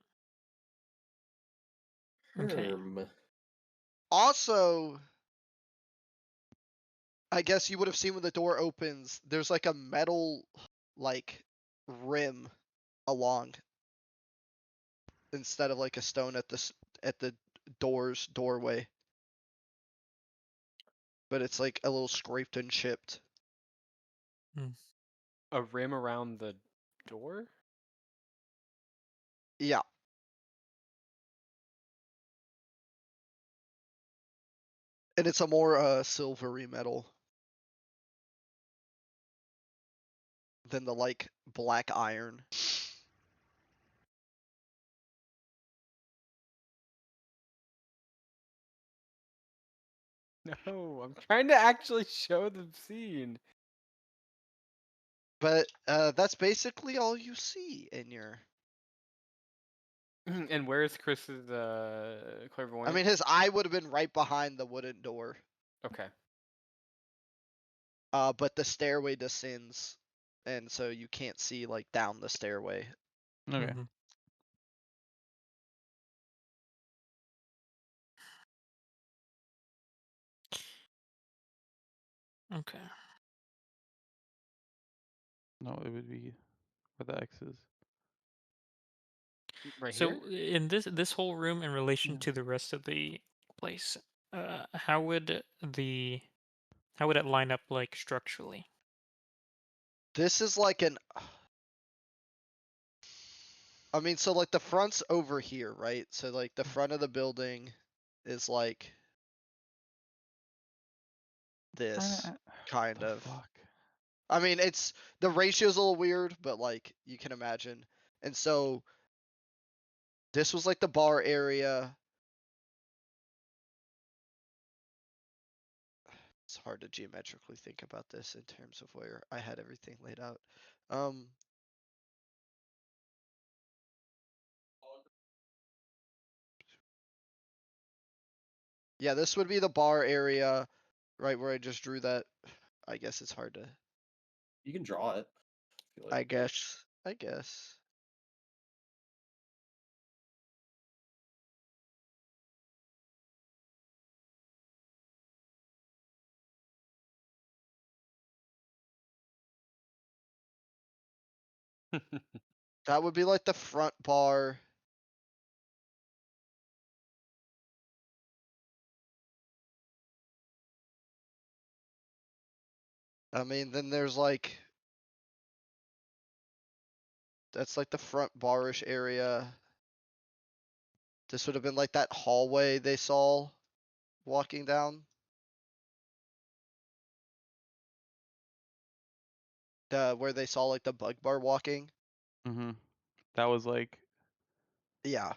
okay. Herm. Also, I guess you would have seen when the door opens, there's like a metal like rim along instead of like a stone at the doorway, but it's like a little scraped and chipped. A rim around the door? Yeah, and it's a more silvery metal than the like black iron. No, I'm trying to actually show the scene. But that's basically all you see in your. And where's Chris's I clairvoyant? mean, his eye would have been right behind the wooden door. Okay. But the stairway descends, and so you can't see like down the stairway. Okay. Mm-hmm. Okay. No, it would be where the X is. Right here? So in this whole room in relation Yeah. to the rest of the place, how would it line up like structurally? This is like an. I mean, so like the front's over here, right? So like the front of the building is like this, kind The of. fuck. I mean, it's the ratio's a little weird, but like you can imagine. And so this was like the bar area. It's hard to geometrically think about this in terms of where I had everything laid out. Um, yeah, this would be the bar area, right where I just drew that. I guess it's hard to. You can draw it. I feel like. I guess. I guess. That would be like the front bar. I mean, then there's like that's like the front barish area. This would have been like that hallway they saw walking down. The where they saw like the bug bar walking. Mm-hmm. That was like, Yeah.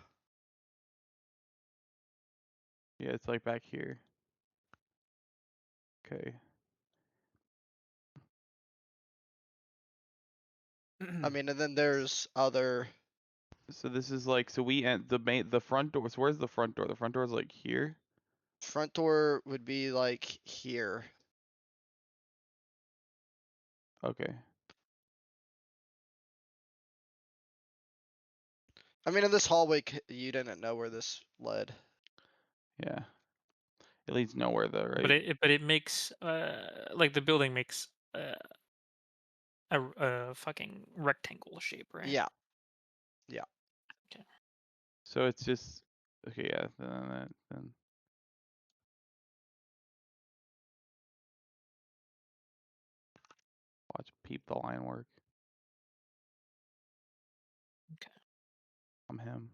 yeah, it's like back here. Okay. I mean, and then there's other So this is like, so we end the front door. So where's the front door? The front door is like here. front door would be like here. Okay. I mean, in this hallway, you didn't know where this led. Yeah. It leads nowhere though, But right? it makes like the building makes a fucking rectangle shape, right? Yeah. Yeah. Okay. So it's just okay. Yeah. Then watch peep the line work. him.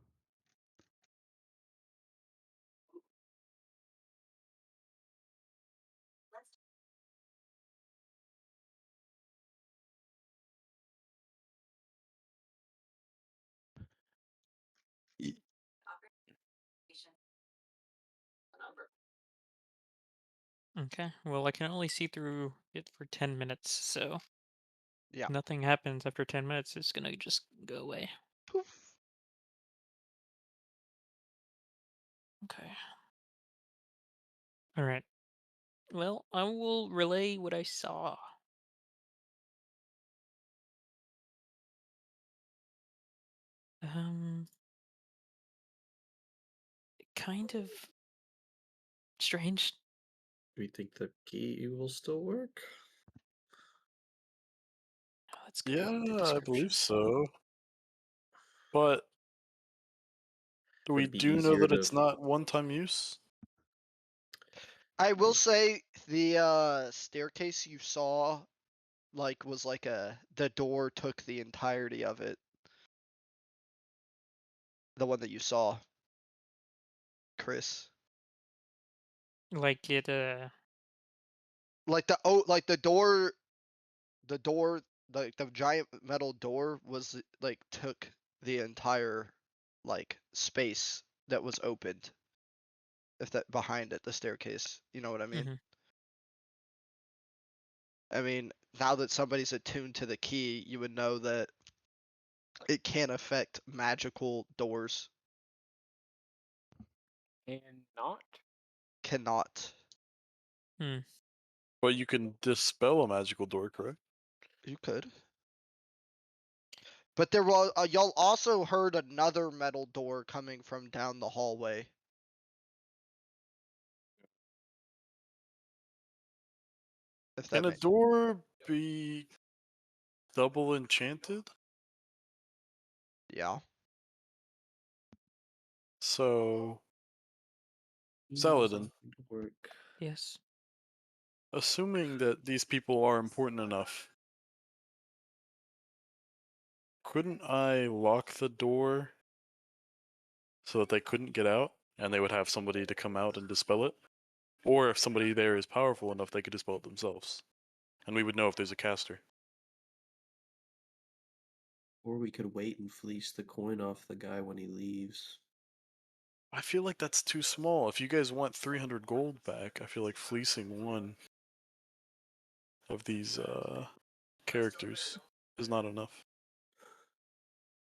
Okay. Well, I can only see through it for 10 minutes, so Yeah. nothing happens after 10 minutes. It's gonna just go away. Poof. Okay. All right. Well, I will relay what I saw. Um, kind of strange. Do you think the key will still work? Oh, let's go Yeah, with the I description. believe so. But Would we it be do know easier that to? it's not one-time use. I will say the staircase you saw was like the door took the entirety of it. The one that you saw, Chris. Like it. Like the door, like the giant metal door was like took the entire like space that was opened. If that behind it, the staircase, you know what I mean? Mhm. I mean, now that somebody's attuned to the key, you would know that it can affect magical doors. And not. Cannot. Hmm. But you can dispel a magical door, correct? You could. But there was y'all also heard another metal door coming from down the hallway. If Can that a makes door be double enchanted? yeah. So, Does Saladin, that work? Yes. assuming that these people are important enough, couldn't I lock the door so that they couldn't get out and they would have somebody to come out and dispel it? Or if somebody there is powerful enough, they could dispel it themselves. And we would know if there's a caster. Or we could wait and fleece the coin off the guy when he leaves. I feel like that's too small. If you guys want 300 gold back, I feel like fleecing one of these characters is not enough.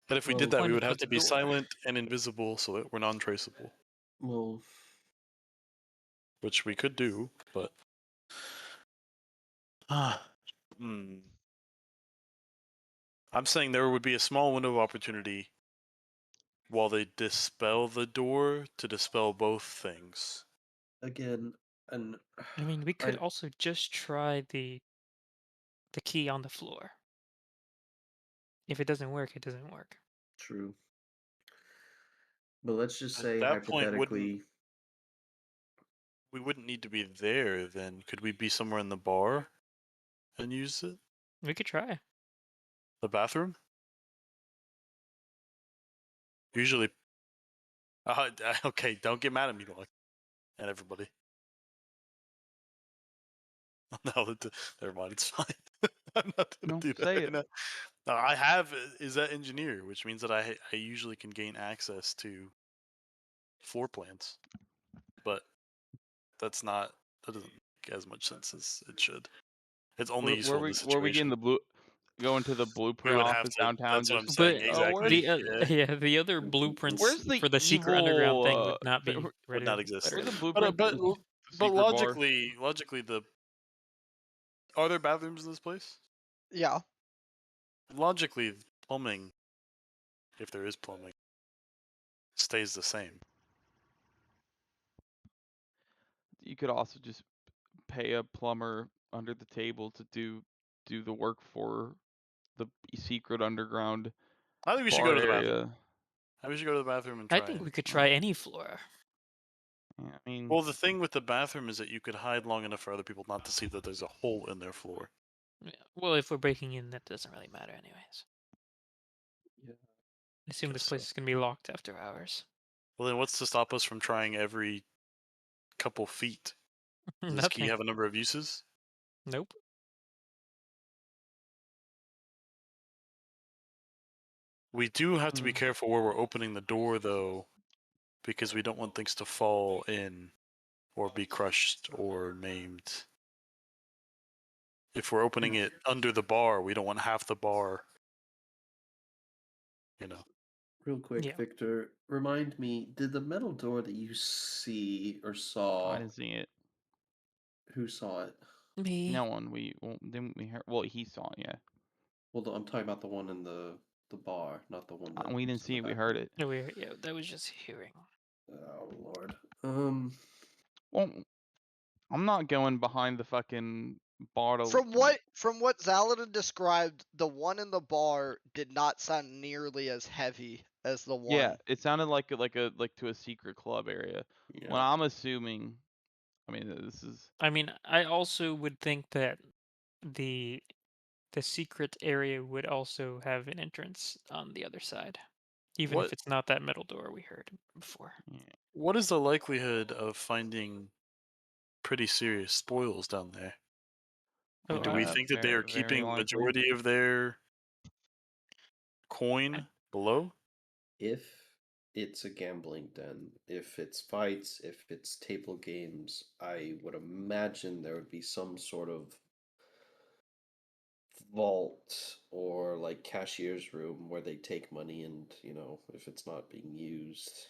But if we What's the did Well, that, we point would of have the to be door? silent and invisible so that we're non-traceable, well, which we could do, but hmm. I'm saying there would be a small window of opportunity while they dispel the door to dispel both things. again, and I mean, we could I also just try the key on the floor. If it doesn't work, it doesn't work. true. But let's just At say that point, wouldn't hypothetically, we wouldn't need to be there then? Could we be somewhere in the bar and use it? We could try. The bathroom? Usually. Okay, don't get mad at me, Mike, and everybody. No, never mind. It's fine. I'm not gonna No, do that say right it. now. No, I have is that engineer, which means that I usually can gain access to floor plans, but that doesn't make as much sense as it should. It's only Where useful in this where we getting situation. the blue? Going to the We blueprint would have office to. downtown That's what I'm just. saying. But Oh, Exactly. Yeah, yeah, the other blueprints where's the for the secret underground thing evil? would not be would ready not exist. Where's the readily. But blueprint to the secret bar? logically, the are there bathrooms in this place? Yeah. Logically, plumbing, if there is plumbing, stays the same. You could also just pay a plumber under the table to do the work for the secret underground I think we should go bar to the bathroom. area. I think we should go to the bathroom and I try think it. we could try any floor. Yeah, I mean, Well, the thing with the bathroom is that you could hide long enough for other people not to see that there's a hole in their floor. Yeah. Well, if we're breaking in, that doesn't really matter, anyways. yeah, I assume this Guess place so. is gonna be locked after hours. Well, then what's to stop us from trying every couple feet? Does this key Nothing. have a number of uses? Nope. We do have to be Hmm. careful where we're opening the door, though, because we don't want things to fall in or be crushed or maimed. If we're opening it under the bar, we don't want half the bar, you know. Real quick, Yeah. Victor, remind me, did the metal door that you see or I saw, didn't see it. who saw it? Me. No one. Didn't we hear? Well, he saw it. Yeah. Well, I'm talking about the one in the bar, not the one that We didn't was in see the it. We back heard room. it. No, yeah, that was just hearing. Oh Lord. Well, I'm not going behind the fucking bottle. From what Zaladin described, the one in the bar did not sound nearly as heavy as the Yeah, one. it sounded like to a secret club area. When Yeah. I'm assuming, I mean, this is I mean, I also would think that the the secret area would also have an entrance on the other side, even if What it's not that metal door we heard before. yeah. what is the likelihood of finding pretty serious spoils down there? Oh, And do we think that they are Very keeping likely. majority of their I, coin below? If it's a gambling den, if it's fights, if it's table games, I would imagine there would be some sort of vault or like cashier's room where they take money and, if it's not being used.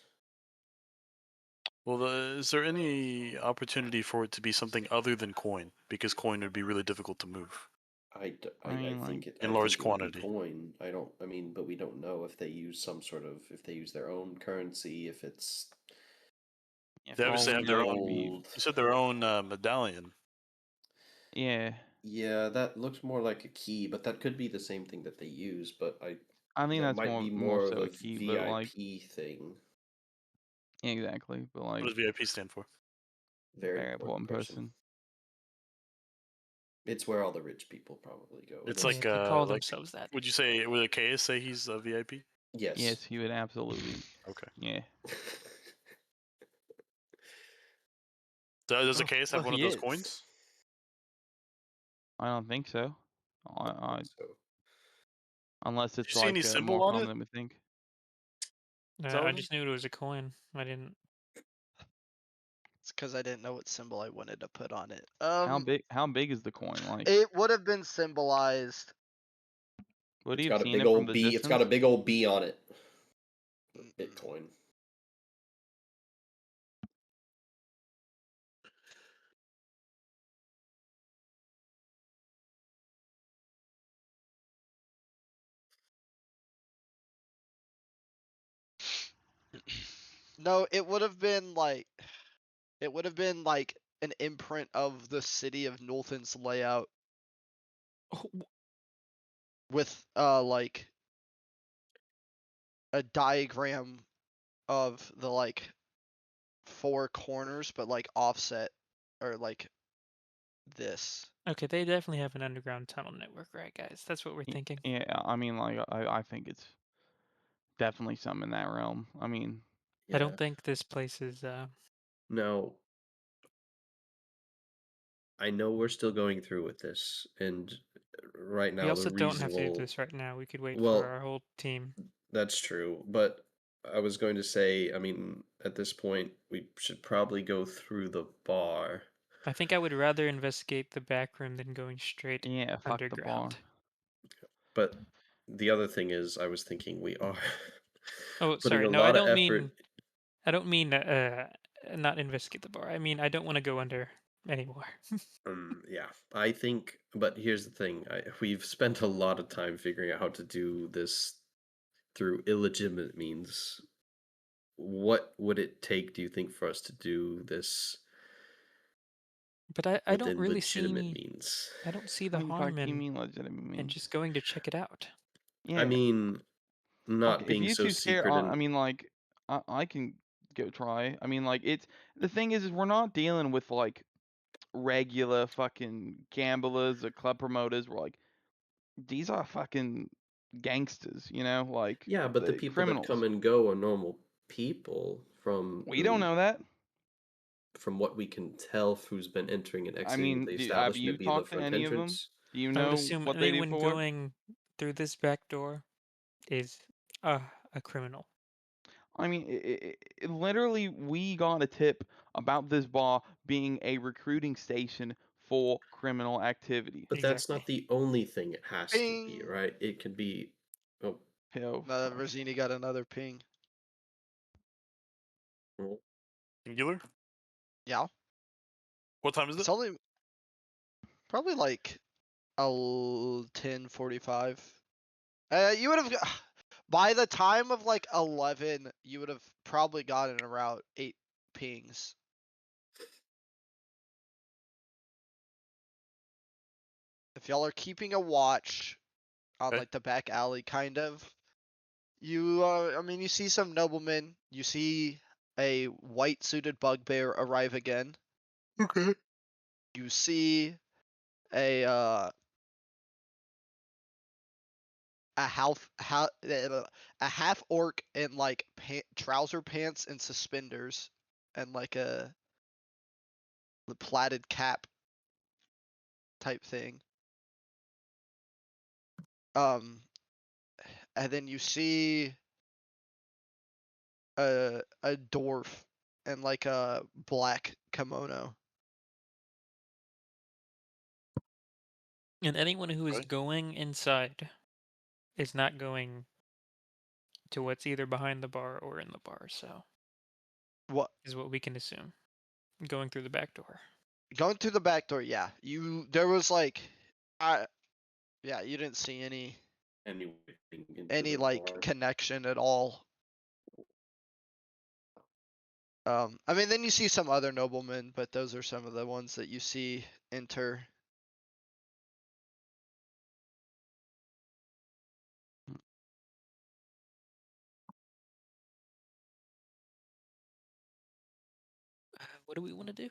Well, is there any opportunity for it to be something other than coin? Because coin would be really difficult to move I I mean, think it in I large think it would be quantity. coin. I mean, but we don't know if they use if they use their own currency, if it's yeah, They for all obviously we have know, their it own. could be. gold. You said their own medallion. Yeah, Yeah, that looks more like a key, but that could be the same thing that they use, but I think that that's might be more more of so a a key, but like VIP thing. exactly, but What like does VIP stand for? Very very important important person. person. It's where all the rich people probably go. It's yeah, they call like. themselves that. Would you say would a KS say he's a VIP? Yes. Yes, he would absolutely. Okay. Yeah. Does a Oh, KS have well, one of he those is. coins? I don't think so. I don't think I so. unless Did it's you see any like more symbol on common it, than we think. I Saladin? just knew it was a coin. I didn't. It's because I didn't know what symbol I wanted to put on it. How big is the coin? Like, It would have been symbolized. would It's he have got a seen big it from old the B. It's got a distance? big old B on it for Mm-mm. Bitcoin. No, it would have been like an imprint of the city of Nolton's layout Oh, with like a diagram of the like four corners, but like offset or like this. okay, they definitely have an underground tunnel network, right, guys? That's what we're thinking. Yeah, I mean, like, I think it's definitely some in that realm. I mean, I Yeah. don't think this place is. Now, I know we're still going through with this, and right We now the also don't have to do reasonable. this right now. We could wait for Well, our whole team. that's true, but I was going to say, I mean, at this point, we should probably go through the bar. I think I would rather investigate the back room than going straight yeah, fuck the underground. bar. But the other thing is, I was thinking we are Oh, putting sorry. a No, I lot of don't effort. mean. I don't mean not investigate the bar. I mean I don't want to go under anymore. Yeah, I think, but here's the thing: we've spent a lot of time figuring out how to do this through illegitimate means. What would it take, do you think, for us to do this But I don't within really legitimate see. means? I don't see What the the fuck harm do you in mean legitimate just means? going to check it out. I Yeah. mean, Okay, not if being you so two scared, secret I and mean, like, I can go try. I mean, like, it's the thing is we're not dealing with like regular fucking gamblers or club promoters. We're like, these are fucking gangsters, you know, like Yeah, but the the people that come criminals. and go are normal people We don't know that. from what we can tell who's been entering and I exiting mean, the have establishment you via the talked to front any of them? entrance. Do you I would know assume what they do anyone for work? going through this back door is a criminal. I mean, literally, we got a tip about this bar being a recruiting station for criminal activity. But that's Exactly. not the only thing it has to be, Ping. right? It could be. Oh, Hell, Rosini got another ping. well, Singular. Yeah, What time is it's it? only probably like 10:45. You would have by the time of like 11, you would have probably gotten around 8 pings. If y'all are keeping a watch on Okay. like the back alley, kind of, you I mean, you see some noblemen. You see a white suited bugbear arrive again. Okay. You see a a half orc in like trouser pants and suspenders and like a the plaited cap type thing. Um, and then you see a dwarf in like a black kimono. And anyone who is Okay. going inside is not going to what's either behind the bar or in the bar, so What is what we can assume. Going through the back door. going through the back door? Yeah, there was like, I yeah, you didn't see anything into any the like bar. connection at all. I mean, then you see some other noblemen, but those are some of the ones that you see enter. What do we want to do?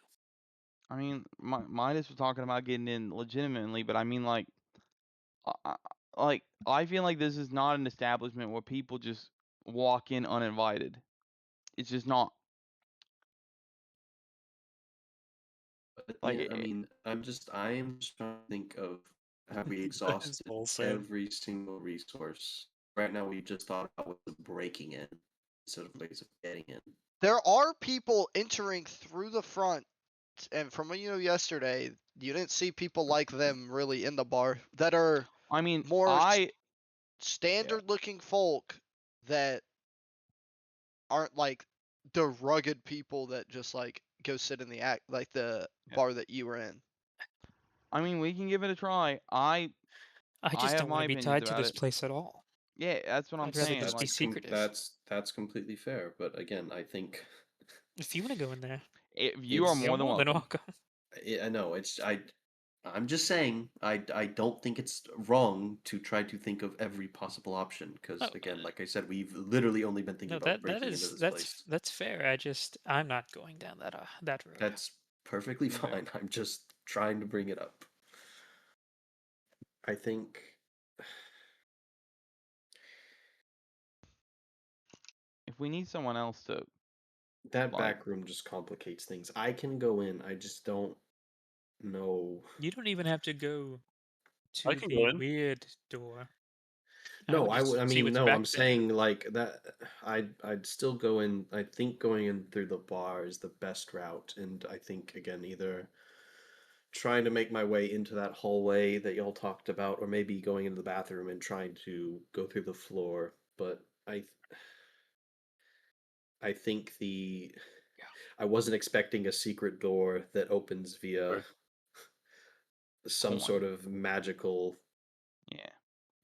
I mean, Midas was talking about getting in legitimately, but I mean, like, I feel like this is not an establishment where people just walk in uninvited. It's just not. But Like, yeah, I mean, I am just trying to think of, have we That is exhausted all Sam. every single resource? Right now, we just thought about ways of breaking in instead of ways of getting in. There are people entering through the front, and from what you know yesterday, you didn't see people like them really in the bar that are I mean, more yeah. standard looking folk that aren't like the rugged people that just like go sit in the act like the Yeah. bar that you were in. I mean, we can give it a try. I I I just have don't want my to be opinions tied to about this it. place at all. Yeah, that's what I'm I'd rather saying. just be Like, secretive. That's completely fair. But again, I think If you want to go in there, if you are it's you're more than more than welcome. welcome. I know I'm just saying I don't think it's wrong to try to think of every possible option because Oh, again, like I said, we've literally only been thinking no, about that breaking into is this place. that's fair. I'm not going down that road. That's perfectly Yeah. fine. I'm just trying to bring it up. I think If we need someone else to, that like, back room just complicates things. I can go in. I just don't know. You don't even have to go I to can the go in. weird door. I No, would I would. just I see mean, what's no. back I'm there. saying like that. I'd still go in. I think going in through the bar is the best route, and I think again either trying to make my way into that hallway that y'all talked about, or maybe going into the bathroom and trying to go through the floor. But I think I wasn't expecting a secret door that opens via Okay. some coin. sort of magical Yeah.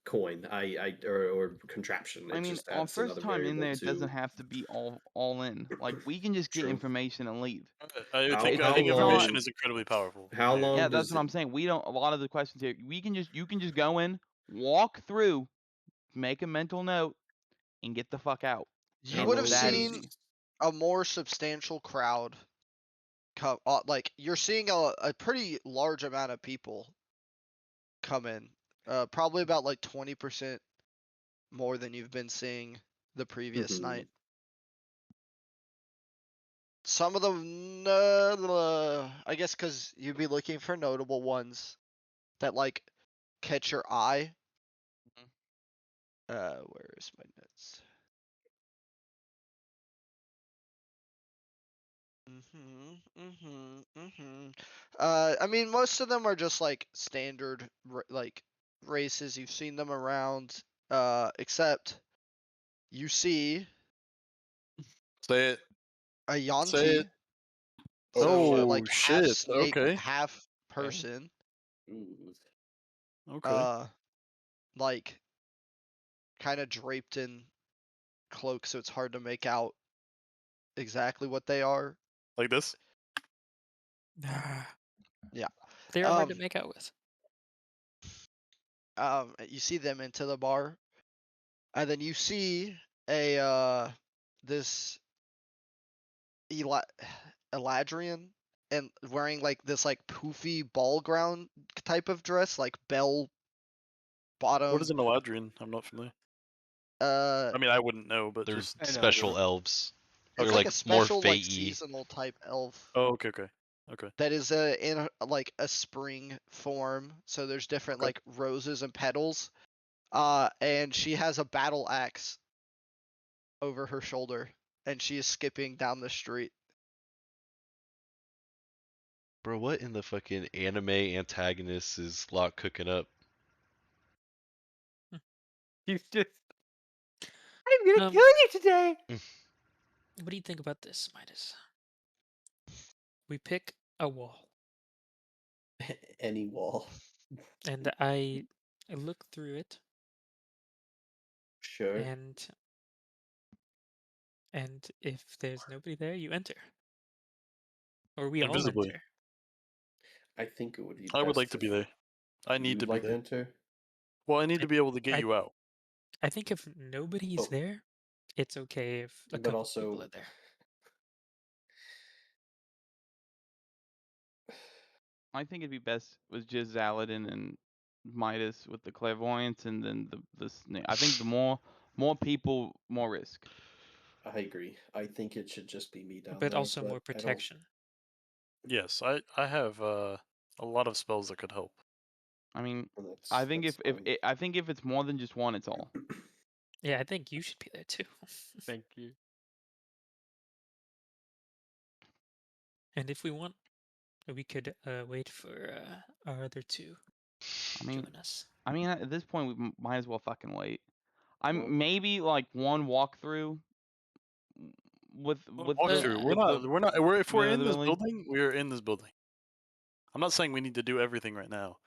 coin. Or contraption. I It mean, just on adds first another time in variable there, it doesn't to have to be all in. Like, we can just get true. information and leave. I How It's think not. information is incredibly powerful. how Yeah. Yeah, long that's does what it I'm saying. We don't. A lot of the questions here, you can just go in, walk through, make a mental note, and get the fuck out. You how would It's have long that seen easy. does a more substantial crowd come. Like you're seeing a pretty large amount of people come in. Probably about like 20%. more than you've been seeing the previous Mhm. night. Some of them, I guess, because you'd be looking for notable ones that like catch your eye. Where's my notes? I mean, most of them are just like standard like races. You've seen them around, except you see Say it. a Say it. Yanti. So Oh Oh like half shit. snake, Okay. half shit. person. Ooh. Okay. Uh, like kind of draped in cloaks, so it's hard to make out exactly what they are. Like this. Yeah. They are hard to Um. make out with. You see them into the bar, and then you see a this Eli- Eladrian and wearing like this like poofy ball ground type of dress, like bell What is bottom. an Eladrian? I'm not familiar. Uh, I mean, I wouldn't know, but They're just I know. special elves. They're it's like a like more special like fey-y. seasonal type elf oh, okay, okay, okay, that is in like a spring form. So there's different okay. like roses and petals. And she has a battle axe over her shoulder, and she is skipping down the street. Bro, what in the fucking anime antagonist is Locke cooking up? He's just. I'm gonna Um, kill you today. what do you think about this, Midas? We pick a wall, Any wall. and I look through it, Sure. and if there's nobody there, you enter, or we all Invisibly. enter. I think it would be I would like best to if be there. I need to you'd be like to there. enter. Well, I need I, to be able to get I, you out. I think if nobody's Oh, there, it's okay if a but couple people also are there. I think it'd be best with just Zaladin and Midas with the clairvoyance, and then the snake. I think the more people, more risk. I agree. I think it should just be me down But there, also more but I don't. protection. Yes, I have a lot of spells that could help. I mean, And I think that's fine. I think if it's more than just one, it's all. Yeah, I think you should be there too. Thank you. And if we want, we could wait for our other two I to mean, join us. at this point, we might as well fucking wait. Well, I'm maybe like one walkthrough Well, with walk Uh, through. the If we're in the this building. building, we are in this building. I'm not saying we need to do everything right now,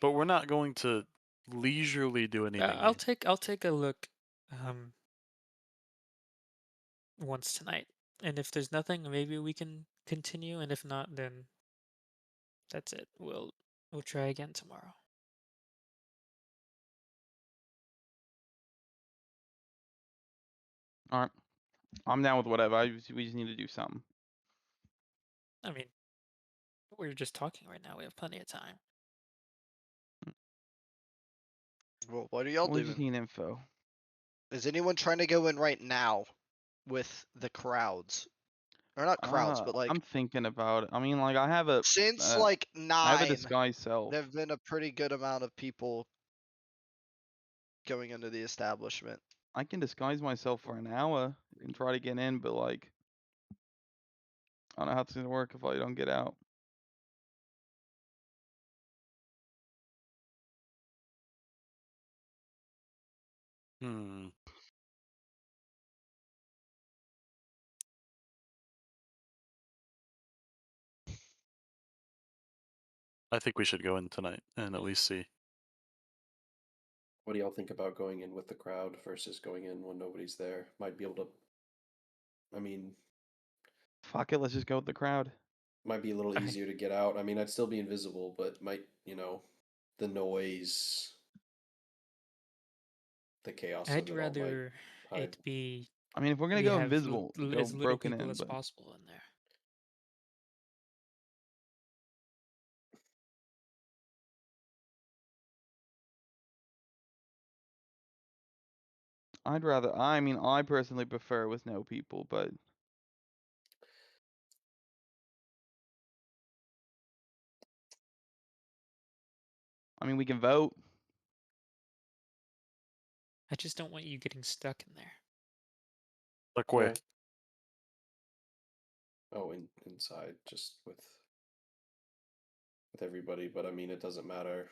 but we're not going to leisurely do anything. I'll take a look um, once tonight, and if there's nothing, maybe we can continue, and if not, then that's it. We'll try again tomorrow. All right, I'm down with whatever. We just need to do something. I mean, we're just talking right now. We have plenty of time. Well, what are y'all We just doing? need info. Is anyone trying to go in right now with the crowds? Or not crowds, but I'm like thinking about it. I mean, like since uh, like I have a 9, disguise self. there have been a pretty good amount of people going into the establishment. I can disguise myself for an hour and try to get in, but like I don't know how it's gonna work if I don't get out. Hmm. I think we should go in tonight and at least see. what do y'all think about going in with the crowd versus going in when nobody's there? Might be able to. I mean, Fuck it, let's just go with the crowd. might be a little I easier to get out. I mean, I'd still be invisible, but might the noise, the chaos of I'd it all might rather hide. it be I mean, if we're gonna we go have invisible, go as little broken people in, as but possible in there. I personally prefer with no people, but I mean, we can vote. I just don't want you getting stuck in there. Like where? Why? Oh, inside, just with everybody. But I mean, it doesn't matter.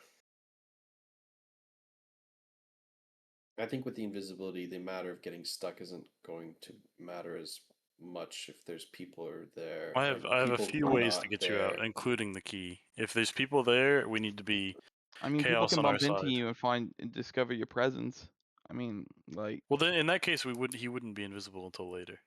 I think with the invisibility, the matter of getting stuck isn't going to matter as much if there's people are there. Like I have a people few are ways to not get you out, there. including the key. If there's people there, we need to be I mean, people chaos can on our bump into side. you and discover your presence. I mean, like, Well, then in that case, he wouldn't be invisible until later.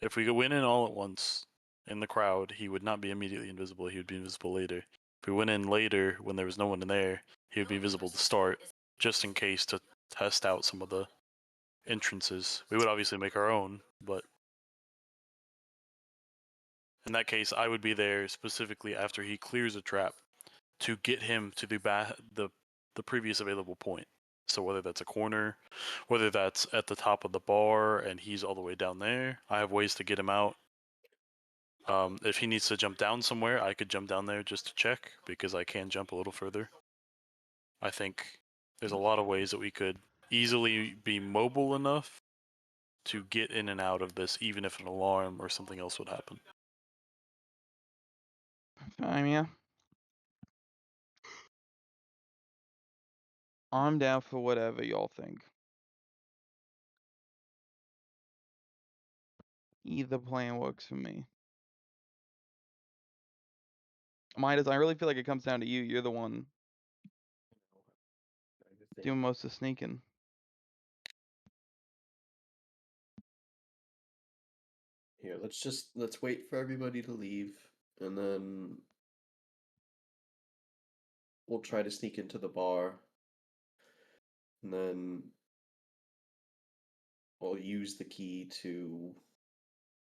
If we went in all at once in the crowd, he would not be immediately invisible. He would be invisible later. If we went in later when there was no one in there, he would be visible to start, just in case to test out some of the entrances. We would obviously make our own, but in that case, I would be there specifically after he clears a trap to get him to the previous available point. So whether that's a corner, whether that's at the top of the bar and he's all the way down there, I have ways to get him out. If he needs to jump down somewhere, I could jump down there just to check because I can jump a little further. I think there's a lot of ways that we could easily be mobile enough to get in and out of this, even if an alarm or something else would happen. I mean, yeah. I'm down for whatever y'all think. Either plan works for me. Midas, I really feel like it comes down to you. You're the one doing most of the sneaking. Here, let's wait for everybody to leave, and then we'll try to sneak into the bar, and then we'll use the key to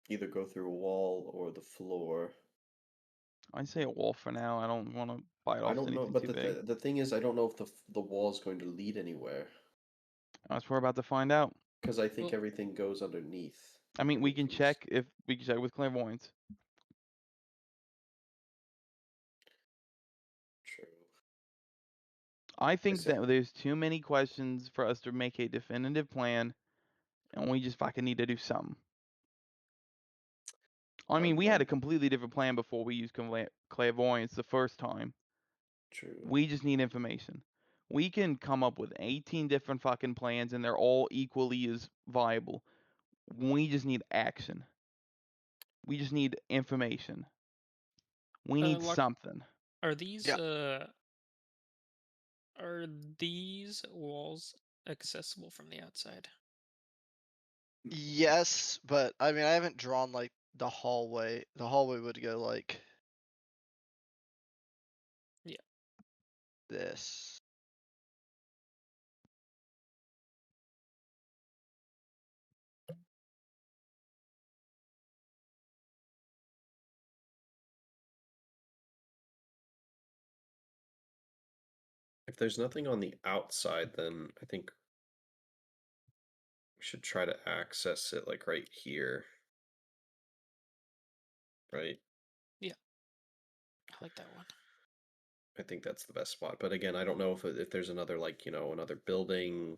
either go through a wall or the floor. I'd say a wall for now. I don't want to bite I off don't know, anything but too big. the thing is, I don't know if the wall is going to lead anywhere That's what we're about to find out. because I think Well, everything goes underneath. I mean, we can Everything's check with clairvoyance. true. I I think said, that there's too many questions for us to make a definitive plan, and we just fucking need to do something. I mean, we had a completely different plan before we used clairvoyance the first time. true. We just need information. We can come up with 18 different fucking plans, and they're all equally as viable. We just need action. We just need information. We need Luck, something. are these Yeah. uh are these walls accessible from the outside? Yes, but I mean, I haven't drawn like the hallway. The hallway would go like Yeah. this. If there's nothing on the outside, then I think we should try to access it like right here. Right? Yeah. I like that one. I think that's the best spot. But again, I don't know if there's another like, another building.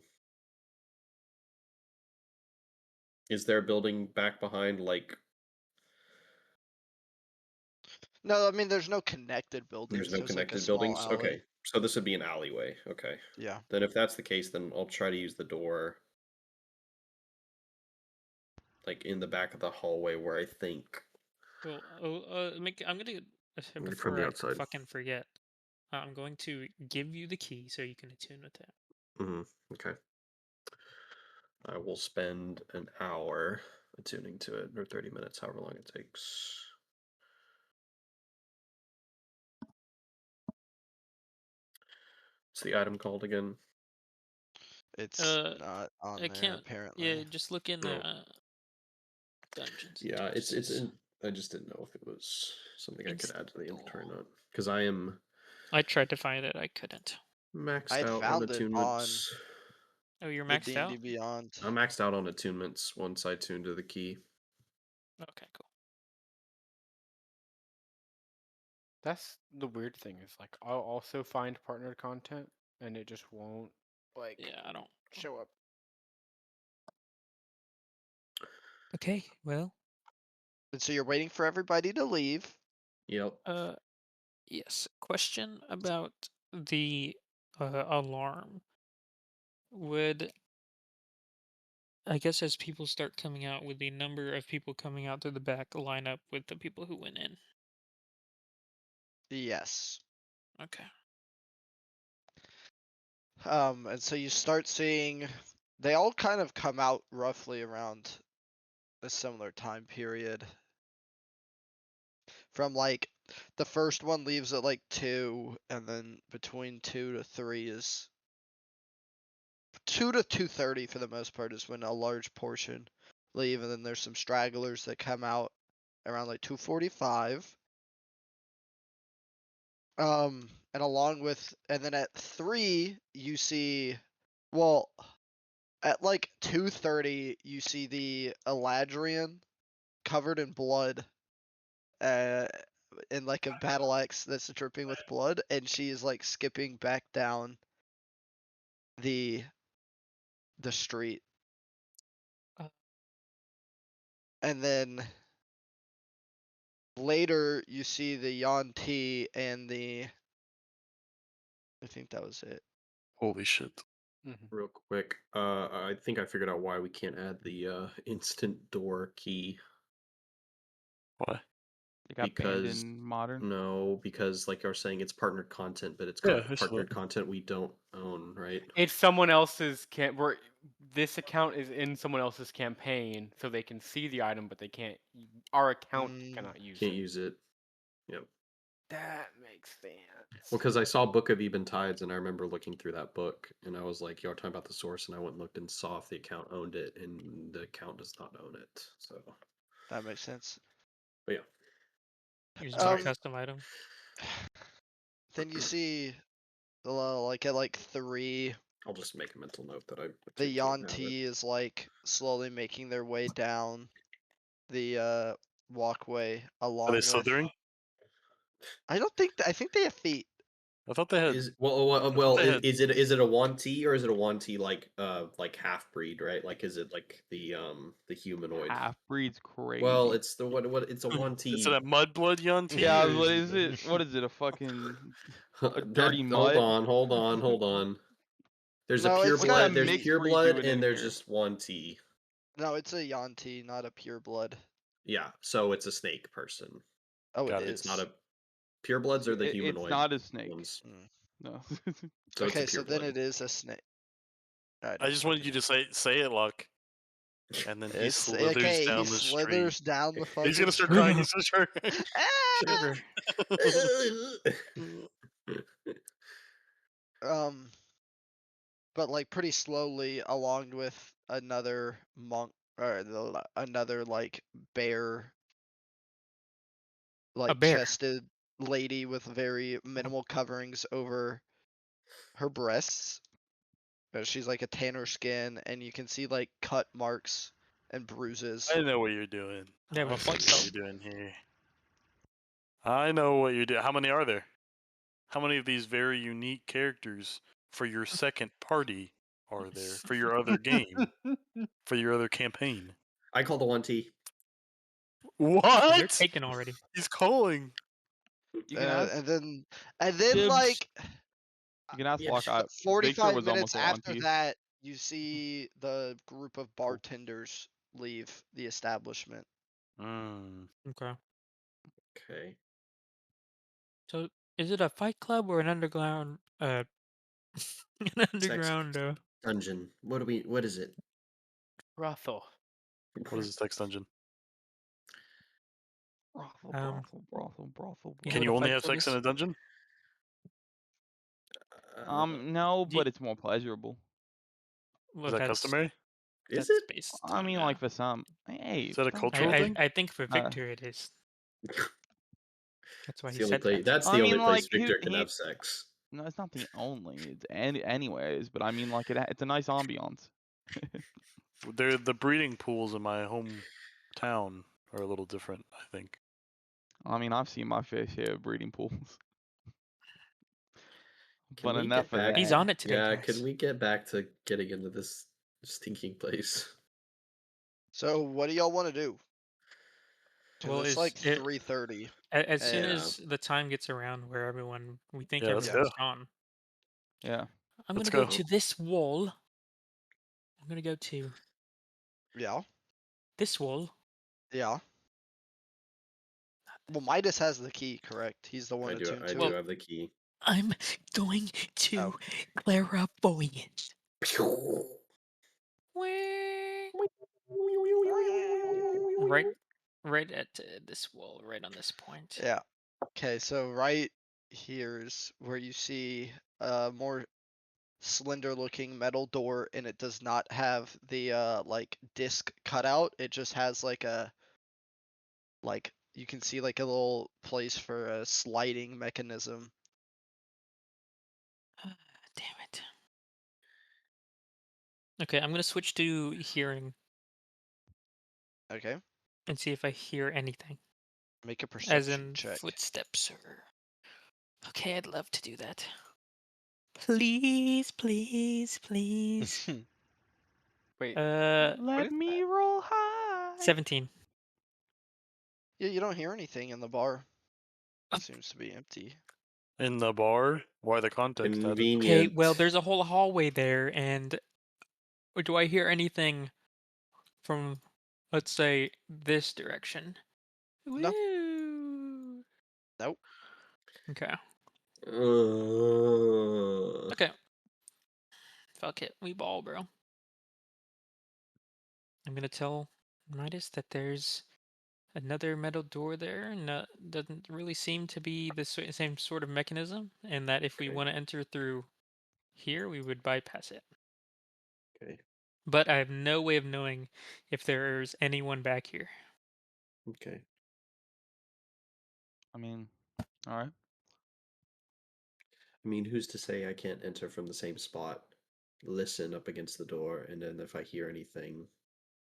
Is there a building back behind like No, I mean, there's no connected there's buildings. no There's like a connected small buildings? alley. Okay. So this would be an alleyway. Okay. Yeah. Then if that's the case, then I'll try to use the door like in the back of the hallway where I think Well, I'm gonna from before the I outside. fucking forget. I'm going to give you the key so you can attune with that. Okay. I will spend an hour attuning to it, or 30 minutes, however long it takes. What's the item called again? It's Uh, not on I there can't. Yeah, apparently. just look in Oh, Dungeons and yeah, it's Deuces. in. I just didn't know if it was something I could add to the inventory or Install. not, because I am I tried to find it. I couldn't. maxed I had out on found it on attunements. Oh, you're the maxed D&D out? Beyond. I'm maxed out on attunements once I tune to the key. Okay, cool. That's the weird thing is like I'll also find partnered content and it just won't like Yeah, I don't. show up. Okay, well, And so you're waiting for everybody to leave. Yep. yes. Question about the alarm. Would I guess as people start coming out, would the number of people coming out to the back line up with the people who went in? Yes. Okay. And so you start seeing they all kind of come out roughly around a similar time period. From like the first one leaves at like 2, and then between 2 to 3 is 2 to 2:30 for the most part is when a large portion leave, and then there's some stragglers that come out around like 2:45. And along with, and then at 3 you see, well, at like 2:30 you see the Eladrian covered in blood, uh, in like a battle axe that's dripping with blood, and she is like skipping back down the street. Uh, And then later you see the Yuan-Ti and the, I think that was it. Holy shit. Real quick, I think I figured out why we can't add the instant door key. Why? It got banned Because in modern. no, because like you're saying, it's partnered content, but it's Yeah, I saw partnered that. content we don't own, right? It's someone else's this account is in someone else's campaign, so they can see the item, but they can't. Our account cannot use Can't it. use it. Yep. That makes Well, sense. because I saw Book of Eben Tides, and I remember looking through that book, and I was like, "Y'all talking about the source?" And I went and looked and saw if the account owned it, and the account does not own it. So, That makes sense. but yeah, using a sorry. custom item. Then you see like at like 3, I'll just make a mental note that I the can't have it. Yuan-Ti is like slowly making their way down the walkway Are they along with, slithering? I think they have feet. I thought they had. Is I thought they had. is it a Wanti or is it a Wanti like half breed, right? Like is it like the humanoid? Half breed's Well, crazy. it's the what it's a Is it Wanti. a mudblood Yuan-Ti Yeah, or what is is it? it? What is it? A fucking a That dirty hold mutt? on, hold on. There's a No, pure it's What kind got of blood, there's mixed pure breed blood, doing and in there's here? just Wanti. no, it's a Yuan-Ti, not a pure blood. Yeah, so it's a snake person. Oh, it Got it. It's not is. a pure bloods or the It's humanoid not a snake. ones. Mm. No. So it's a Okay, so pure then blood. it is a snake. I I don't just wanted fucking you know. to say it, Luck, and then he It's slithers okay. He down the street. slithers down the He's fucking gonna start crying. He's street. gonna start. Ah! Shiver. Um, but like pretty slowly, along with another monk or another like bear, A like bear. chested lady with very minimal coverings over her breasts. She's like a tanner skin, and you can see like cut marks and bruises. I know what you're doing. They have I a see flight what belt. you're doing here. I know what you're doing. How many are there? How many of these very unique characters for your second party are there? For your other game? For your other campaign? I call the Wanti. They're What? taken already. He's calling. You can ask And then Dibs. like you can ask Yeah. Locke. Victor 45 was almost minutes a after Wanty. that, you see the group of bartenders leave the establishment. Mm. Okay. Okay. So is it a fight club or an underground an Sex underground dungeon. What is it? Brothel. What is this text dungeon? Brothel, um brothel. you know Can what you a only fight have club sex in is? a dungeon? No, Do you, but it's more pleasurable. Is well that customary? Is that's it? based I on mean, like for some. Hey, Is that a some cultural thing? I think for Uh, Victor it is. That's why It's he the only said place. that. That's I the only mean, place like Victor can have sex. No, it's not the only. It's anyways, but I mean, like it's a nice ambiance. The breeding pools in my hometown are a little different, I think. I mean, I've seen my fair share of breeding pools, Can but we enough get of back? He's that. on it today, Yeah, can guys. we get back to getting into this stinking place? So what do y'all want to do? Because Well, it's is like it 3:30, as soon and Yeah. as the time gets around where we think Yeah, let's yeah, go. everyone's gone, Yeah. I'm Let's gonna go go. to this wall. I'm gonna go to yeah, this wall. yeah. Well, Midas has the key, correct? He's the one I do attuned I to do it. Well, have the key. I'm going Oh, to clairvoyance. Where? Right, right at this wall, right on this point. yeah. Okay, so right here's where you see a more slender looking metal door, and it does not have the like disc cutout. It just has like you can see like a little place for a sliding mechanism. Damn it. Okay, I'm gonna switch to hearing Okay, and see if I hear anything, make a as perception in check. footsteps or. Okay, I'd love to do that. Please, please, please. Wait, what Let is me that? roll high. 17. Yeah, you don't hear anything in the bar. Uh, Seems to be empty. In the bar? Why the context added? Okay, well, Convenient. there's a whole hallway there, and do I hear anything from, let's say, this direction? No, Woo! nope. Okay. Uh, Okay. Fuck it. We ball, bro. I'm gonna tell Midas that there's another metal door there. No, doesn't really seem to be the same sort of mechanism, and that if we okay. want to enter through here, we would bypass it. Okay. But I have no way of knowing if there's anyone back here. Okay. I mean, all right. I mean, who's to say I can't enter from the same spot, listen up against the door, and then if I hear anything,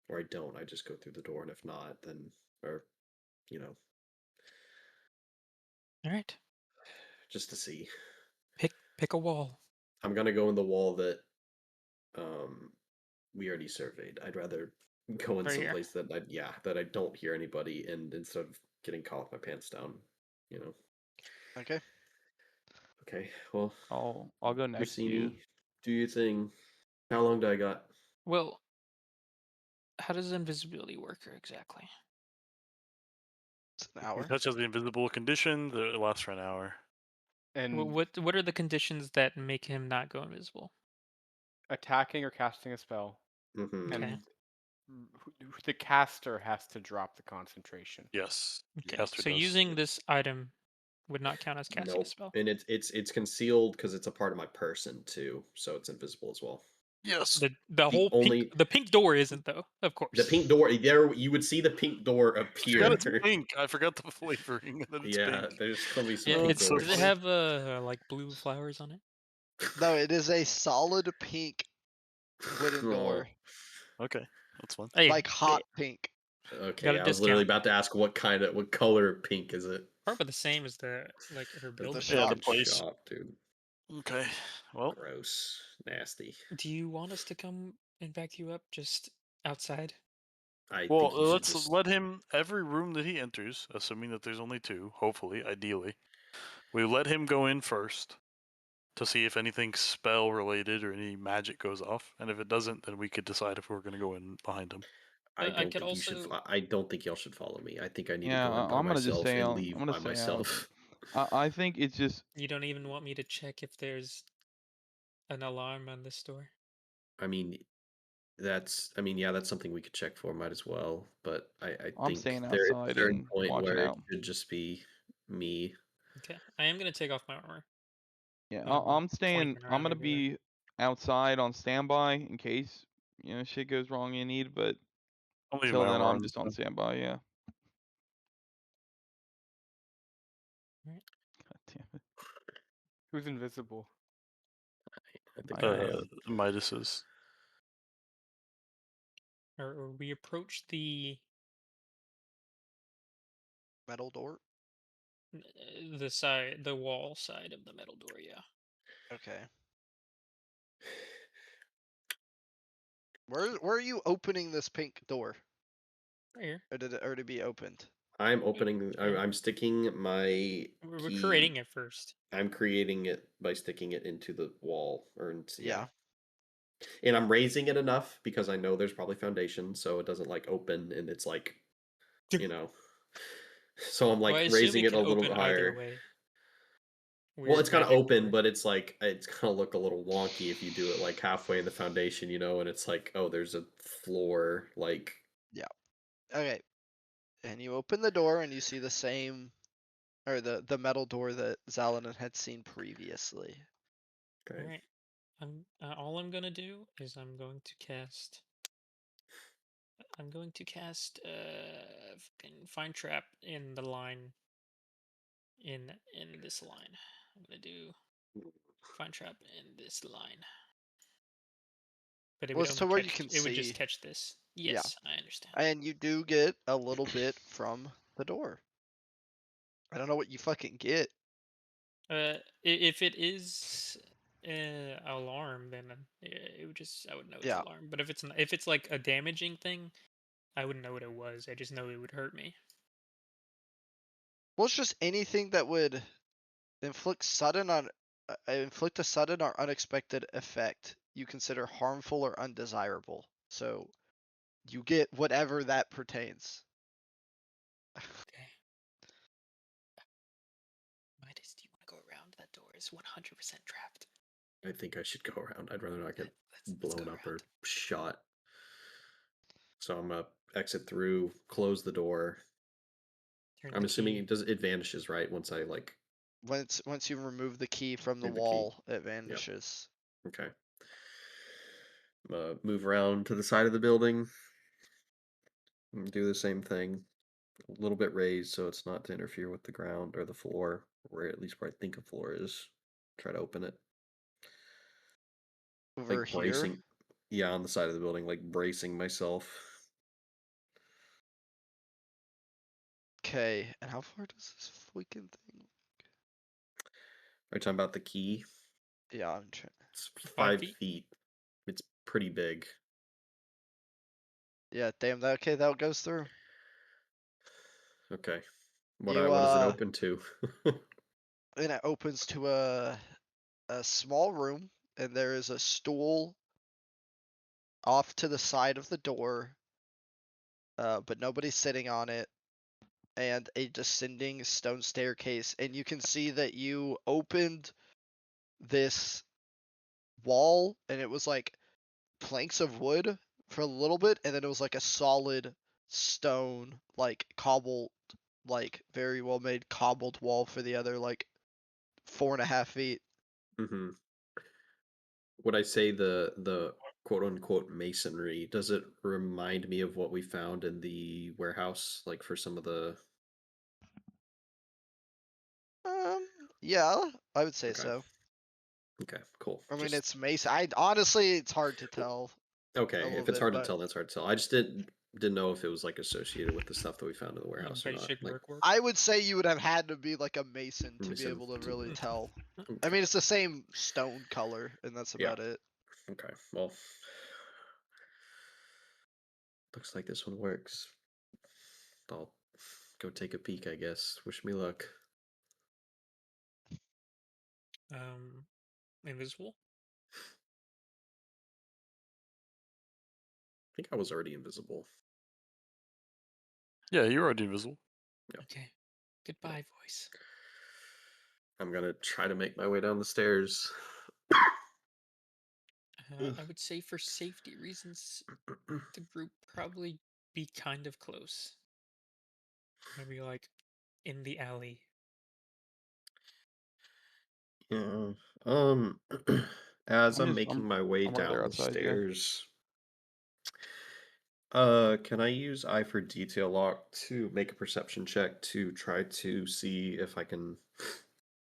or I don't, I just go through the door, and if not, then, or, you know, All right. just to see. Pick a wall. I'm gonna go in the wall that um we already surveyed. I'd rather go in Right some here. place that I don't hear anybody, and instead of getting caught with my pants down, you know. Okay. Okay, well, I'll go next to you. Rossini, do your thing. How long do I got? Well, how does invisibility work exactly? It's an If he hour. touches the invisible condition, it lasts for an hour. And What are the conditions that make him not go invisible? attacking or casting a spell, Mm-hmm. Okay. and the caster has to drop the concentration. Yes, Okay. caster So does. using this item would not count as casting a Nope. spell. And it's concealed because it's a part of my person too, so it's invisible as well. Yes. The The whole only pink door isn't though, of the course. pink door there, you would see the pink door I forgot it's appear. pink. I forgot the flavoring that it's Yeah, pink. there's gonna be some Yeah, Oh, pink it's it's so does it doors. funny. have like blue flowers on it? No, it is a solid pink wooden Oh, door, Okay, that's fun. Hey, like hot pink. got okay. a I was literally discount. about to ask what color pink is it? Probably the same as the like her The building. Yeah, the shop. Fucking place. shop, dude. Okay. Well, Gross, nasty. Do you want us to come and back you up just outside? I well, think you should let's just. let him every room that he enters, assuming that there's only two, hopefully, ideally. We let him go in first to see if anything spell related or any magic goes off, and if it doesn't, then we could decide if we're going to go in behind him. I could also. I don't think y'all should follow me. I think I need to Yeah, go in by I'm gonna just myself stay and on. I'm leave gonna by stay out. myself. I think it's just. You don't even want me to check if there's an alarm on this door. I mean, I mean, yeah, that's something we could check for. Might as well. But I I'm think staying there is outside a certain and point watching where it out. should just be me. Okay, I am gonna take off my armor. Yeah, I'm I'm staying. flanking I'm around gonna over there. be outside on standby in case shit goes wrong you need. But I'll leave till my then, armor I'm on. just on standby. Yeah. Right. God damn it. Who's invisible? I think I am. Midas is. Or we approach the Metal door. the wall side of the metal door. Yeah. Okay. Where are you opening this pink door? Right here. Or did it already be opened? I'm opening. Yeah. I'm sticking my We're key. creating it first. I'm creating it by sticking it into the wall, or yeah, Yeah. and I'm raising it enough because I know there's probably foundation, so it doesn't like open and it's like, you know. So I'm Well, like I assume raising it it a can little open bit either higher. way. Well, Weird it's gonna magic open, door. but it's gonna look a little wonky if you do it like halfway in the foundation, and it's like, oh, there's a floor, like. Yeah. Okay. And you open the door and you see the same, or the metal door that Zalanan had seen previously. Okay. All right. All I'm gonna do is I'm going to cast. Fucking find trap in the line in this line. I'm gonna do find trap in this line. But it Well, would it's to only where you catch. can It would just see. catch this. Yeah. Yes, I understand. And you do get a little bit from the door. I don't know what you fucking get. If it is alarm, then it would just I would know it's Yeah. alarm. But if it's like a damaging thing, I wouldn't know what it was. I just know it would hurt me. Well, it's just anything that would inflict a sudden or unexpected effect you consider harmful or undesirable. So you get whatever that pertains. Okay. Midas, do you want to go around? That door is 100% trapped. I think I should go around. I'd rather not get Let's go blown up or around. shot. So I'm gonna exit through, close the door. Turn I'm the assuming key. it vanishes, right? Once I like Once you remove the key from the move the key. wall, it Yep. vanishes. Okay. Move around to the side of the building. And do the same thing. A little bit raised so it's not to interfere with the ground or the floor, or at least where I think a floor is. Try to open it. Over Like here. bracing. Yeah, on the side of the building, like bracing myself. Okay, and how far does this freaking thing? Are you talking about the key? Yeah, I'm trying. It's 5 5 feet. feet. It's pretty big. Yeah, damn that. Okay, that goes through. Okay. You What does it open to? and it opens to a small room, and there is a stool off to the side of the door, but nobody's sitting on it, and a descending stone staircase. And you can see that you opened this wall, and it was like planks of wood for a little bit, and then it was like a solid stone, like cobbled, like very well made cobbled wall for the other like 4.5 feet. hmm Would I say the quote unquote masonry, does it remind me of what we found in the warehouse, like for some of the Um, yeah, I would say okay. so. Okay, cool. I mean, Just it's mason. I honestly, it's hard to tell a okay. little If it's bit, hard to but tell, that's hard to tell. I just didn't know if it was like associated with the stuff that we found in the warehouse or not. Basic Like brickwork. I would say you would have had to be like a mason to be mason able to to really tell. I okay. mean, it's the same stone color, and that's Yeah. about it. Okay. Well, looks like this one works. I'll go take a peek, I guess. Wish me luck. Invisible. I think I was already invisible. Yeah, you're already invisible. Yeah. Okay. Goodbye, voice. I'm gonna try to make my way down the stairs. I would say for safety reasons, the group probably be kind of close. Maybe like in the alley. Yeah. Um, as I'm making my way I'm right there down the outside. Yeah. stairs, can I use Eye for Detail Lock to make a perception check to try to see if I can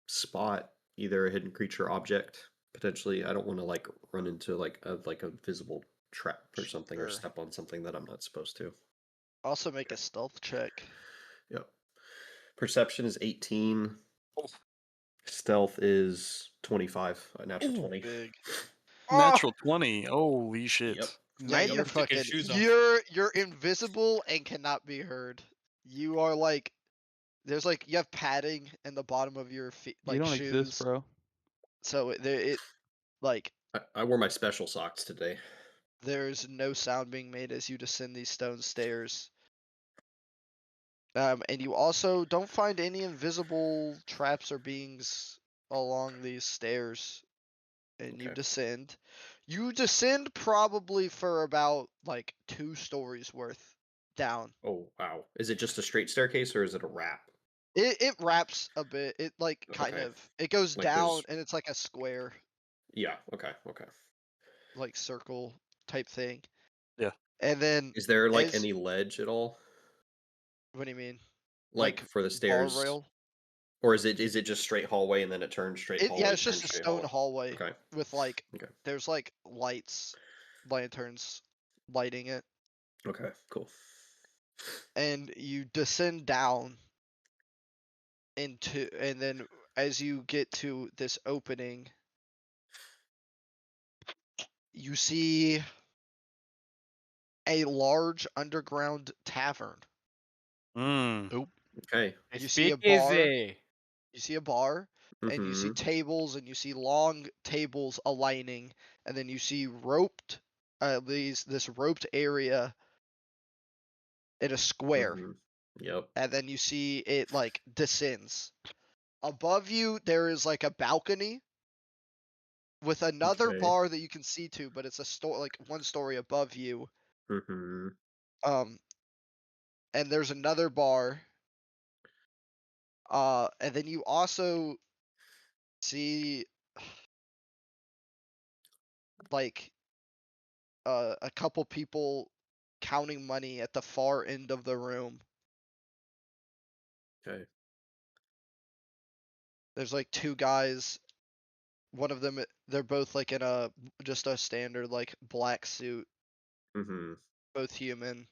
spot either a hidden creature object potentially. I don't want to like run into like a visible trap or something or Sure. step on something that I'm not supposed to. Also make a stealth check. Yep. Perception is 18. Oh. Stealth is 25. A natural Ooh, 20. Big. Oh, natural 20. Holy Yep. shit. yeah, Right, you're better take his fucking. shoes off. You're invisible and cannot be heard. You are like. There's like you have padding in the bottom of your feet, You like don't exist, shoes. bro. So it like I wore my special socks today. there's no sound being made as you descend these stone stairs. And you also don't find any invisible traps or beings along these stairs. And you Okay. descend. You descend probably for about like 2 stories worth down. Oh, wow. Is it just a straight staircase or is it a wrap? It wraps a bit. It like kind Okay. of it goes Like down there's and it's like a square, yeah, okay, okay. like circle type thing. Yeah. And then Is there like as any ledge at all? what do you mean? Like Like for the bar stairs? rail? Or is it just straight hallway and then it turns straight Yeah, hallway, it's just turns a straight stone hallway? hallway Okay. with like Okay. there's like lights, lanterns lighting it. Okay, cool. And you descend down into and then as you get to this opening, you see a large underground tavern. Mm. Oop. Okay. You see a bar, Speakeasy. you see a bar, and you see Mm-hmm. tables and you see long tables aligning, and then you see this roped area in a square, Mm-hmm. Yep. and then you see it like descends. Above you there is like a balcony with another Okay. bar that you can see to, but it's a store like 1 story above you. Mm-hmm. Um, and there's another bar. And then you also see like a couple people counting money at the far end of the room. Okay. There's like 2 guys. One of them, they're both like in a just a standard like black suit, Mm-hmm. both human,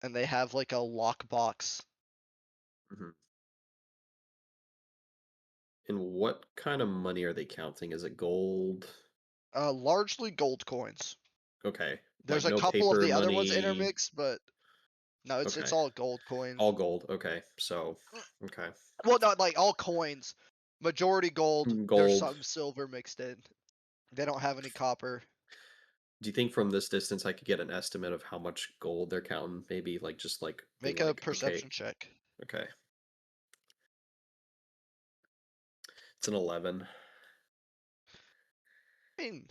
and they have like a lockbox. Mm-hmm. And what kind of money are they counting? Is it gold? Largely gold coins. Okay. There's Like a no couple of paper the other ones money. intermixed, but no, it's Okay. all gold coins. All gold. Okay. So, okay. Well, not like all coins. Majority gold. There's Gold. some silver mixed in. They don't have any copper. Do you think from this distance I could get an estimate of how much gold they're counting? Maybe like just like being Make a like, okay, perception check. okay. It's an 11. I mean,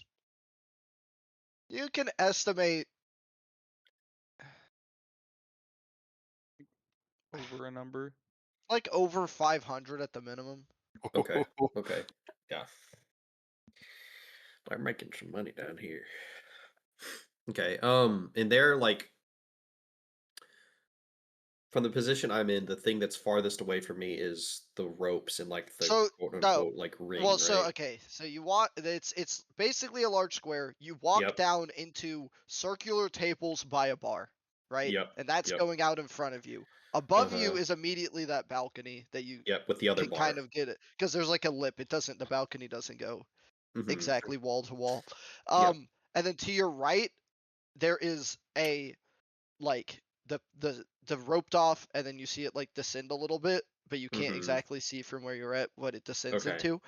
you can estimate Over a number. like over 500 at the minimum. Okay. Okay. Yeah. I'm making some money down here. Okay. And they're like from the position I'm in, the thing that's farthest away from me is the ropes and like the So quote no, unquote like ring, well, so right? okay, so you walk. It's basically a large square. You walk Yep. down into circular tables by a bar, right? Yep. And that's Yep. going out in front of you. Above you Uh-huh. is immediately that balcony that you Yep, with the other can kind bar. of get it because there's like a lip. It doesn't. The balcony doesn't go Mm-hmm. exactly wall to wall. Yep. And then to your right there is a like the roped off, and then you see it like descend a little bit, but you can't Mm-hmm. exactly see from where you're at what it descends Okay. into.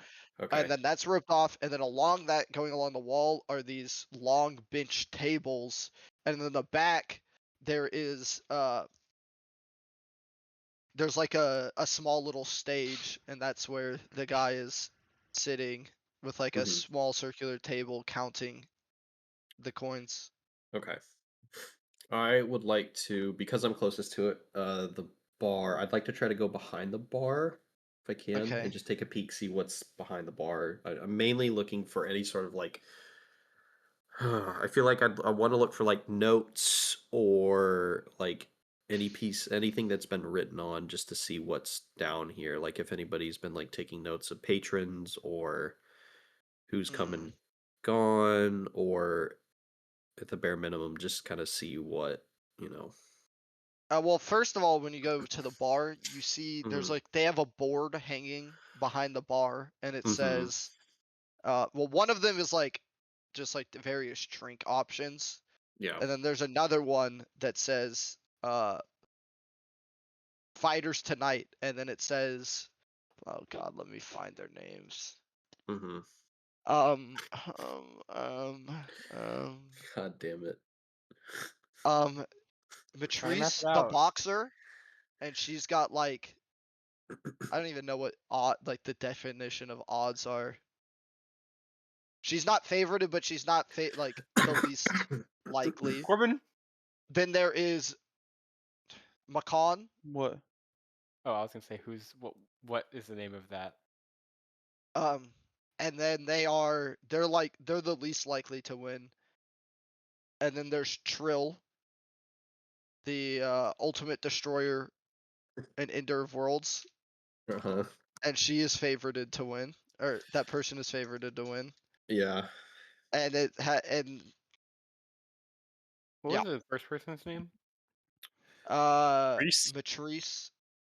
And Okay. then that's roped off, and then along that, going along the wall, are these long bench tables, and then the back there is there's like a small little stage, and that's where the guy is sitting with like a Mm-hmm. small circular table counting the coins. Okay. I would like to, because I'm closest to it, the bar. I'd like to try to go behind the bar if I can, and Okay. just take a peek, see what's behind the bar. I'm mainly looking for any sort of like. I feel like I want to look for like notes or like anything that's been written on, just to see what's down here. Like if anybody's been like taking notes of patrons or who's come and gone, or at the bare minimum, just kind of see what, you know. Well, first of all, when you go to the bar, you see there's Mhm. like they have a board hanging behind the bar, and it Mhm. says, well, one of them is like just like the various drink options, Yeah. and then there's another one that says, fighters tonight, and then it says, oh god, let me find their names. Mhm. Um, um, um, um, God damn it. um, Trying to map Matrice, it the out. boxer, and she's got like I don't even know what like the definition of odds are. She's not favorited, but she's not like the least likely. Corbin? Then there is Macon. What? Oh, I was gonna say what is the name of that? And then they're the least likely to win. And then there's Trill, the ultimate destroyer and ender of worlds, Uh-huh. and she is favorited to win, or that person is favorited to win. Yeah. And and What yeah, was the first person's name? Reese? Matrice.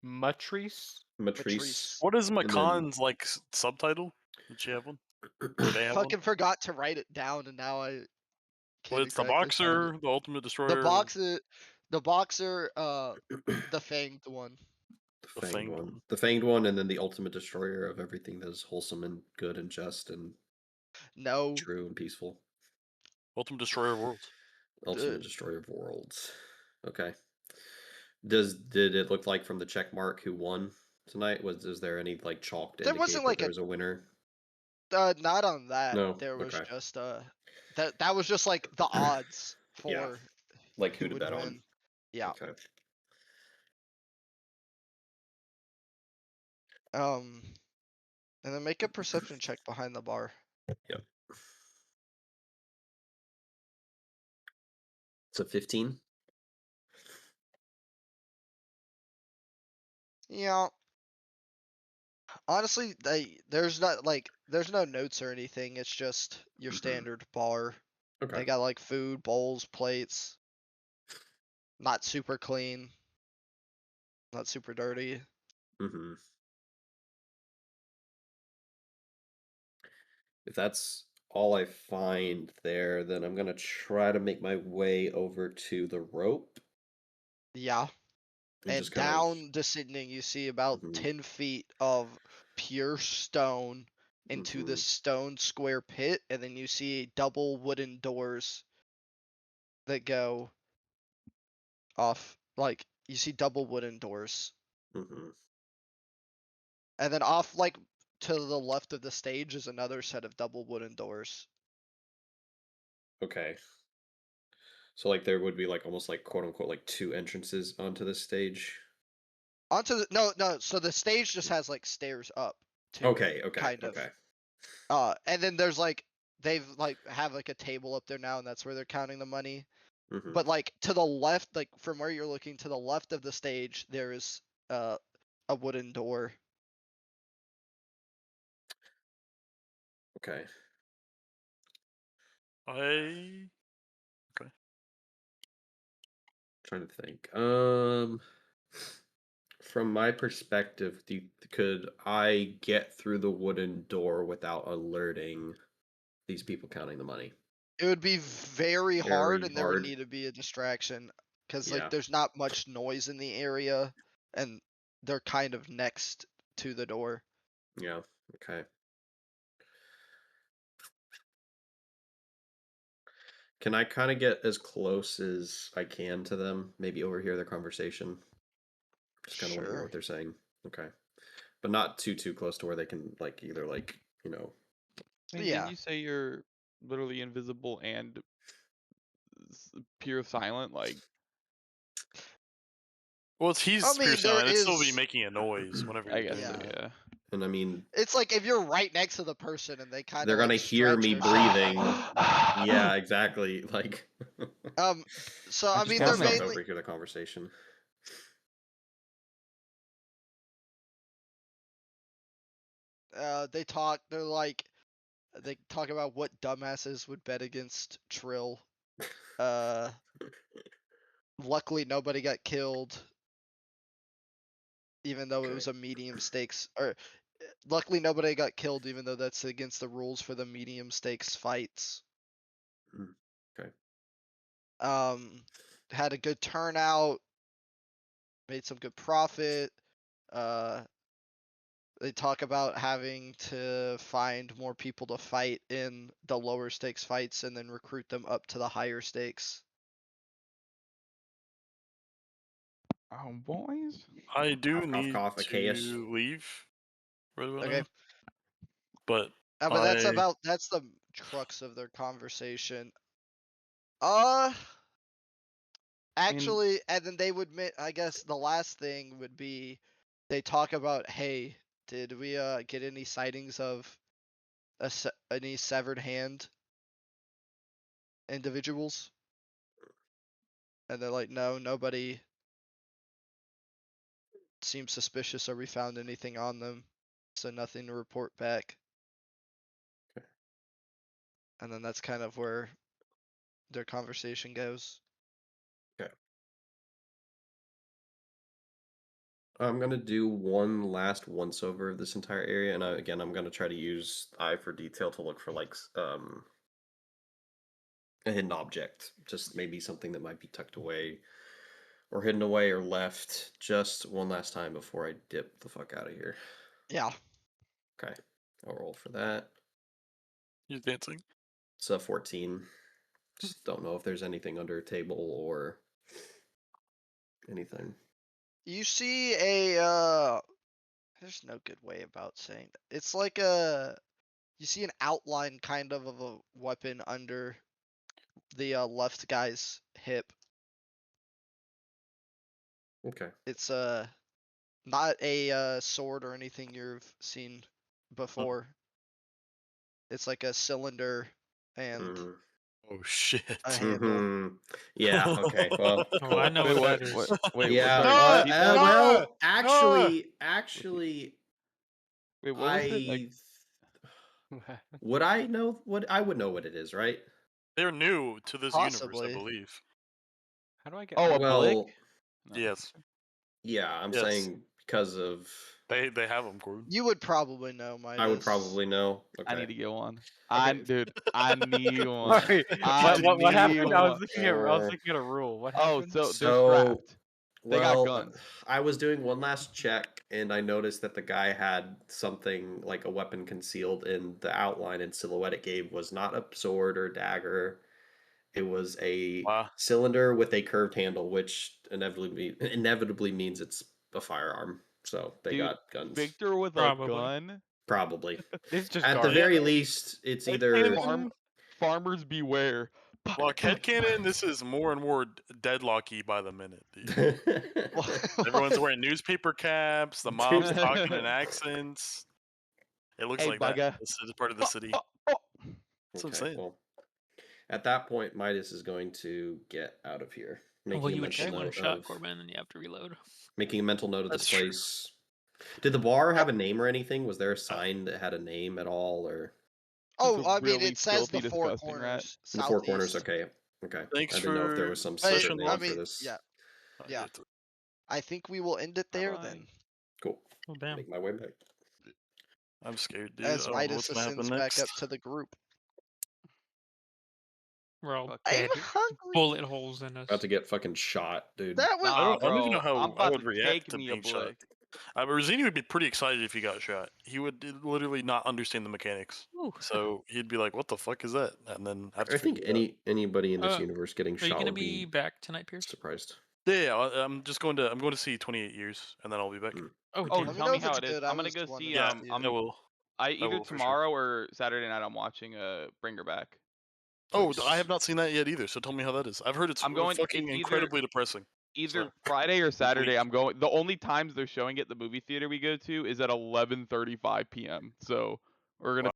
Matrice? Matrice. What is And then Macon's like subtitle? Did she have one? Or they have one? Fucking forgot to write it down, and now I Well, can't it's the exactly find it. boxer, the ultimate The destroyer, boxer, the boxer, the fanged one. the Fanged fanged one. one. The Fanged one, and then the ultimate destroyer of everything that is wholesome and good and just and No, true and peaceful. Ultimate destroyer of worlds. Ultimate destroyer of worlds. Okay. Did it look like from the check mark who won tonight? Is there any like chalk to there indicate wasn't that like there was a winner? not on that. No. There was Okay. just that was just like the odds Yeah. for Like who who to would bet on. win. Yeah. Okay. Um, and then make a perception check behind the bar. Yep. It's a 15. Yeah. Honestly, there's no notes or anything. It's just your standard bar. Okay. They got like food, bowls, plates. Not super clean. Not super dirty. Mm-hmm. If that's all I find there, then I'm gonna try to make my way over to the rope Yeah. and just And kind of. down descending, you see about Mhm, 10 feet of pure stone into the mhm, stone square pit, and then you see double wooden doors that go off. Like, you see double wooden doors. mhm. And then off, like, to the left of the stage is another set of double wooden doors. Okay. So like there would be like almost like quote unquote like two entrances onto this stage. No, so the stage just has, like, stairs up to it, Okay, okay, kind of. okay. And then there's, like, they've, like, have, like, a table up there now, and that's where they're counting the money. Mhm. But like to the left, like from where you're looking to the left of the stage, there is a wooden door. Okay. I Trying to think. From my perspective, could I get through the wooden door without alerting these people counting the money? It would be very hard, Very and there would hard. need to be a distraction because like Yeah. there's not much noise in the area, and they're kind of next to the door. Yeah. Okay. Can I kind of get as close as I can to them? Maybe overhear their conversation. Just kind of want to hear Sure. what they're saying. Okay. But not too close to where they can like either like, you know. I mean, didn't Yeah. you say you're literally invisible and pure silent? Like, well, if I he's pure mean, there silent, it'd still be is. making a noise whenever I you're guess doing so, Yeah. that. yeah. And I mean, It's like if you're right next to the person and they kind they're of gonna like hear stretch me or something. breathing. Yeah, exactly. Like So I I just mean, can't they're wanna stop to mainly overhear the conversation. They talk. They talk about what dumbasses would bet against Trill. Luckily nobody got killed, even though it was a medium stakes. Or luckily nobody got killed, even though that's against the rules for the medium stakes fights. Okay. Had a good turnout. Made some good profit. They talk about having to find more people to fight in the lower stakes fights and then recruit them up to the higher stakes. Boys. I do Cough, cough, need cough, Achaeus. to leave right about Okay. now, but But that's the crux of their conversation. Actually, and then they would I guess the last thing would be they talk about, hey, did we get any sightings of any severed hand individuals? And they're like, no, nobody seems suspicious or we found anything on them, so nothing to report back. And then that's kind of where their conversation goes. Okay. I'm gonna do one last once over of this entire area, and again, I'm gonna try to use eye for detail to look for like a hidden object, just maybe something that might be tucked away, or hidden away, or left. Just one last time before I dip the fuck out of here. Yeah. Okay, I'll roll for that. you're dancing. It's a 14. Just don't know if there's anything under a table or anything. You see a there's no good way about saying that. It's like you see an outline kind of a weapon under the left guy's hip. Okay. It's not a sword or anything you've seen before. It's like a cylinder and Mm-hmm. Oh shit! a handle. Mm-hmm. Yeah. Okay. Well. Oh, Cool. I know Wait, what that what? is. Wait, Yeah. sorry. No! Repeat that. Well, No! actually, Wait, what was it? Like, would I know what I would know what it is, right? They're new to this universe, I Possibly. believe. How do I get? oh, a blick? Well, No. Yes, yeah, I'm yes. saying because of They have them, Gordon. You would probably know, Midas. I would probably know. I need Okay. to get one. Okay. Dude, I need one. Sorry. I What need happened? I was one. looking at a rule. What Oh, happened? so they're So, strapped. They got well, guns. I was doing one last check and I noticed that the guy had something like a weapon concealed in the outline and silhouette it gave was not a sword or dagger. It was a Wow. cylinder with a curved handle, which inevitably means it's a firearm. So they Dude, got guns. Victor with a Probably. gun. Probably. This is just At the garbage. very least, it's either Farmers beware. Like headcanon, this is more and more deadlocky by the minute, dude. Everyone's wearing newspaper caps. The mob's talking in accents. It looks Hey, like that. bugger. This is part of the city. That's what I'm Okay, saying. well, at that point, Midas is going to get out of here, Well, making a you would mental just one note shot of Corbin, and then you have to reload. making a mental note of this That's true. place. Did the bar have a name or anything? Was there a sign that had a name at all, or Oh, Just a I mean, really it says filthy, the four disgusting rat. corners, in the four corners? southeast. Okay, okay. Thanks I didn't know if there for was some But secret session name I one. for mean, this. yeah. I Yeah. get it. I think we will end it there Bye-bye. then. Cool. Oh damn. Make my way back. I'm scared, dude. As I don't know Midas what's gonna happen ascends back next. up to the group. We're all Fuck I'm dead. hungry. Bullet holes in us. About to get fucking shot, dude. That was I Nah, don't even know bro. I'm how I about would to react take to me a being shot. blick. Rosini would be pretty excited if he got shot. He would literally not understand the mechanics. Ooh. So he'd be like, "What the fuck is that?" And then have to I think figure it out. anybody in this Uh, universe getting Are you shot gonna would be be back tonight, Pierce? surprised. Yeah, I'm going to see 28 Years, and then I'll be back. Mm. Oh Oh, damn. Let me tell know me if how it's it is. good. I'm I gonna was go wanting see. to Yeah, see I it. will. Either will, for sure. tomorrow or Saturday night. I'm watching Bring Her Back. Oh, Nice. I have not seen that yet either. So tell me how that is. I've heard it's I'm going. fucking It's incredibly depressing. either So, Friday or Saturday. bleak. I'm going. The only times they're showing it, the movie theater we go to, is at 11:35 p.m. So we're gonna